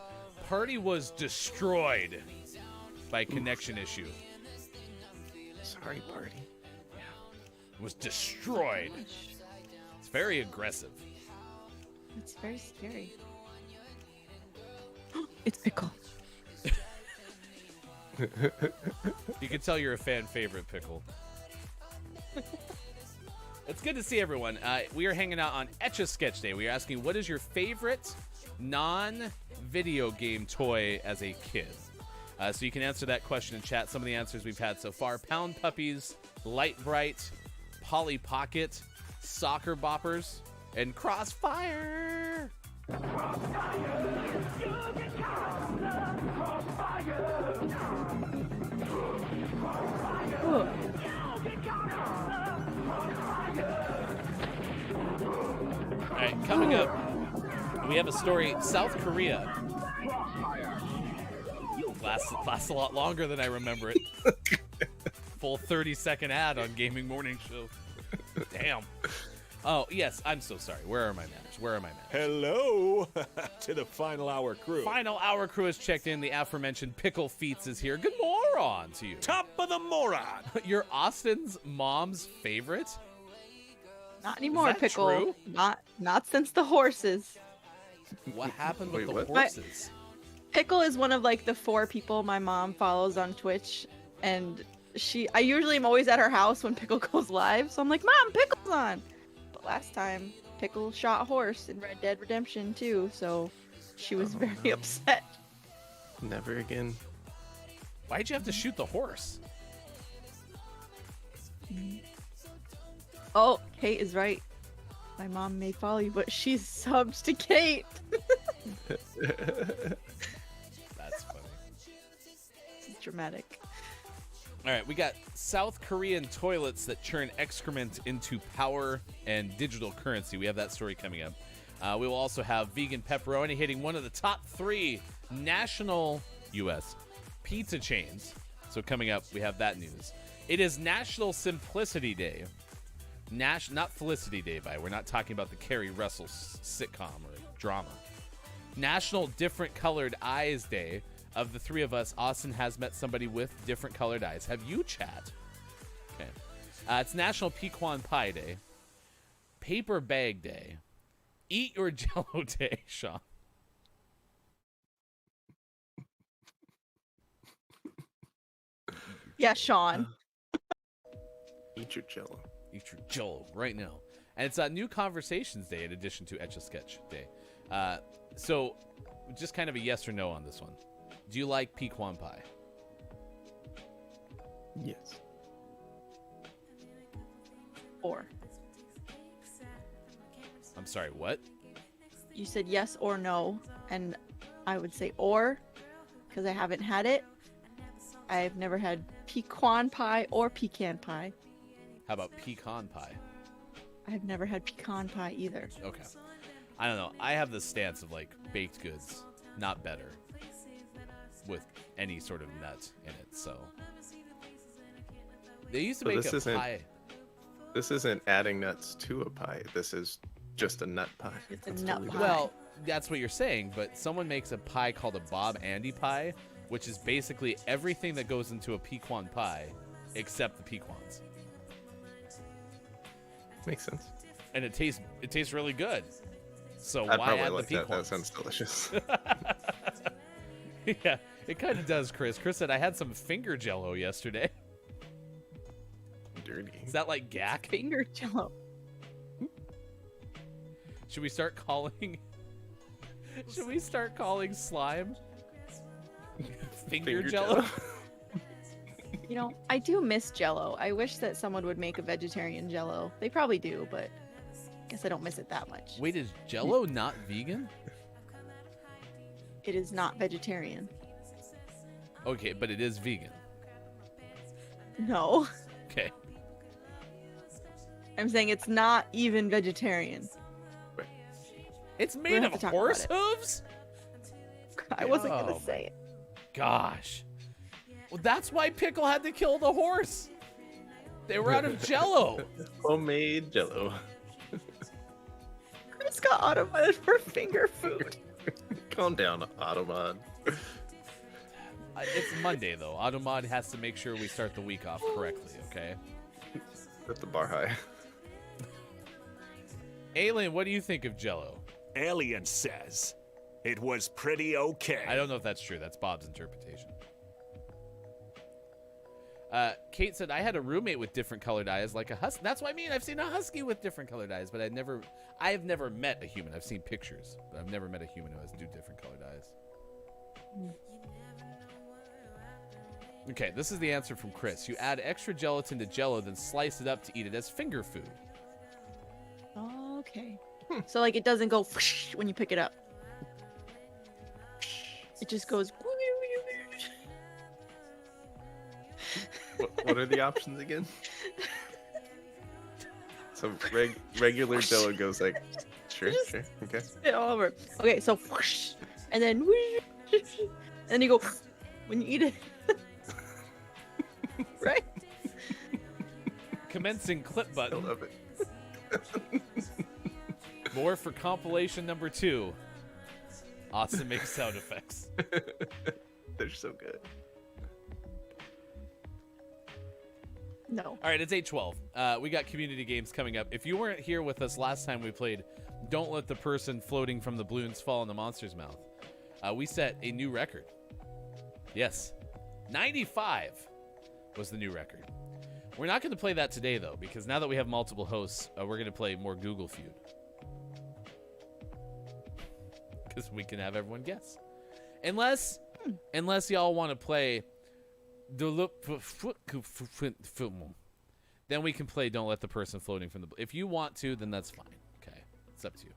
party was destroyed by connection issue. Sorry, party. It was destroyed. It's very aggressive. It's very scary. It's Pickle. You can tell you're a fan favorite, Pickle. It's good to see everyone. We are hanging out on Etch A Sketch Day. We are asking, what is your favorite non-video game toy as a kid? So you can answer that question in chat. Some of the answers we've had so far: Pound Puppies, Light Bright, Polly Pocket, Soccer Boppers, and Crossfire. All right, coming up, we have a story. South Korea lasts a lot longer than I remember it. Full 30-second ad on Gaming Morning Show. Damn. Oh, yes, I'm so sorry. Where are my manners? Hello to the Final Hour crew. Final Hour crew has checked in. The aforementioned Pickle Feats is here. Good moron to you. Top of the moron. You're Austin's mom's favorite? Not anymore, that Pickle. true? Not since the horses. What happened with Wait, the what? horses? Pickle is one of like the 4 people my mom follows on Twitch, and I usually am always at her house when Pickle goes live, so I'm like, Mom, Pickle's on. But last time, Pickle shot a horse in Red Dead Redemption 2, so she was very upset. Never again. Why'd you have to shoot the horse? Oh, Kate is right. My mom may follow you, but she's subbed to Kate. That's funny. It's dramatic. All right, we got South Korean toilets that turn excrement into power and digital currency. We have that story coming up. We will also have vegan pepperoni hitting one of the top 3 national U.S. pizza chains. So coming up, we have that news. It is National Simplicity Day. Not Felicity Day, we're not talking about the Carrie Russell sitcom or drama. National Different Colored Eyes Day. Of the 3 of us, Austin has met somebody with different colored eyes. Have you, chat? Okay. It's National Pecan Pie Day. Paper Bag Day. Eat Your Jello Day, Sean. Yeah, Sean. Eat your jello. Eat your Jello right now. And it's New Conversations Day in addition to Etch A Sketch Day. So just kind of a yes or no on this one. Do you like pecan pie? Yes. 4. I'm sorry, what? You said yes or no, and I would say or, because I haven't had it. I've never had pecan pie or pecan pie. How about pecan pie? I've never had pecan pie either. Okay. I don't know. I have the stance of like baked goods, not better, with any sort of nut in it. So they used to So make this a isn't- pie. This isn't adding nuts to a pie. This is just a nut pie. It's a That's nut totally pie. Well, that's what you're saying, but someone makes a pie called a Bob Andy pie, which is basically everything that goes into a pecan pie except the pecans. Makes sense. And it tastes really good. So I'd why probably add like the that. That pecans? sounds delicious. Yeah, it kind of does, Chris. Chris said I had some finger jello yesterday. Dirty. Is that like gack? Finger jello. Should we start calling Should we start calling slime finger jello? You know, I do miss Jello. I wish that someone would make a vegetarian Jello. They probably do, but I guess I don't miss it that much. Wait, is Jello not vegan? It is not vegetarian. Okay, but it is vegan. No, Okay. I'm saying it's not even vegetarian. It's don't made have of to talk horse about hooves? I wasn't Oh, gonna say it. Gosh. Well, that's why Pickle had to kill the horse. They were out of Jello. Homemade Jello. Chris got automated for finger food. Calm down, Automod. It's Monday, though. Automod has to make sure we start the week off correctly, okay? Set the bar high. Alien, what do you think of Jello? Alien says it was pretty okay. I don't know if that's true. That's Bob's interpretation. Kate said, I had a roommate with different colored eyes, like a husky. That's what I mean. I've seen a husky with different colored eyes, but I have never met a human. I've seen pictures, but I've never met a human who has different colored eyes. Okay, this is the answer from Chris. You add extra gelatin to Jello, then slice it up to eat it as finger food. Okay. So like it doesn't go when you pick it up. It just goes. What are the options again? So regular Jello goes like, sure, okay. It all over. Okay, so and then and then you go when you eat it. Right? Commencing clip I button. love it. More for compilation number 2. Awesome makes sound effects. They're so good. No. All right, it's 8:12. We got community games coming up. If you weren't here with us last time we played Don't Let the Person Floating from the Balloons Fall in the Monster's Mouth, we set a new record. Yes, 95 was the new record. We're not going to play that today, though, because now that we have multiple hosts, we're going to play more Google Feud. Because we can have everyone guess. Unless y'all want to play... Then we can play Don't Let the Person Floating from the... If you want to, then that's fine. Okay, it's up to you.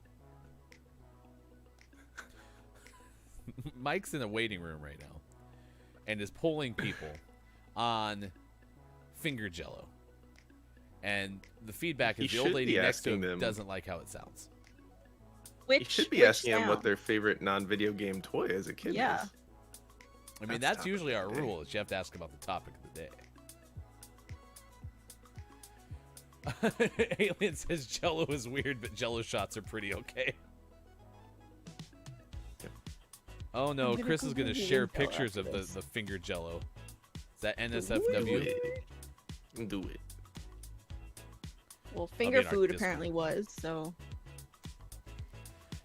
Mike's in a waiting room right now and is polling people on finger Jello. And the feedback is He the old should lady be next to asking him them- doesn't like how it sounds. You should be asking them what their favorite non-video game toy as a kid Yeah. is. I mean, That's that's usually our topic of the day. rule, is you have to ask about the topic of the day. Alien says Jello is weird, but Jello shots are pretty okay. Oh no, I'm gonna Chris is Google going to vegan share Jello pictures of after the this. finger Jello. Is that Do NSFW? it. Do it. Well, be finger in our food Discord. apparently was, so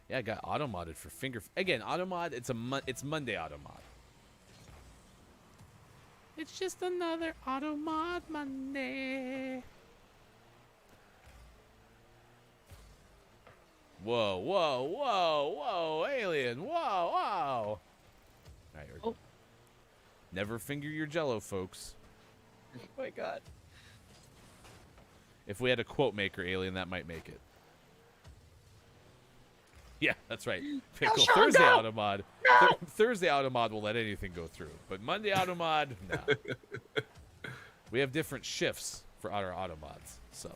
Yeah, I got auto-modded for finger... Again, auto-mod, it's Monday auto-mod. It's just another auto-mod Monday. Whoa, whoa, whoa, whoa, alien, whoa, whoa. All right, here we go. Oh. Never finger your Jello, folks. oh my god. If we had a quote maker, alien, that might make it. Yeah, that's right. Pickle. Sean, Thursday go! automod. Thursday automod will let anything go through, but Monday automod, no. We have different shifts for our automods. So,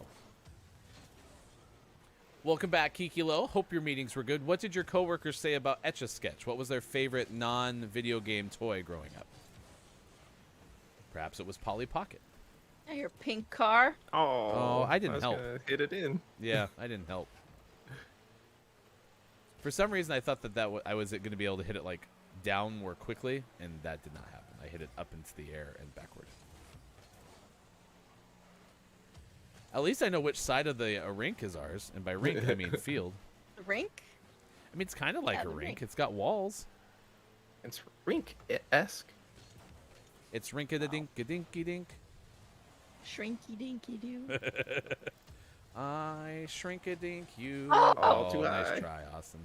welcome back, Kikilo. Hope your meetings were good. What did your coworkers say about Etch A Sketch? What was their favorite non-video game toy growing up? Perhaps it was Polly Pocket. Now your pink car. Oh, I didn't was help. gonna hit it in. Yeah, I didn't help. For some reason, I thought I was going to be able to hit it like down more quickly, and that did not happen. I hit it up into the air and backward. At least I know which side of the rink is ours, and by rink I mean field. The rink. I mean, it's kind of like Yeah, a the rink. rink. It's got walls. It's rink-esque. It's rink-a-dink-a-dinky-dink. Shrinky dinky doo. I shrink-a-dink you. Oh. All too nice high. try, Austin.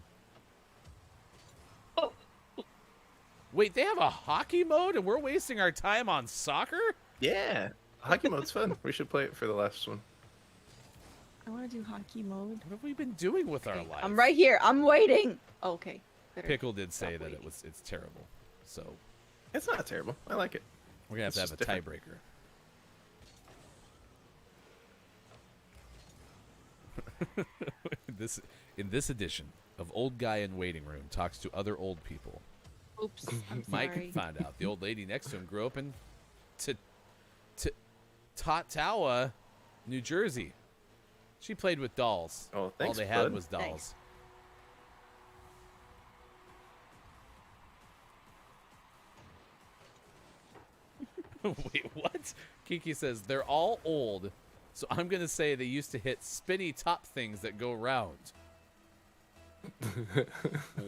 Wait, they have a hockey mode and we're wasting our time on soccer? Yeah, hockey mode's fun. We should play it for the last one. I want to do hockey mode. What have we been doing with our Okay, life? I'm right here. I'm waiting. Okay. Better Pickle did say stop that waiting. it's terrible. So It's not terrible. I like it. we're gonna have It's to have just a different. tiebreaker. In this edition of Old Guy in Waiting Room talks to other old people. Oops. I'm Mike sorry. found out the old lady next to him grew up in Tatawa, New Jersey. She played with dolls. Oh, thanks, All they had bud. was dolls. Thanks. Wait, what? Kiki says they're all old, so I'm gonna say they used to hit spinny top things that go round.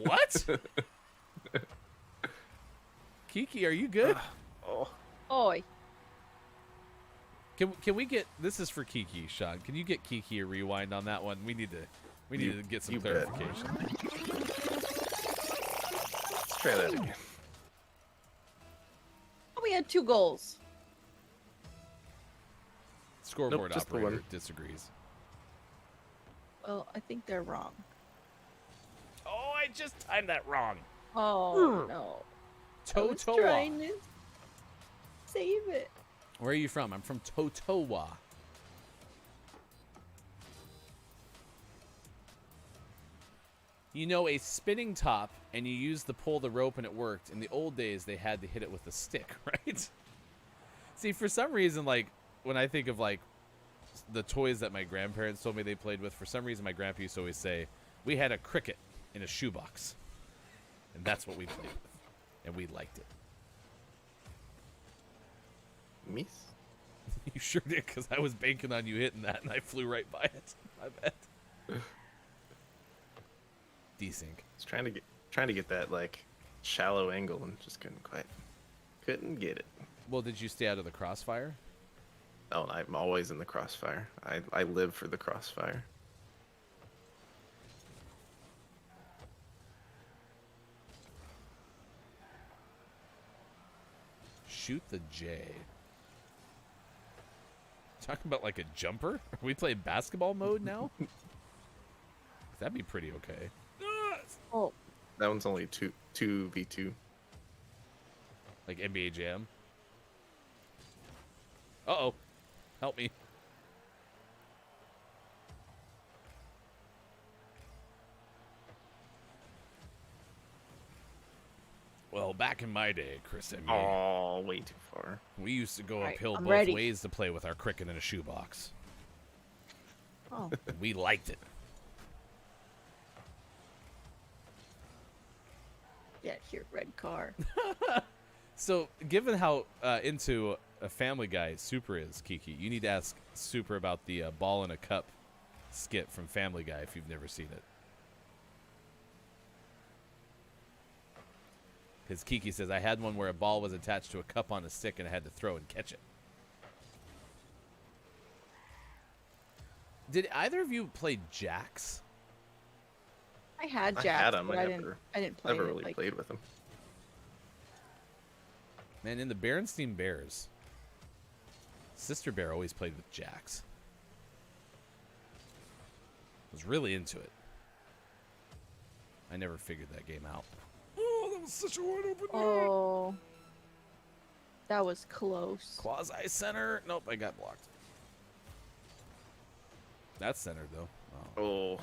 What? Kiki, are you good? Oh, Oi. Can we get this is for Kiki, Sean? Can you get Kiki a rewind on that one? We need to get some you bet. clarification. let's try that again. Oh, we had 2 goals. Scoreboard just the operator one. disagrees. Well, I think they're wrong. Oh, I just timed that wrong. Oh no. I was Totowa. trying to save it. Where are you from? I'm from Totowa. You know, a spinning top, and you use the pull the rope and it worked. In the old days, they had to hit it with a stick, right? See, for some reason, like, when I think of, like, the toys that my grandparents told me they played with, for some reason my grandpa used to always say, we had a cricket in a shoebox. And that's what we played with. And we liked it. Miss? You sure did, because I was banking on you hitting that, and I flew right by it. My bad. Desync. I was trying to get that like shallow angle and just couldn't get it. Well, did you stay out of the crossfire? Oh, I'm always in the crossfire. I live for the crossfire. Shoot the J. Talking about like a jumper? Are we playing basketball mode now? That'd be pretty okay. Oh, That one's only 2v2. Like NBA Jam. Uh-oh. Help me. Well, back in my day, Chris and me, Oh, way too far. we used to go Alright, uphill I'm both ready. ways to play with our cricket in a shoebox. oh. We liked it. Get here, red car. So, given how into a Family Guy Super is, Kiki, you need to ask Super about the ball in a cup skit from Family Guy if you've never seen it. Because Kiki says, I had one where a ball was attached to a cup on a stick and I had to throw and catch it. Did either of you play Jacks? I had I Jack, had 'em, but I I never- didn't play Never it. really Like, played with them. Man, in the Berenstein Bears, Sister Bear always played with Jacks. Was really into it. I never figured that game out. Oh, that was such a wide open oh, that was close. Quasi center. Nope, I got blocked. That's centered though. Oh. Oh.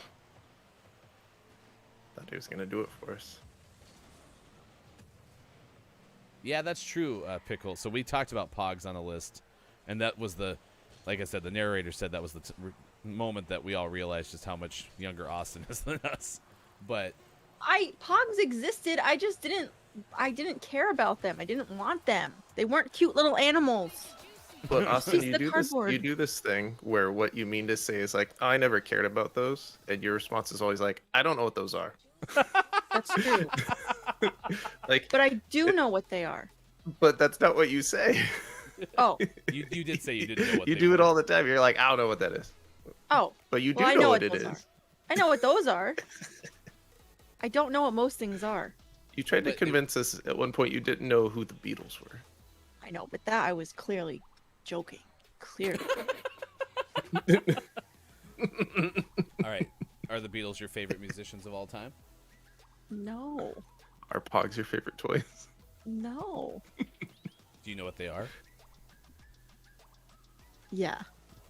Thought he was gonna do it for us. Yeah, that's true, Pickle. So we talked about Pogs on a list, and that was like I said, the narrator said that was the moment that we all realized just how much younger Austin is than us. But Pogs existed. I didn't care about them. I didn't want them. They weren't cute little animals. But Austin, Piece of cardboard. you do this thing where what you mean to say is like, oh, I never cared about those, and your response is always like, I don't know what those are. That's true. Like, But I do know what they are. but that's not what you say. Oh, you did say you didn't know what You they do were. it all the time. You're like, I don't know what that is. oh. But you do Well, I know, know what what it those is. are. I know what those are. I don't know what most things are. You tried to But it- convince us at one point you didn't know who the Beatles were. I know, but that I was clearly joking. Clearly. All right. Are the Beatles your favorite musicians of all time? No. Are Pogs your favorite toys? No. Do you know what they are? Yeah.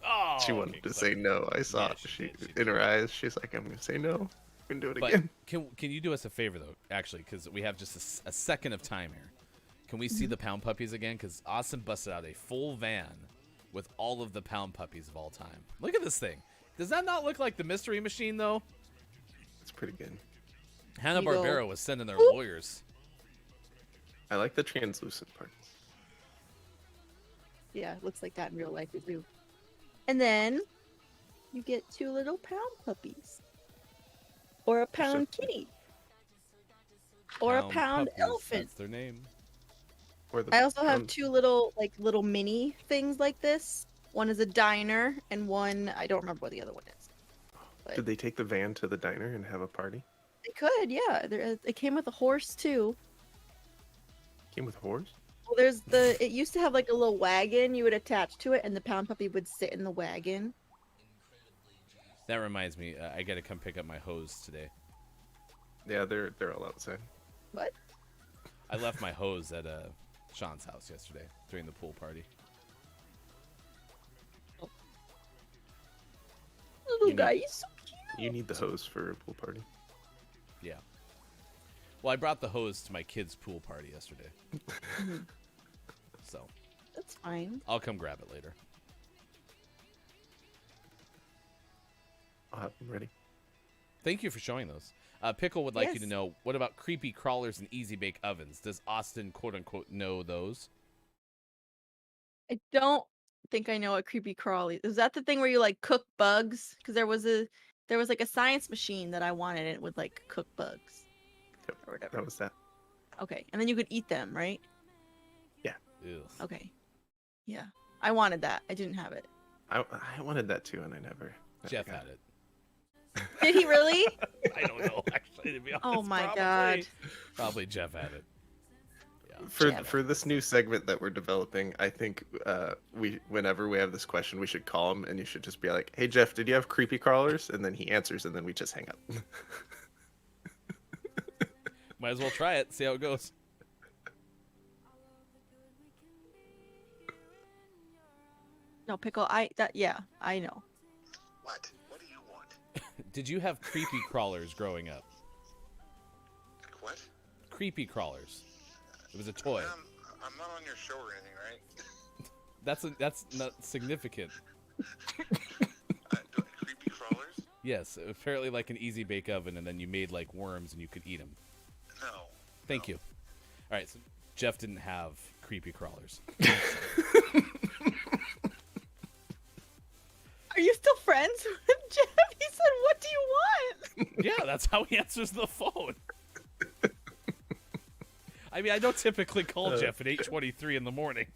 Oh, She wanted okay, to 'cause say no. I saw Yeah, it. she did, she In her eyes, she's like, I'm going to say no. I'm going to do it But again. can you do us a favor though? Actually, because we have just a second of time here. Can we see the Pound Puppies again? Because Austin busted out a full van with all of the Pound Puppies of all time. Look at this thing. Does that not look like the Mystery Machine though? It's pretty good. Hanna-Barbera was sending their lawyers. I like the translucent part. Yeah, it looks like that in real life too. And then you get 2 little pound puppies. Or a pound kitty. Or a pound Puppies, elephant. That's their name. Or the I also have pound- 2 little mini things like this. One is a diner and one I don't remember what the other one is. But Did they take the van to the diner and have a party? they could, yeah. It came with a horse too. Came with a horse? Well, it used to have like a little wagon you would attach to it, and the pound puppy would sit in the wagon. That reminds me, I got to come pick up my hose today. Yeah, they're all outside. What? I left my hose at Sean's house yesterday during the pool party. Little You guy, he's so cute. You need the hose for a pool party. Yeah. Well, I brought the hose to my kid's pool party yesterday. So That's fine. I'll come grab it later. I'll have them ready. Thank you for showing those. Pickle would like you to Yes. know, what about creepy crawlers and easy bake ovens? Does Austin, quote unquote, know those? I don't think I know what creepy crawly is. That the thing where you like cook bugs? Because there was like a science machine that I wanted, and it would like cook bugs Yep, or whatever. that was that. Okay, and then you could eat them, right? Ew. Okay. Yeah, I wanted that. I didn't have it. I wanted that too, and I never Jeff got had it. Did he really? I don't know, actually, to be honest. Oh my probably. God. Probably Jeff had it. Yeah. For this new segment that we're developing, I think whenever we have this question, we should call him, and you should just be like, "Hey Jeff, did you have creepy crawlers?" And then he answers, and then we just hang up. Might as well try it, see how it goes. No, pickle. Yeah, I know. What? What do you want? Did you have creepy crawlers growing up? What? Creepy crawlers. It was a toy. I'm not on your show or anything, right? That's not significant. Creepy crawlers? Yes, apparently like an easy bake oven, and then you made like worms and you could eat them. No. Thank you. All right, so Jeff didn't have creepy crawlers. Are you still friends with Jeff? He said, "What do you want?" Yeah, that's how he answers the phone. I mean, I don't typically call Jeff at 8:23 in the morning.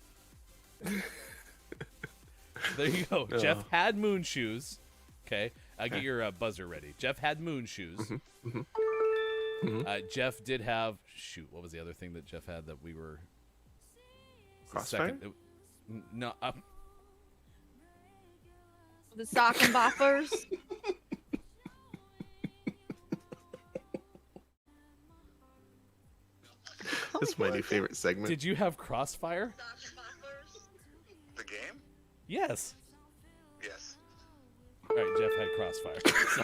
There you go. Jeff had moon shoes. Okay, I'll get your buzzer ready. Jeff had moon shoes. Jeff did have what was the other thing that Jeff had that we were Crossfire? No, The sock and boppers. This is my new favorite segment. did you have Crossfire? The game? Yes. Yes. All right, Jeff had Crossfire. So,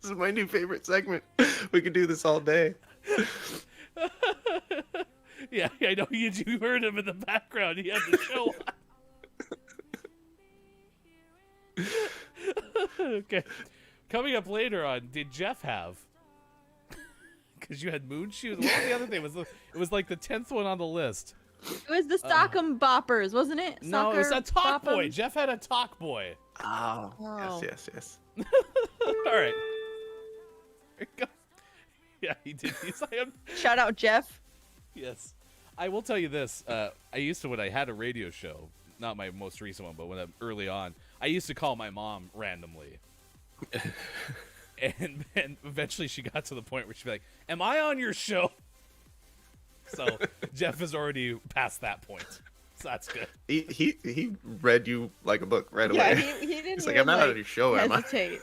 This is my new favorite segment. We could do this all day. yeah, I know you heard him in the background. He had the show on. Okay. Coming up later on, did Jeff have? Because you had moon shoes. What was the other thing? It was like the 10th one on the list. It was the sock and boppers, wasn't it? No, it was a Socker talk boy. boppers? Jeff had a talk boy. Oh, Oh. yes. All right. There you go. Yeah, he did. Shout out Jeff. Yes. I will tell you this. I used to, when I had a radio show, not my most recent one, but early on, I used to call my mom randomly. And eventually she got to the point where she'd be like, "Am I on your show?" So Jeff is already past that point. So that's good. He read you like a book right Yeah, away. he didn't He's like, even, I'm not on your show, am I? hesitate.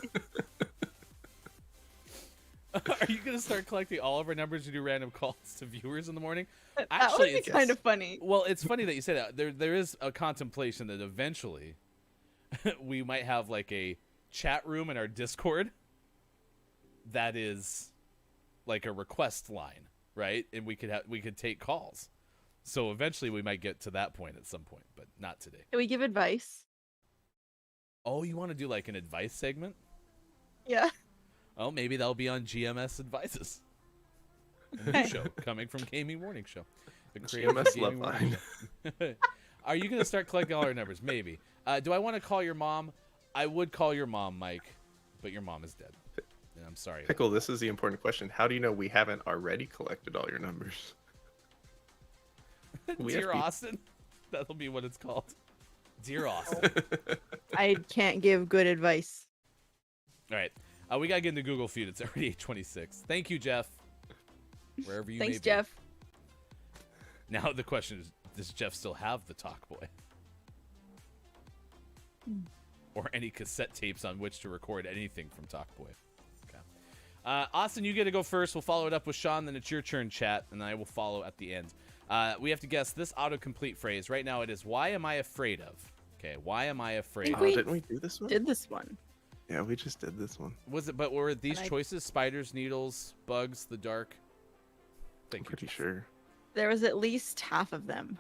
Are you going to start collecting all of our numbers to do random calls to viewers in the morning? That Actually, would be it's kind of funny. well, it's funny that you say that. There is a contemplation that eventually we might have like a chat room in our Discord that is like a request line, right? And we could take calls. So eventually we might get to that point at some point, but not today. Can we give advice? Oh, you want to do like an advice segment? Yeah. Oh, maybe that'll be on GMS Advices. A new Okay. show coming from Gaming Morning Show. The creator of GMS Gaming Love Morning Show. Are you going to start collecting all our numbers? Maybe. Do I want to call your mom? I would call your mom, Mike, but your mom is dead. And I'm sorry. Pickle, this is the important question. How do you know we haven't already collected all your numbers? We have Dear people- Austin? That'll be what it's called. Dear Austin. I can't give good advice. All right. We got to get into Google Feud. It's already 8:26. Thank you, Jeff. Wherever you Thanks, may be. Jeff. Now the question is, does Jeff still have the Talk Boy? Or any cassette tapes on which to record anything from Talk Boy? Okay. Austin, you get to go first. We'll follow it up with Sean. Then it's your turn, chat, and I will follow at the end. We have to guess this autocomplete phrase. Right now it is, why am I afraid of? Okay, why am I afraid think of? Oh, we didn't we do this one? Did this one. Yeah, we just did this one. Was it? But were these And I- choices spiders, needles, bugs, the dark? I'm Thank you. pretty Jeff. sure. There was at least half of them.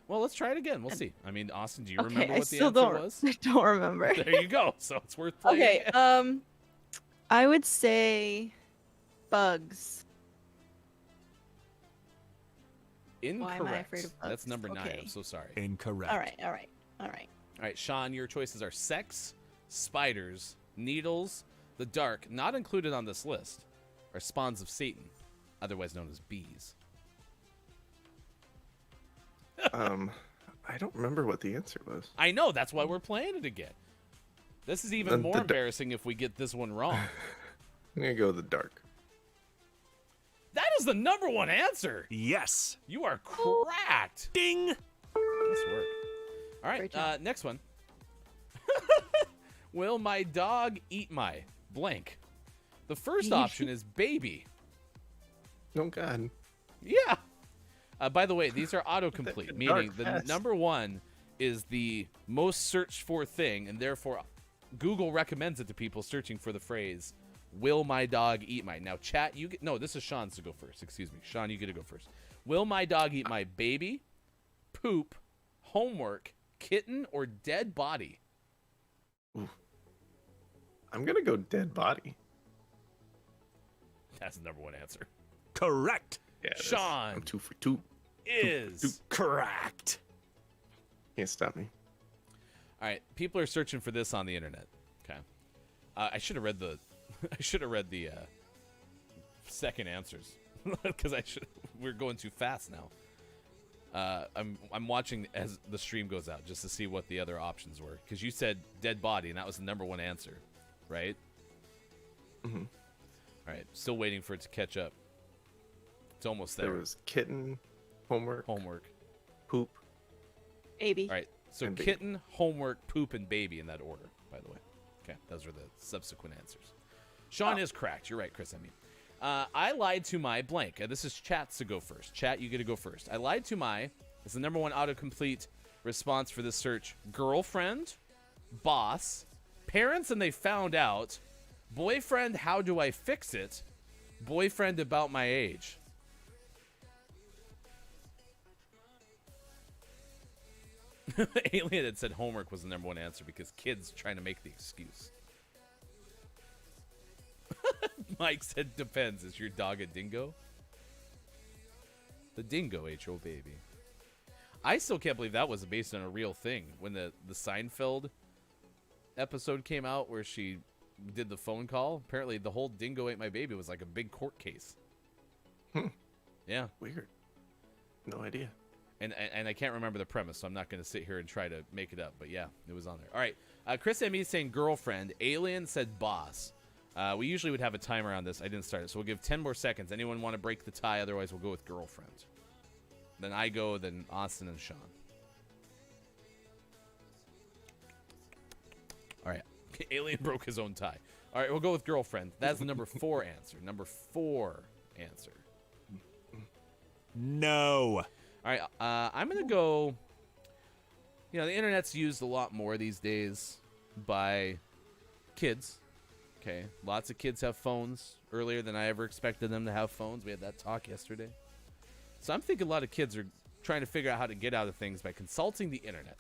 Well, let's try it again. We'll see. I mean, Austin, do you Okay, remember I what the still answer don't. was? I don't remember. There you go. So it's worth playing. Okay. again. I would say bugs. Incorrect. Why am I afraid of That's bugs? number 9. Okay. I'm so sorry. Incorrect. All right. All right. All right. All right, Sean, your choices are sex, spiders, needles, the dark, not included on this list, are spawns of Satan, otherwise known as bees. I don't remember what the answer was. I know, that's why we're playing it again. This is even Then more the embarrassing if we get this one wrong. I'm gonna go with the dark. That is the number one answer. Yes. You are cracked. Ding. Nice work. All right, Great job. next one. Will my dog eat my blank? The first option is baby. Oh God. Yeah. By the way, these are autocomplete, meaning dark the fast. number one is the most searched for thing, and therefore Google recommends it to people searching for the phrase, will my dog eat my... Now, chat, you get... No, this is Sean's to go first. Excuse me. Sean, you get to go first. Will my dog eat my baby, poop, homework, kitten, or dead body? I'm gonna go dead body. That's the number one answer. Correct. Yeah. it is. Sean. I'm 2 for 2. Is... Correct. Can't stop me. All right, people are searching for this on the internet. Okay, I should have read the, I should have read the second answers because we're going too fast now. I'm watching as the stream goes out just to see what the other options were because you said dead body and that was the number one answer, right? Mhm. All right, still waiting for it to catch up. It's almost there. There was kitten, homework, Homework. poop. Baby. All right, so And baby. kitten, homework, poop, and baby in that order, by the way. Okay, those are the subsequent answers. Sean is correct. You're right, Chris. I mean, I lied to my blank. This is chat's to go first. Chat, you get to go first. I lied to my, it's the number one autocomplete response for this search, girlfriend, boss, parents and they found out, boyfriend, how do I fix it, boyfriend about my age. Alien had said homework was the number one answer because kids trying to make the excuse. Mike said depends. Is your dog a dingo? The dingo ate your baby. I still can't believe that was based on a real thing. When the Seinfeld episode came out where she did the phone call, apparently the whole dingo ate my baby was like a big court case. Yeah. Weird. No idea. And I can't remember the premise, so I'm not going to sit here and try to make it up. But yeah, it was on there. All right. Chris M.E. is saying girlfriend. Alien said boss. We usually would have a timer on this. I didn't start it, so we'll give 10 more seconds. Anyone want to break the tie? Otherwise, we'll go with girlfriend. Then I go, then Austin and Sean. All right. Alien broke his own tie. All right, we'll go with girlfriend. That's the number 4 answer. Number 4 answer. No. All right, I'm going to go... You know, the internet's used a lot more these days by kids. Okay, lots of kids have phones earlier than I ever expected them to have phones. We had that talk yesterday. So I'm thinking a lot of kids are trying to figure out how to get out of things by consulting the internet.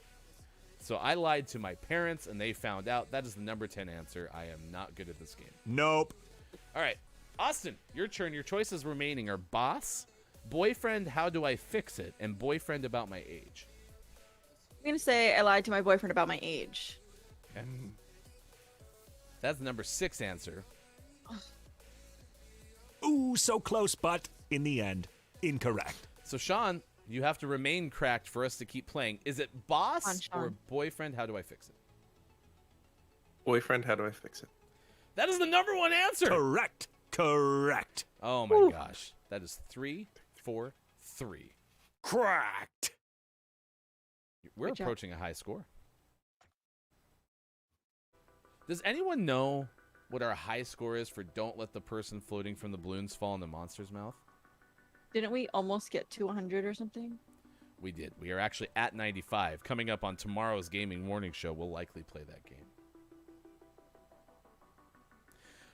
So I lied to my parents, and they found out. That is the number 10 answer. I am not good at this game. Nope. All right, Austin, your turn. Your choices remaining are boss, boyfriend, how do I fix it, and boyfriend about my age. I'm gonna say I lied to my boyfriend about my age. Okay. That's the number 6 answer. Ooh, so close, but in the end, incorrect. So, Sean, you have to remain cracked for us to keep playing. Is it boss Come on, Sean. or boyfriend? How do I fix it? Boyfriend, how do I fix it? That is the number 1 answer. Correct. Correct. Oh, my gosh. That is 3, 4, 3. Cracked. We're Good job. approaching a high score. Does anyone know what our high score is for don't let the person floating from the balloons fall in the monster's mouth? Didn't we almost get to 100 or something? We did. We are actually at 95. Coming up on tomorrow's gaming morning show, we'll likely play that game.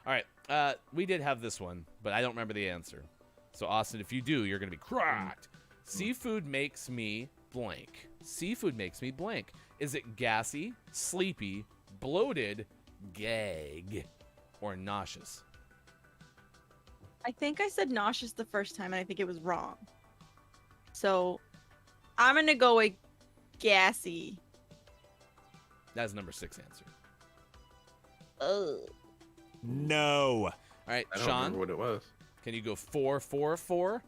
All right. We did have this one, but I don't remember the answer. So, Austin, if you do, you're going to be cracked. Seafood makes me blank. Seafood makes me blank. Is it gassy, sleepy, bloated, gag, or nauseous? I think I said nauseous the first time, and I think it was wrong. So I'm gonna go with gassy. That's number 6 answer. Ugh. No. All right, I don't Sean, remember what it was. can you go 4, 4, 4?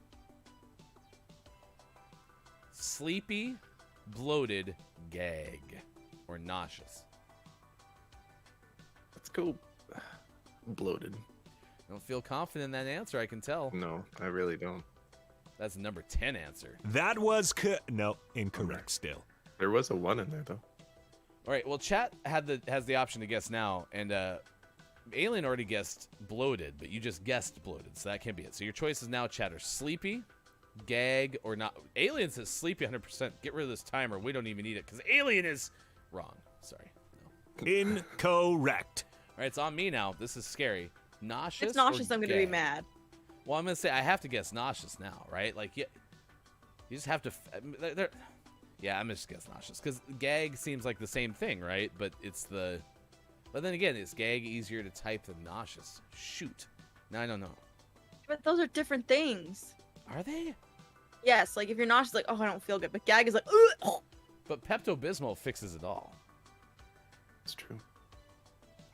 Sleepy, bloated, gag, or nauseous? Let's go bloated. I don't feel confident in that answer, I can tell. No, I really don't. That's the number 10 answer. That was no, incorrect still. There was a 1 in there, though. All right, well, chat has the option to guess now, and Alien already guessed bloated, but you just guessed bloated, so that can't be it. So your choices now, chat, are sleepy, gag, or not. Alien says sleepy 100%. Get rid of this timer. We don't even need it, because Alien is wrong. Sorry. No. Incorrect. All right, it's on me now. This is scary. Nauseous. If it's nauseous, or I'm gonna be gag? mad. Well, I'm gonna say I have to guess nauseous now, right? Like, you just have to. Yeah, I'm just guess nauseous because gag seems like the same thing, right? But it's the. But then again, is gag easier to type than nauseous? Shoot. No, I don't know. But those are different things. Are they? Yes, like if you're nauseous, like, oh, I don't feel good. But gag is like, ugh. But Pepto-Bismol fixes it all. It's true.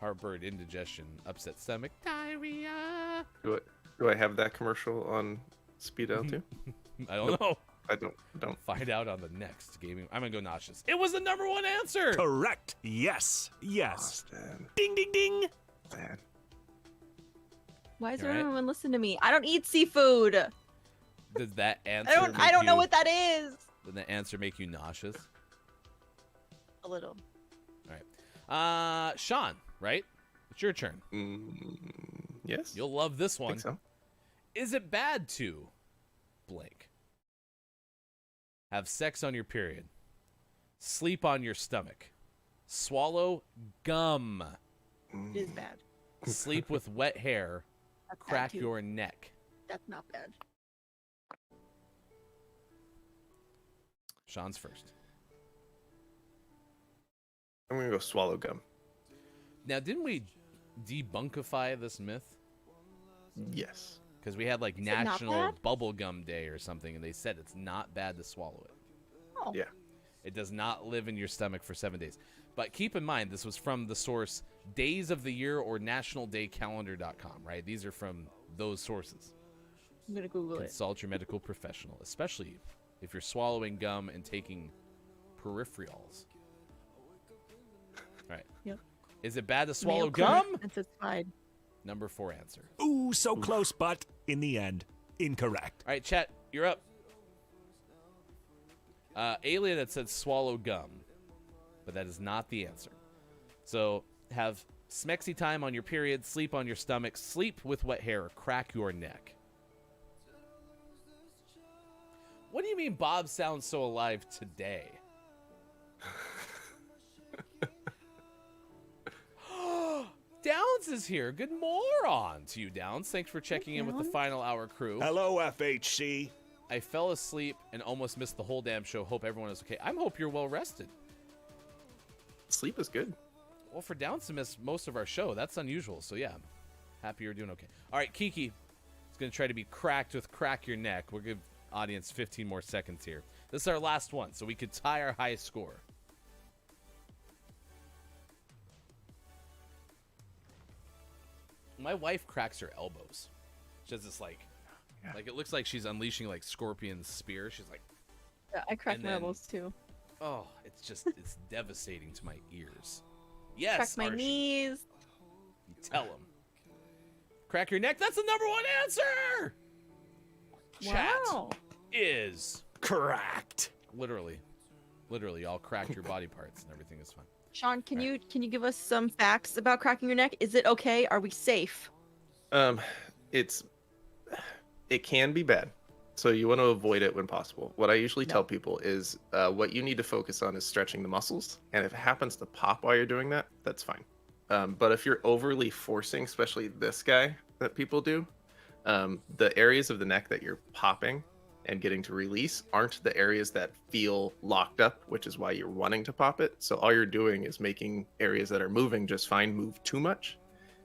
Heartburn, indigestion, upset stomach, diarrhea. Do I have that commercial on speed dial too? I don't know. I don't. Find out on the next gaming. I'm gonna go nauseous. It was the number 1 answer. Correct. Yes. Yes. Austin. Ding, ding, ding. Man. Why does All right. everyone listen to me? I don't eat seafood. Does that answer? I don't know what that is. Did the answer make you nauseous? A little. Sean, right? It's your turn. Yes. You'll love this I one. think so. Is it bad to blank? Have sex on your period. Sleep on your stomach. Swallow gum. It is bad. Sleep with wet hair. That's bad Crack too. your neck. That's not bad. Sean's first. I'm gonna go swallow gum. Now, didn't we debunkify this myth? Yes. Because we had like Is it not National bad? Bubblegum Day or something, and they said it's not bad to swallow it. Oh. Yeah. It does not live in your stomach for 7 days. But keep in mind, this was from the source Days of the Year or NationalDayCalendar.com, right? These are from those sources. I'm gonna Google it. Consult your medical professional, especially if you're swallowing gum and taking peripherals. All right. Yep. Is it bad to swallow Mayo gum? Clinic, it's fine. Number 4 answer. Ooh, so close, but in the end, incorrect. All right, chat, you're up. Alien had said swallow gum, but that is not the answer. So have smexy time on your period, sleep on your stomach, sleep with wet hair, or crack your neck. What do you mean Bob sounds so alive today? Downs is here. Good moron to you, Downs. Thanks for checking in with the final hour crew. Hello, FHC. I fell asleep and almost missed the whole damn show. Hope everyone is okay. I hope you're well rested. Sleep is good. Well, for Downs to miss most of our show, that's unusual. So yeah, I'm happy you're doing okay. All right, Kiki is going to try to be cracked with crack your neck. We'll give audience 15 more seconds here. This is our last one, so we could tie our highest score. My wife cracks her elbows. She has this like it looks like she's unleashing like Scorpion's spear. She's like, Yeah, I crack And my then- elbows too. oh, it's devastating to my ears. Yes, Crack my Archie. knees. You tell him. Crack your neck. That's the number 1 answer. Chat Wow. is Correct. literally, y'all cracked your body parts and everything is fine. Sean, can you give us some facts about cracking your neck? Is it okay? Are we safe? It can be bad, so you want to avoid it when possible. What I usually tell people is what you need to focus on is stretching the muscles, and if it happens to pop while you're doing that, that's fine. But if you're overly forcing, especially this guy that people do, the areas of the neck that you're popping and getting to release aren't the areas that feel locked up, which is why you're wanting to pop it. So all you're doing is making areas that are moving just fine move too much.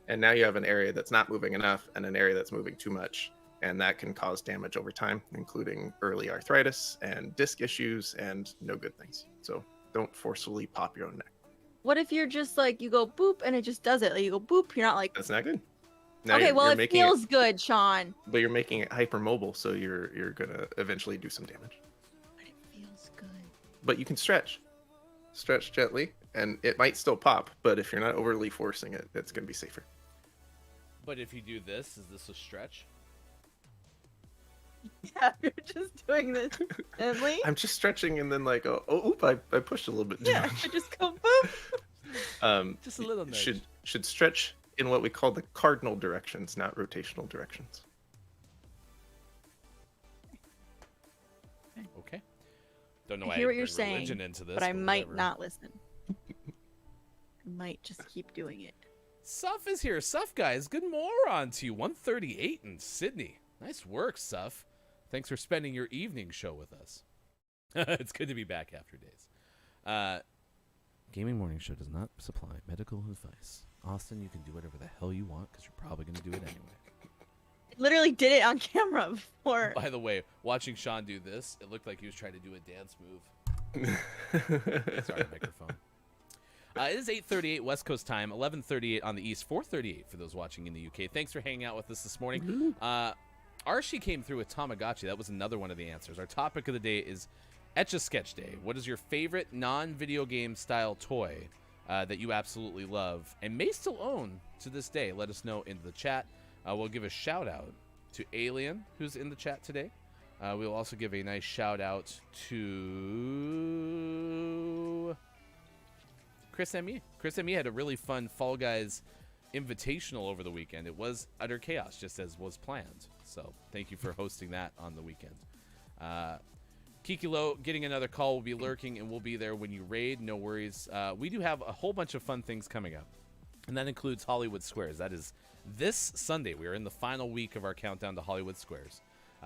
And now you have an area that's not moving enough and an area that's moving too much. And that can cause damage over time, including early arthritis and disc issues and no good things. So don't forcefully pop your own neck. What if you're just like, you go boop and it just does it? Like you go boop, you're not like, That's not good. Now okay, you're well, it making feels good, Sean. but you're making it hypermobile, so you're gonna eventually do some damage. But it feels good. But you can stretch gently, and it might still pop. But if you're not overly forcing it, it's gonna be safer. But if you do this, is this a stretch? Yeah, you're just doing this gently. I'm just stretching, and then like, I pushed a little bit. Too Yeah, much. I just go boop. Just a little nudge. Should stretch in what we call the cardinal directions, not rotational directions. Okay. Don't know I why hear what bring you're saying, religion into this, but I might whatever. not listen. I might just keep doing it. Suff is here. Suff, guys. Good moron to you. 138 in Sydney. Nice work, Suff. Thanks for spending your evening show with us. It's good to be back after days. Gaming Morning Show does not supply medical advice. Austin, you can do whatever the hell you want because you're probably going to do it anyway. I literally did it on camera before. By the way, watching Sean do this, it looked like he was trying to do a dance move. Sorry, microphone. It is 8:38 West Coast time, 11:38 on the East, 4:38 for those watching in the UK. Thanks for hanging out with us this morning. Archie came through with Tamagotchi. That was another one of the answers. Our topic of the day is Etch A Sketch Day. What is your favorite non-video game style toy that you absolutely love and may still own to this day? Let us know in the chat. We'll give a shout out to Alien, who's in the chat today. We'll also give a nice shout out to Chris M.E. Chris M.E. had a really fun Fall Guys invitational over the weekend. It was utter chaos, just as was planned. So thank you for hosting that on the weekend. Kikilo getting another call, will be lurking, and we'll be there when you raid. No worries. We do have a whole bunch of fun things coming up, and that includes Hollywood Squares. That is this Sunday. We are in the final week of our countdown to Hollywood Squares.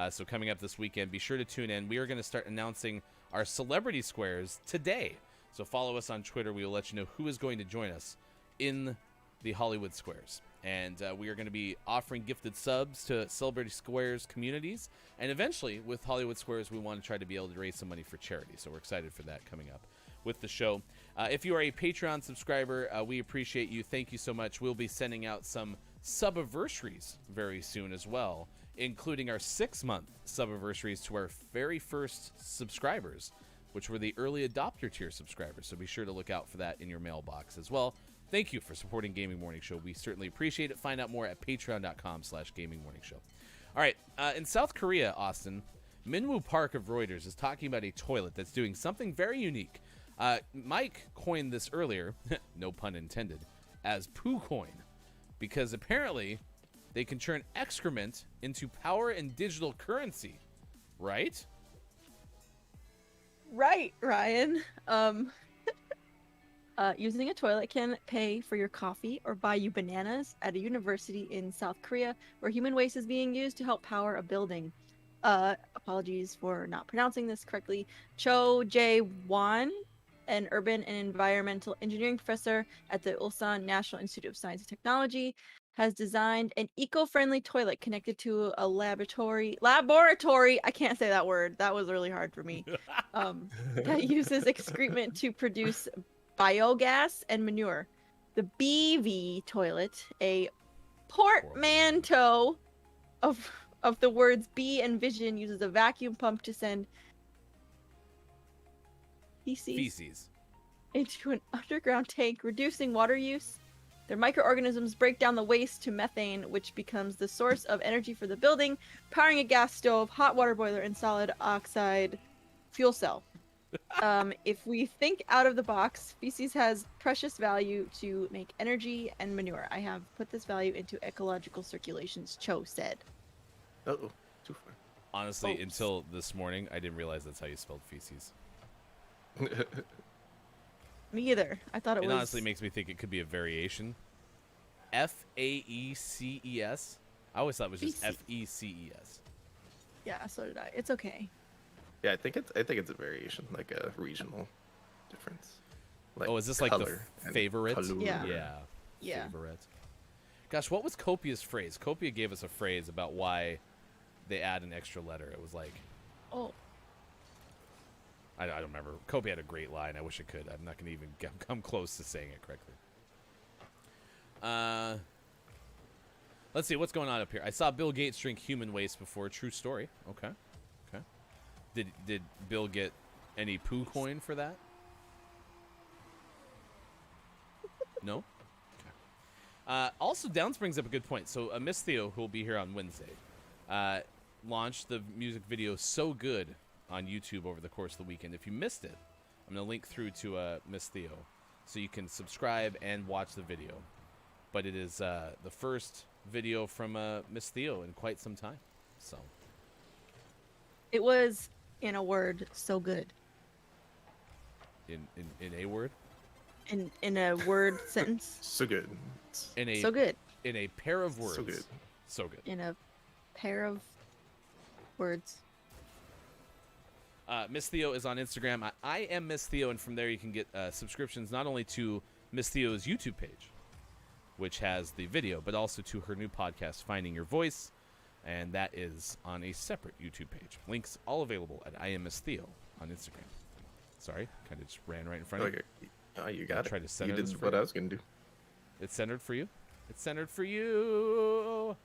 So coming up this weekend, be sure to tune in. We are going to start announcing our celebrity squares today. So follow us on Twitter. We will let you know who is going to join us in the Hollywood Squares. And we are going to be offering gifted subs to Celebrity Squares communities. And eventually, with Hollywood Squares, we want to try to be able to raise some money for charity. So we're excited for that coming up with the show. If you are a Patreon subscriber, we appreciate you. Thank you so much. We'll be sending out some sub-anniversaries very soon as well, including our 6-month sub-anniversaries to our very first subscribers, which were the early adopter tier subscribers. So be sure to look out for that in your mailbox as well. thank you for supporting Gaming Morning Show. We certainly appreciate it. Find out more at patreon.com/Gaming Morning Show. All right, in South Korea, Austin, Minwoo Park of Reuters is talking about a toilet that's doing something very unique. Mike coined this earlier, no pun intended, as poo coin, because apparently they can turn excrement into power and digital currency, right? Right, Ryan. Using a toilet can pay for your coffee or buy you bananas at a university in South Korea where human waste is being used to help power a building. Apologies for not pronouncing this correctly. Cho Jae-won, an urban and environmental engineering professor at the Ulsan National Institute of Science and Technology, has designed an eco-friendly toilet connected to a laboratory. I can't say that word. That was really hard for me. That uses excrement to produce biogas and manure. The BV toilet, a portmanteau of the words "bee" and "vision," uses a vacuum pump to send feces into an underground tank, reducing water use. Their microorganisms break down the waste to methane, which becomes the source of energy for the building, powering a gas stove, hot water boiler, and solid oxide fuel cell. If we think out of the box, feces has precious value to make energy and manure. I have put this value into ecological circulations, Cho said. Uh-oh. Too far. Honestly, Oops. until this morning, I didn't realize that's how you spelled feces. Me either. I thought it It was... honestly makes me think it could be a variation. Faeces. I always thought it was just Feces. Feces. Yeah, so did I. It's okay. Yeah, I think it's a variation, like a regional difference. Like Oh, is this like the color and favorite? color. Yeah. Yeah. Favorite. Gosh, what was Copia's phrase? Copia gave us a phrase about why they add an extra letter. It was like, Oh. I don't remember. Copia had a great line. I wish I could. I'm not going to even come close to saying it correctly. Let's see what's going on up here. I saw Bill Gates drink human waste before. True story. Okay. Did Bill get any poo coin for that? No? Okay. Also, Downs brings up a good point. So, Miss Theo, who will be here on Wednesday, launched the music video So Good on YouTube over the course of the weekend. If you missed it, I'm going to link through to Miss Theo so you can subscribe and watch the video. But it is the first video from Miss Theo in quite some time. So It was, in a word, so good. in a word? In a word sentence. So good. In a So good. in a pair of words. So good. So good. In a pair of words. Miss Theo is on Instagram. I am Miss Theo, and from there you can get subscriptions not only to Miss Theo's YouTube page, which has the video, but also to her new podcast, Finding Your Voice, and that is on a separate YouTube page. Links all available at I am Miss Theo on Instagram. Sorry, kind of just ran right in front of you. Okay. Oh, you got Try it. to center You this did for what you. I was gonna do. It's centered for you. It's centered for you.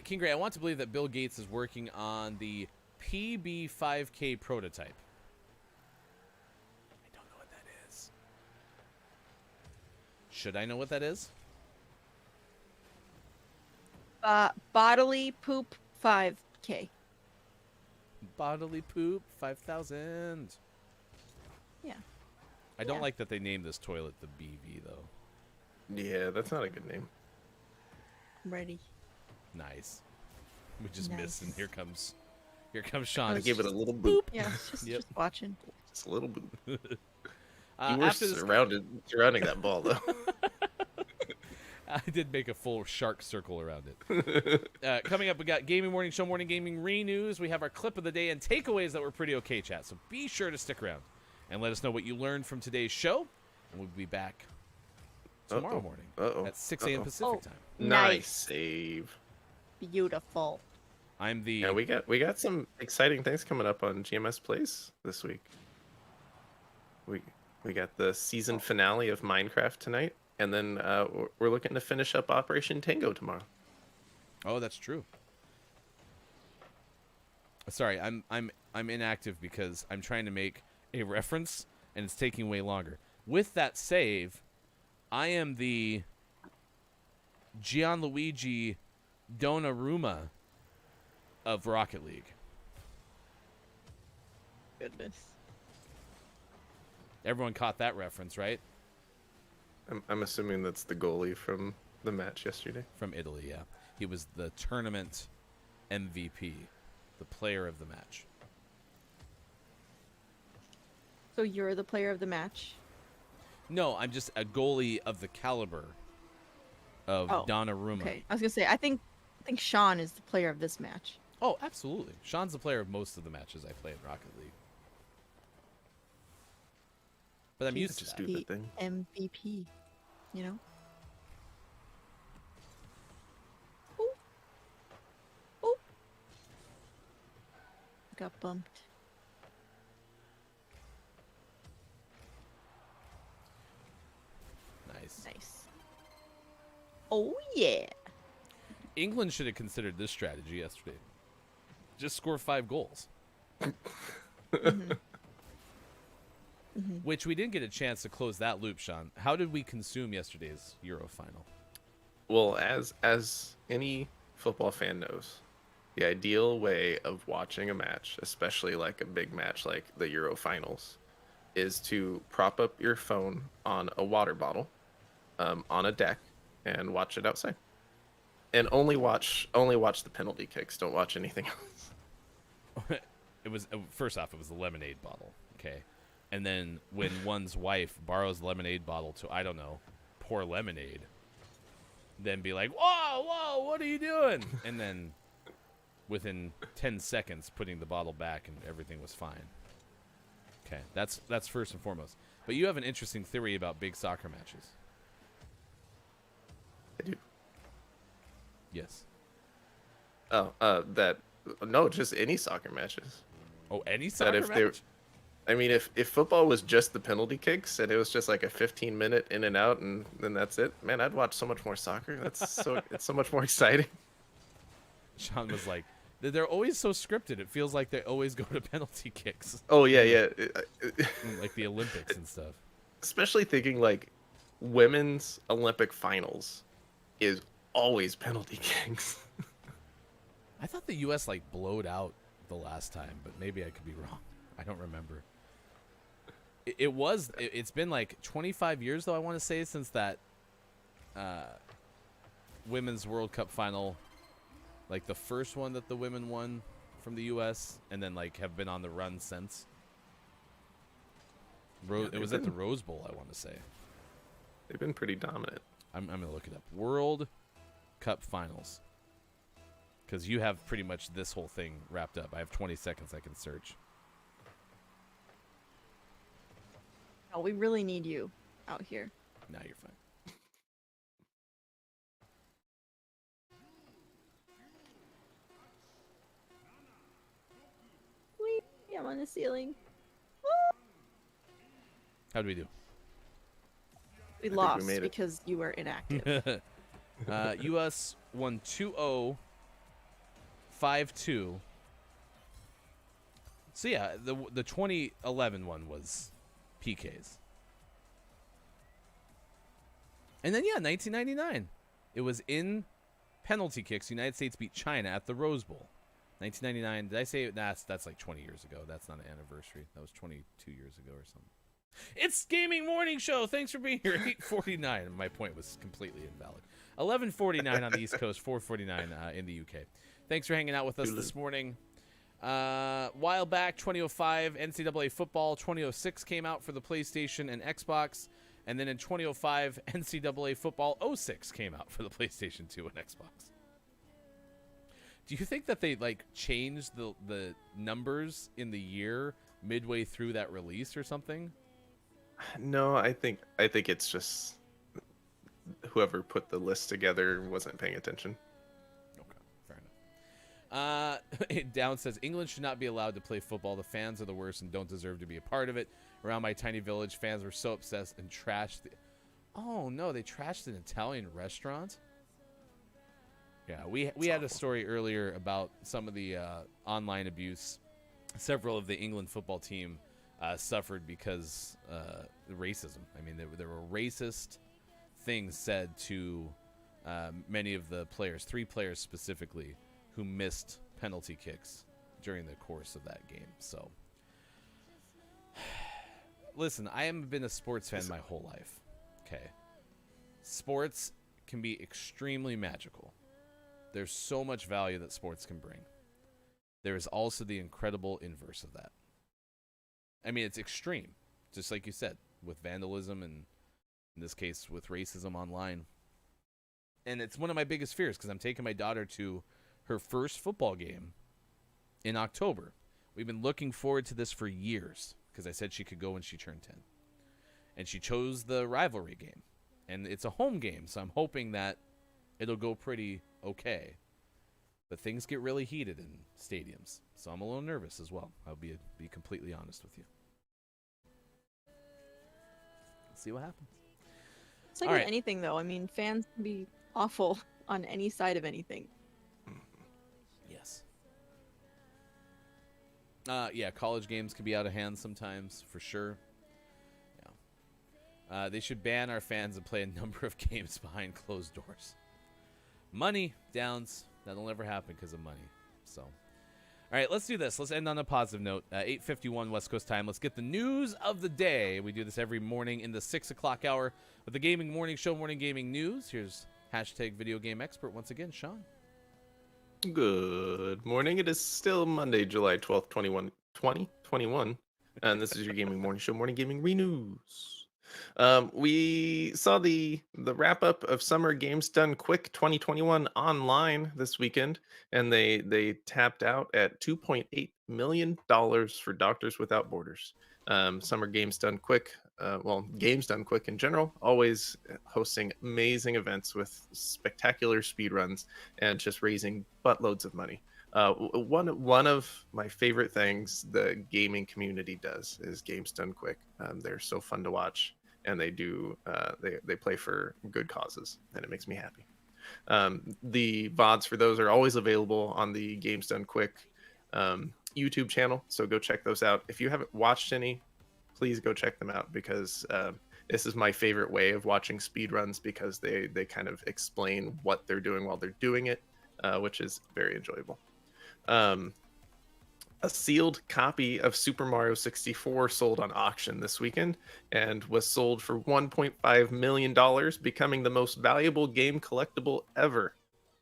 King Gray, I want to believe that Bill Gates is working on the PB5K prototype. I don't know what that is. Should I know what that is? Bodily poop 5K. Bodily poop 5,000. Yeah. I don't Yeah. like that they named this toilet the BV though. Yeah, that's not a good name. I'm ready. Nice. We just missed, and Nice. here comes Sean. I gave it a little boop. Yeah, just watching. Just a little boop. You were After this, surrounding that ball though. I did make a full shark circle around it. Coming up, we got Gaming Morning Show, Morning Gaming Re-News. We have our clip of the day and takeaways that were pretty okay, chat. So be sure to stick around and let us know what you learned from today's show. And we'll be back tomorrow morning at 6 a.m. Pacific time. Nice save. Beautiful. I'm the... Yeah, we got some exciting things coming up on GMS Plays this week. We got the season finale of Minecraft tonight, and then we're looking to finish up Operation Tango tomorrow. Oh, that's true. Sorry, I'm inactive because I'm trying to make a reference and it's taking way longer. With that save, I am the Gianluigi Donnarumma of Rocket League. Goodness. Everyone caught that reference, right? I'm assuming that's the goalie from the match yesterday. From Italy, yeah. He was the tournament MVP, the player of the match. So you're the player of the match? No, I'm just a goalie of the caliber of Donnarumma. Okay. I was gonna say I think Sean is the player of this match. Oh, absolutely. Sean's the player of most of the matches I play in Rocket League. But I'm used to that. Stupid thing. MVP, you know? Ooh. Ooh. Got bumped. Nice. Nice. Oh, yeah. England should have considered this strategy yesterday. Just score 5 goals. Which we didn't get a chance to close that loop, Sean. How did we consume yesterday's Euro final? Well, as any football fan knows, the ideal way of watching a match, especially like a big match like the Euro finals, is to prop up your phone on a water bottle, on a deck, and watch it outside. And only watch the penalty kicks. Don't watch anything else. It was first off, it was the lemonade bottle, okay, and then when one's wife borrows the lemonade bottle to, I don't know, pour lemonade, then be like, whoa, what are you doing? And then within 10 seconds, putting the bottle back and everything was fine. Okay, that's first and foremost. But you have an interesting theory about big soccer matches. I do. Yes. No, just any soccer matches. Oh, any soccer if match? I mean, if football was just the penalty kicks and it was just like a 15-minute in and out and then that's it, man, I'd watch so much more soccer. It's so much more exciting. Sean was like, they're always so scripted. It feels like they always go to penalty kicks. Oh yeah. Like the Olympics and stuff. Especially thinking like women's Olympic finals is always penalty kicks. I thought the U.S. like blowed out the last time, but maybe I could be wrong. I don't remember. It's been like 25 years though, I want to say, since that women's World Cup final, like the first one that the women won from the U.S. and then like have been on the run since. It was at the Rose Bowl, I want to say. They've been pretty dominant. I'm going to look it up. World Cup finals. Because you have pretty much this whole thing wrapped up. I have 20 seconds I can search. Oh, we really need you out here. Now you're fine. Whee! I'm on the ceiling. How do we do? We we lost made it. because you were inactive. U.S. won 2-0, 5-2. So yeah, the 2011 one was PKs. And then, 1999. It was in penalty kicks. United States beat China at the Rose Bowl. 1999. Did I say it? That's like 20 years ago. That's not an anniversary. That was 22 years ago or something. It's Gaming Morning Show. Thanks for being here. 8:49. My point was completely invalid. 11:49 on the East Coast, 4:49 in the UK. Thanks for hanging out with us this morning. While back, 2005 NCAA football, 2006 came out for the PlayStation and Xbox, and then in 2005 NCAA football 06 came out for the PlayStation 2 and Xbox. Do you think that they like changed the numbers in the year midway through that release or something? No, I think it's just whoever put the list together wasn't paying attention. Okay, fair enough. Down says England should not be allowed to play football. The fans are the worst and don't deserve to be a part of it. Around my tiny village, fans were so obsessed and trashed. Oh no, they trashed an Italian restaurant. Yeah, we had a story earlier about some of the online abuse several of the England football team suffered because racism. I mean, there were racist things said to many of the players, 3 players specifically, who missed penalty kicks during the course of that game. So, listen, I haven't been a sports fan my whole life. Okay. Sports can be extremely magical. There's so much value that sports can bring. There is also the incredible inverse of that. I mean, it's extreme, just like you said, with vandalism and, in this case, with racism online. And it's one of my biggest fears because I'm taking my daughter to her first football game in October. We've been looking forward to this for years because I said she could go when she turned 10. And she chose the rivalry game. And it's a home game, so I'm hoping that it'll go pretty okay. But things get really heated in stadiums, so I'm a little nervous as well. I'll be completely honest with you. Let's see what happens. It's like All with right. anything, though. I mean, fans can be awful on any side of anything. Yes. Yeah, college games can be out of hand sometimes, for sure. Yeah. They should ban our fans and play a number of games behind closed doors. Money, Downs. That'll never happen because of money. So, all right, let's do this. Let's end on a positive note. 8:51 West Coast time. Let's get the news of the day. We do this every morning in the 6 o'clock hour with the Gaming Morning Show, Morning Gaming News. Here's hashtag Video Game Expert once again, Sean. Good morning. It is still Monday, July 12th, 2021. And this is your Gaming Morning Show, Morning Gaming News. We saw the wrap up of Summer Games Done Quick 2021 online this weekend, and they tapped out at $2.8 million for Doctors Without Borders. Summer Games Done Quick, Games Done Quick in general, always hosting amazing events with spectacular speedruns and just raising buttloads of money. One of my favorite things the gaming community does is Games Done Quick. They're so fun to watch, and they play for good causes, and it makes me happy. The VODs for those are always available on the Games Done Quick YouTube channel, so go check those out. If you haven't watched any, please go check them out, because this is my favorite way of watching speedruns, because they kind of explain what they're doing while they're doing it, which is very enjoyable. A sealed copy of Super Mario 64 sold on auction this weekend and was sold for $1.5 million, becoming the most valuable game collectible ever.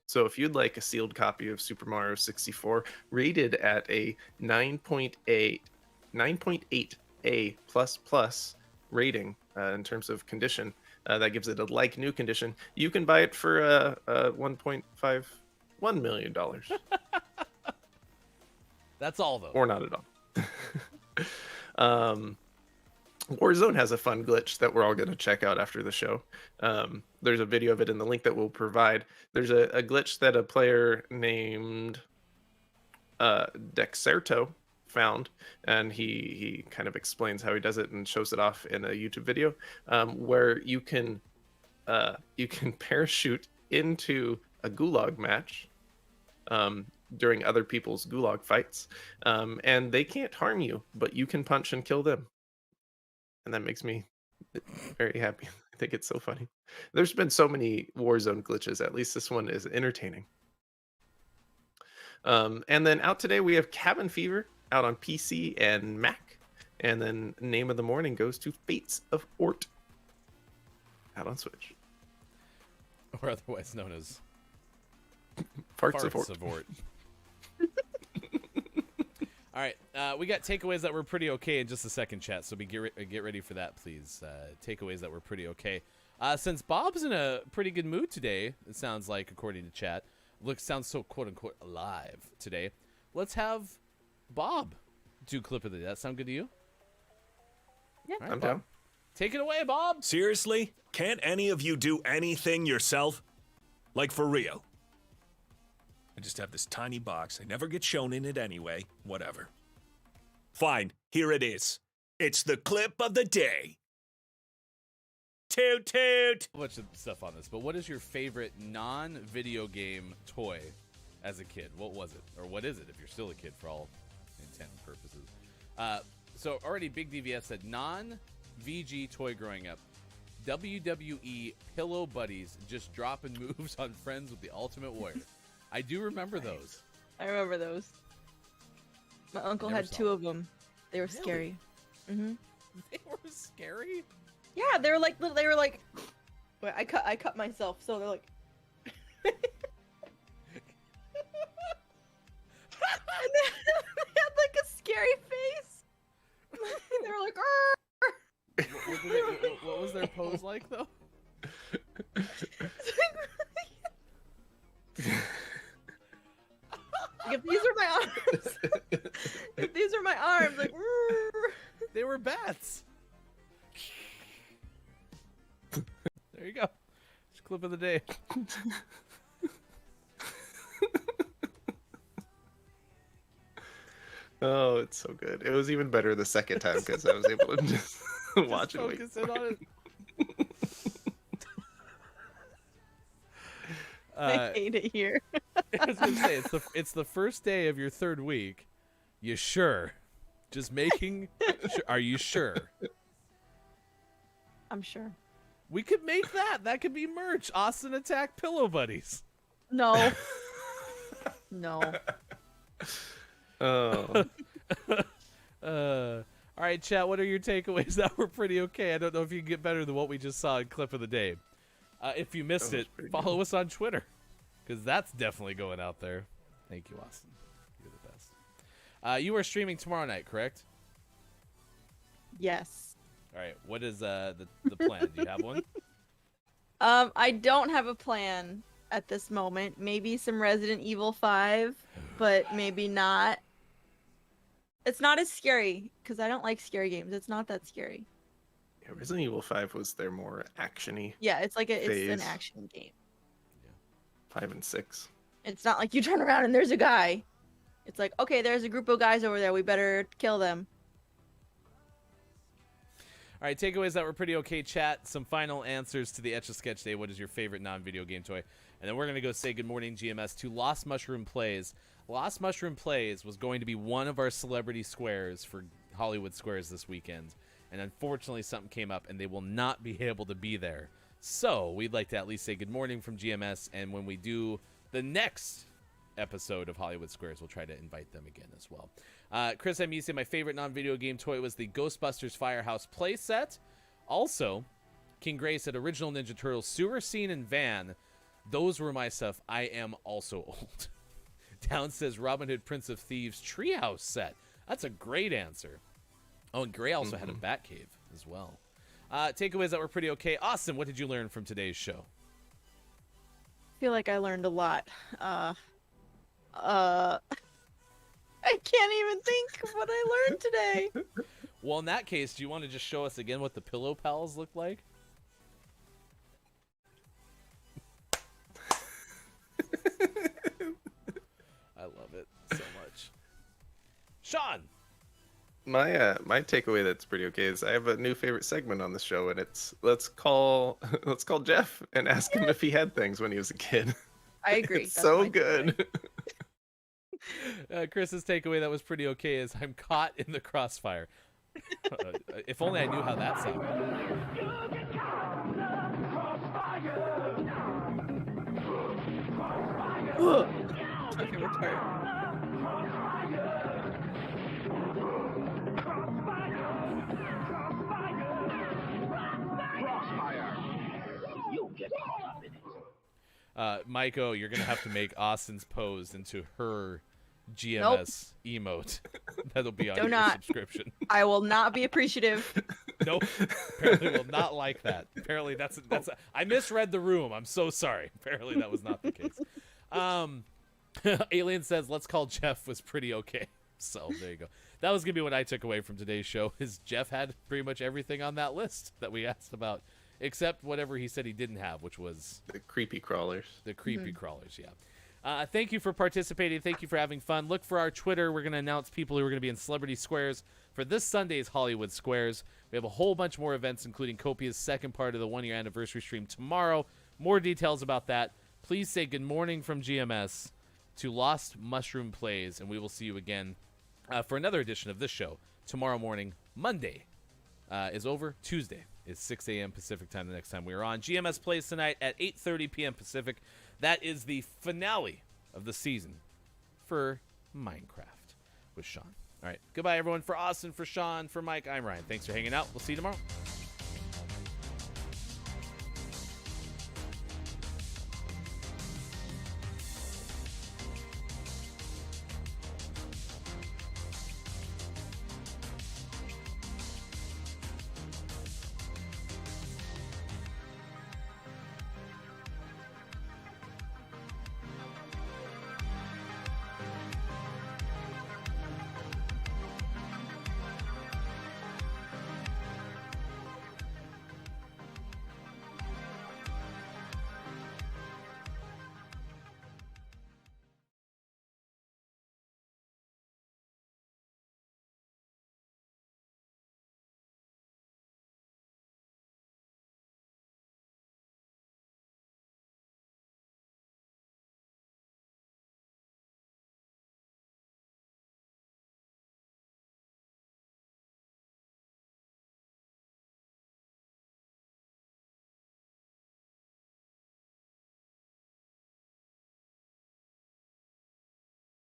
So if you'd like a sealed copy of Super Mario 64 rated at a 9.8A++ rating in terms of condition, that gives it a like new condition, you can buy it for $1.51 million. That's all, though. Or not at all. Warzone has a fun glitch that we're all going to check out after the show. There's a video of it in the link that we'll provide. There's a glitch that a player named Dexerto found, and he kind of explains how he does it and shows it off in a YouTube video, where you can parachute into a gulag match during other people's gulag fights, and they can't harm you, but you can punch and kill them, and that makes me very happy. I think it's so funny. There's been so many Warzone glitches. At least this one is entertaining. And then out today we have Cabin Fever out on PC and Mac, and then Name of the Morning goes to Fates of Ort out on Switch, Or otherwise known as Farts of Ort. All right, we got takeaways that were pretty okay in just a second, chat. So get ready for that, please. Takeaways that were pretty okay. Since Bob's in a pretty good mood today, it sounds like, according to chat, sounds so quote unquote alive today. Let's have Bob do clip of the day. That sound good to you? Yeah. All right, I'm Bob. down. Take it away, Bob. Seriously? Can't any of you do anything yourself? Like, for real? I just have this tiny box. I never get shown in it anyway. Whatever. Fine, here it is. It's the clip of the day. Toot toot! A bunch of stuff on this, but what is your favorite non-video game toy as a kid? What was it? Or what is it if you're still a kid for all intent and purposes? So already Big DVS said non-VG toy growing up. WWE Pillow Buddies just dropping moves on friends with the Ultimate Warrior. I do remember those. I remember those. My uncle never had saw 2 of them. They were Really? scary. Mm-hmm. They were scary. Yeah, they were like. Wait, I cut myself, so they're like. And then they had like a scary face. They were like, "Arr!" What was their pose like, though? If these are my arms, if these are my arms, like, "Arr!" They were bats. There you go. It's a clip of the day. Oh, it's so good. It was even better the second time because I was able to just watch it. Focus in on it. I hate it here. I was gonna say it's the first day of your 3rd week. You sure? Just making sure. Are you sure? I'm sure. We could make that. That could be merch. Austin Attack Pillow Buddies. No. No. Oh, All right, chat. What are your takeaways? That were pretty okay. I don't know if you can get better than what we just saw in clip of the day. If you missed That was it, pretty follow us on Twitter, because that's definitely going out there. Thank you, Austin. You're the best. You are streaming tomorrow night, correct? Yes. All right. What is the plan? Do you have one? I don't have a plan at this moment. Maybe some Resident Evil 5, but maybe not. It's not as scary because I don't like scary games. It's not that scary. yeah, Resident Evil 5 was their more actiony. Yeah, it's like it's an Phase. action game. 5 and 6. It's not like you turn around and there's a guy. It's like, okay, there's a group of guys over there. We better kill them. All right, takeaways that were pretty okay, chat. Some final answers to the Etch A Sketch Day. What is your favorite non-video game toy? And then we're going to go say good morning, GMS, to Lost Mushroom Plays. Lost Mushroom Plays was going to be one of our celebrity squares for Hollywood Squares this weekend. And unfortunately, something came up, and they will not be able to be there. So we'd like to at least say good morning from GMS. And when we do the next episode of Hollywood Squares, we'll try to invite them again as well. Chris M. said my favorite non-video game toy was the Ghostbusters Firehouse playset. Also, King Gray said original Ninja Turtles sewer scene and van. Those were my stuff. I am also old. Down says Robin Hood Prince of Thieves treehouse set. That's a great answer. Oh, and Gray also had a Batcave as well. Takeaways that were pretty okay. Austin, what did you learn from today's show? I feel like I learned a lot. I can't even think of what I learned today. Well, in that case, do you want to just show us again what the Pillow Pals look like? I love it so much. Sean! My takeaway that's pretty okay is I have a new favorite segment on the show, and it's let's call Jeff and ask him if he had things when he was a kid. I agree. It's That's so my good. Chris's takeaway that was pretty okay is I'm caught in the crossfire. If only I knew how that sounded. My favorite part. Maiko, you're gonna have to make Austin's pose into her GMS emote. That'll be on Do your not. subscription. I will not be appreciative. Nope. Apparently will not like that. Apparently that's I misread the room. I'm so sorry. Apparently that was not the case. Alien says let's call Jeff was pretty okay. So there you go. That was gonna be what I took away from today's show. Is Jeff had pretty much everything on that list that we asked about, except whatever he said he didn't have, which was The creepy crawlers. the creepy crawlers. Yeah. Thank you for participating. Thank you for having fun. Look for our Twitter. We're going to announce people who are going to be in Celebrity Squares for this Sunday's Hollywood Squares. We have a whole bunch more events, including Copia's second part of the one-year anniversary stream tomorrow. More details about that. Please say good morning from GMS to Lost Mushroom Plays, and we will see you again for another edition of this show tomorrow morning. Monday is over. Tuesday is 6 a.m. Pacific time the next time we are on. GMS plays tonight at 8:30 p.m. Pacific. That is the finale of the season for Minecraft with Sean. All right, goodbye, everyone. For Austin, for Sean, for Mike, I'm Ryan. Thanks for hanging out. We'll see you tomorrow.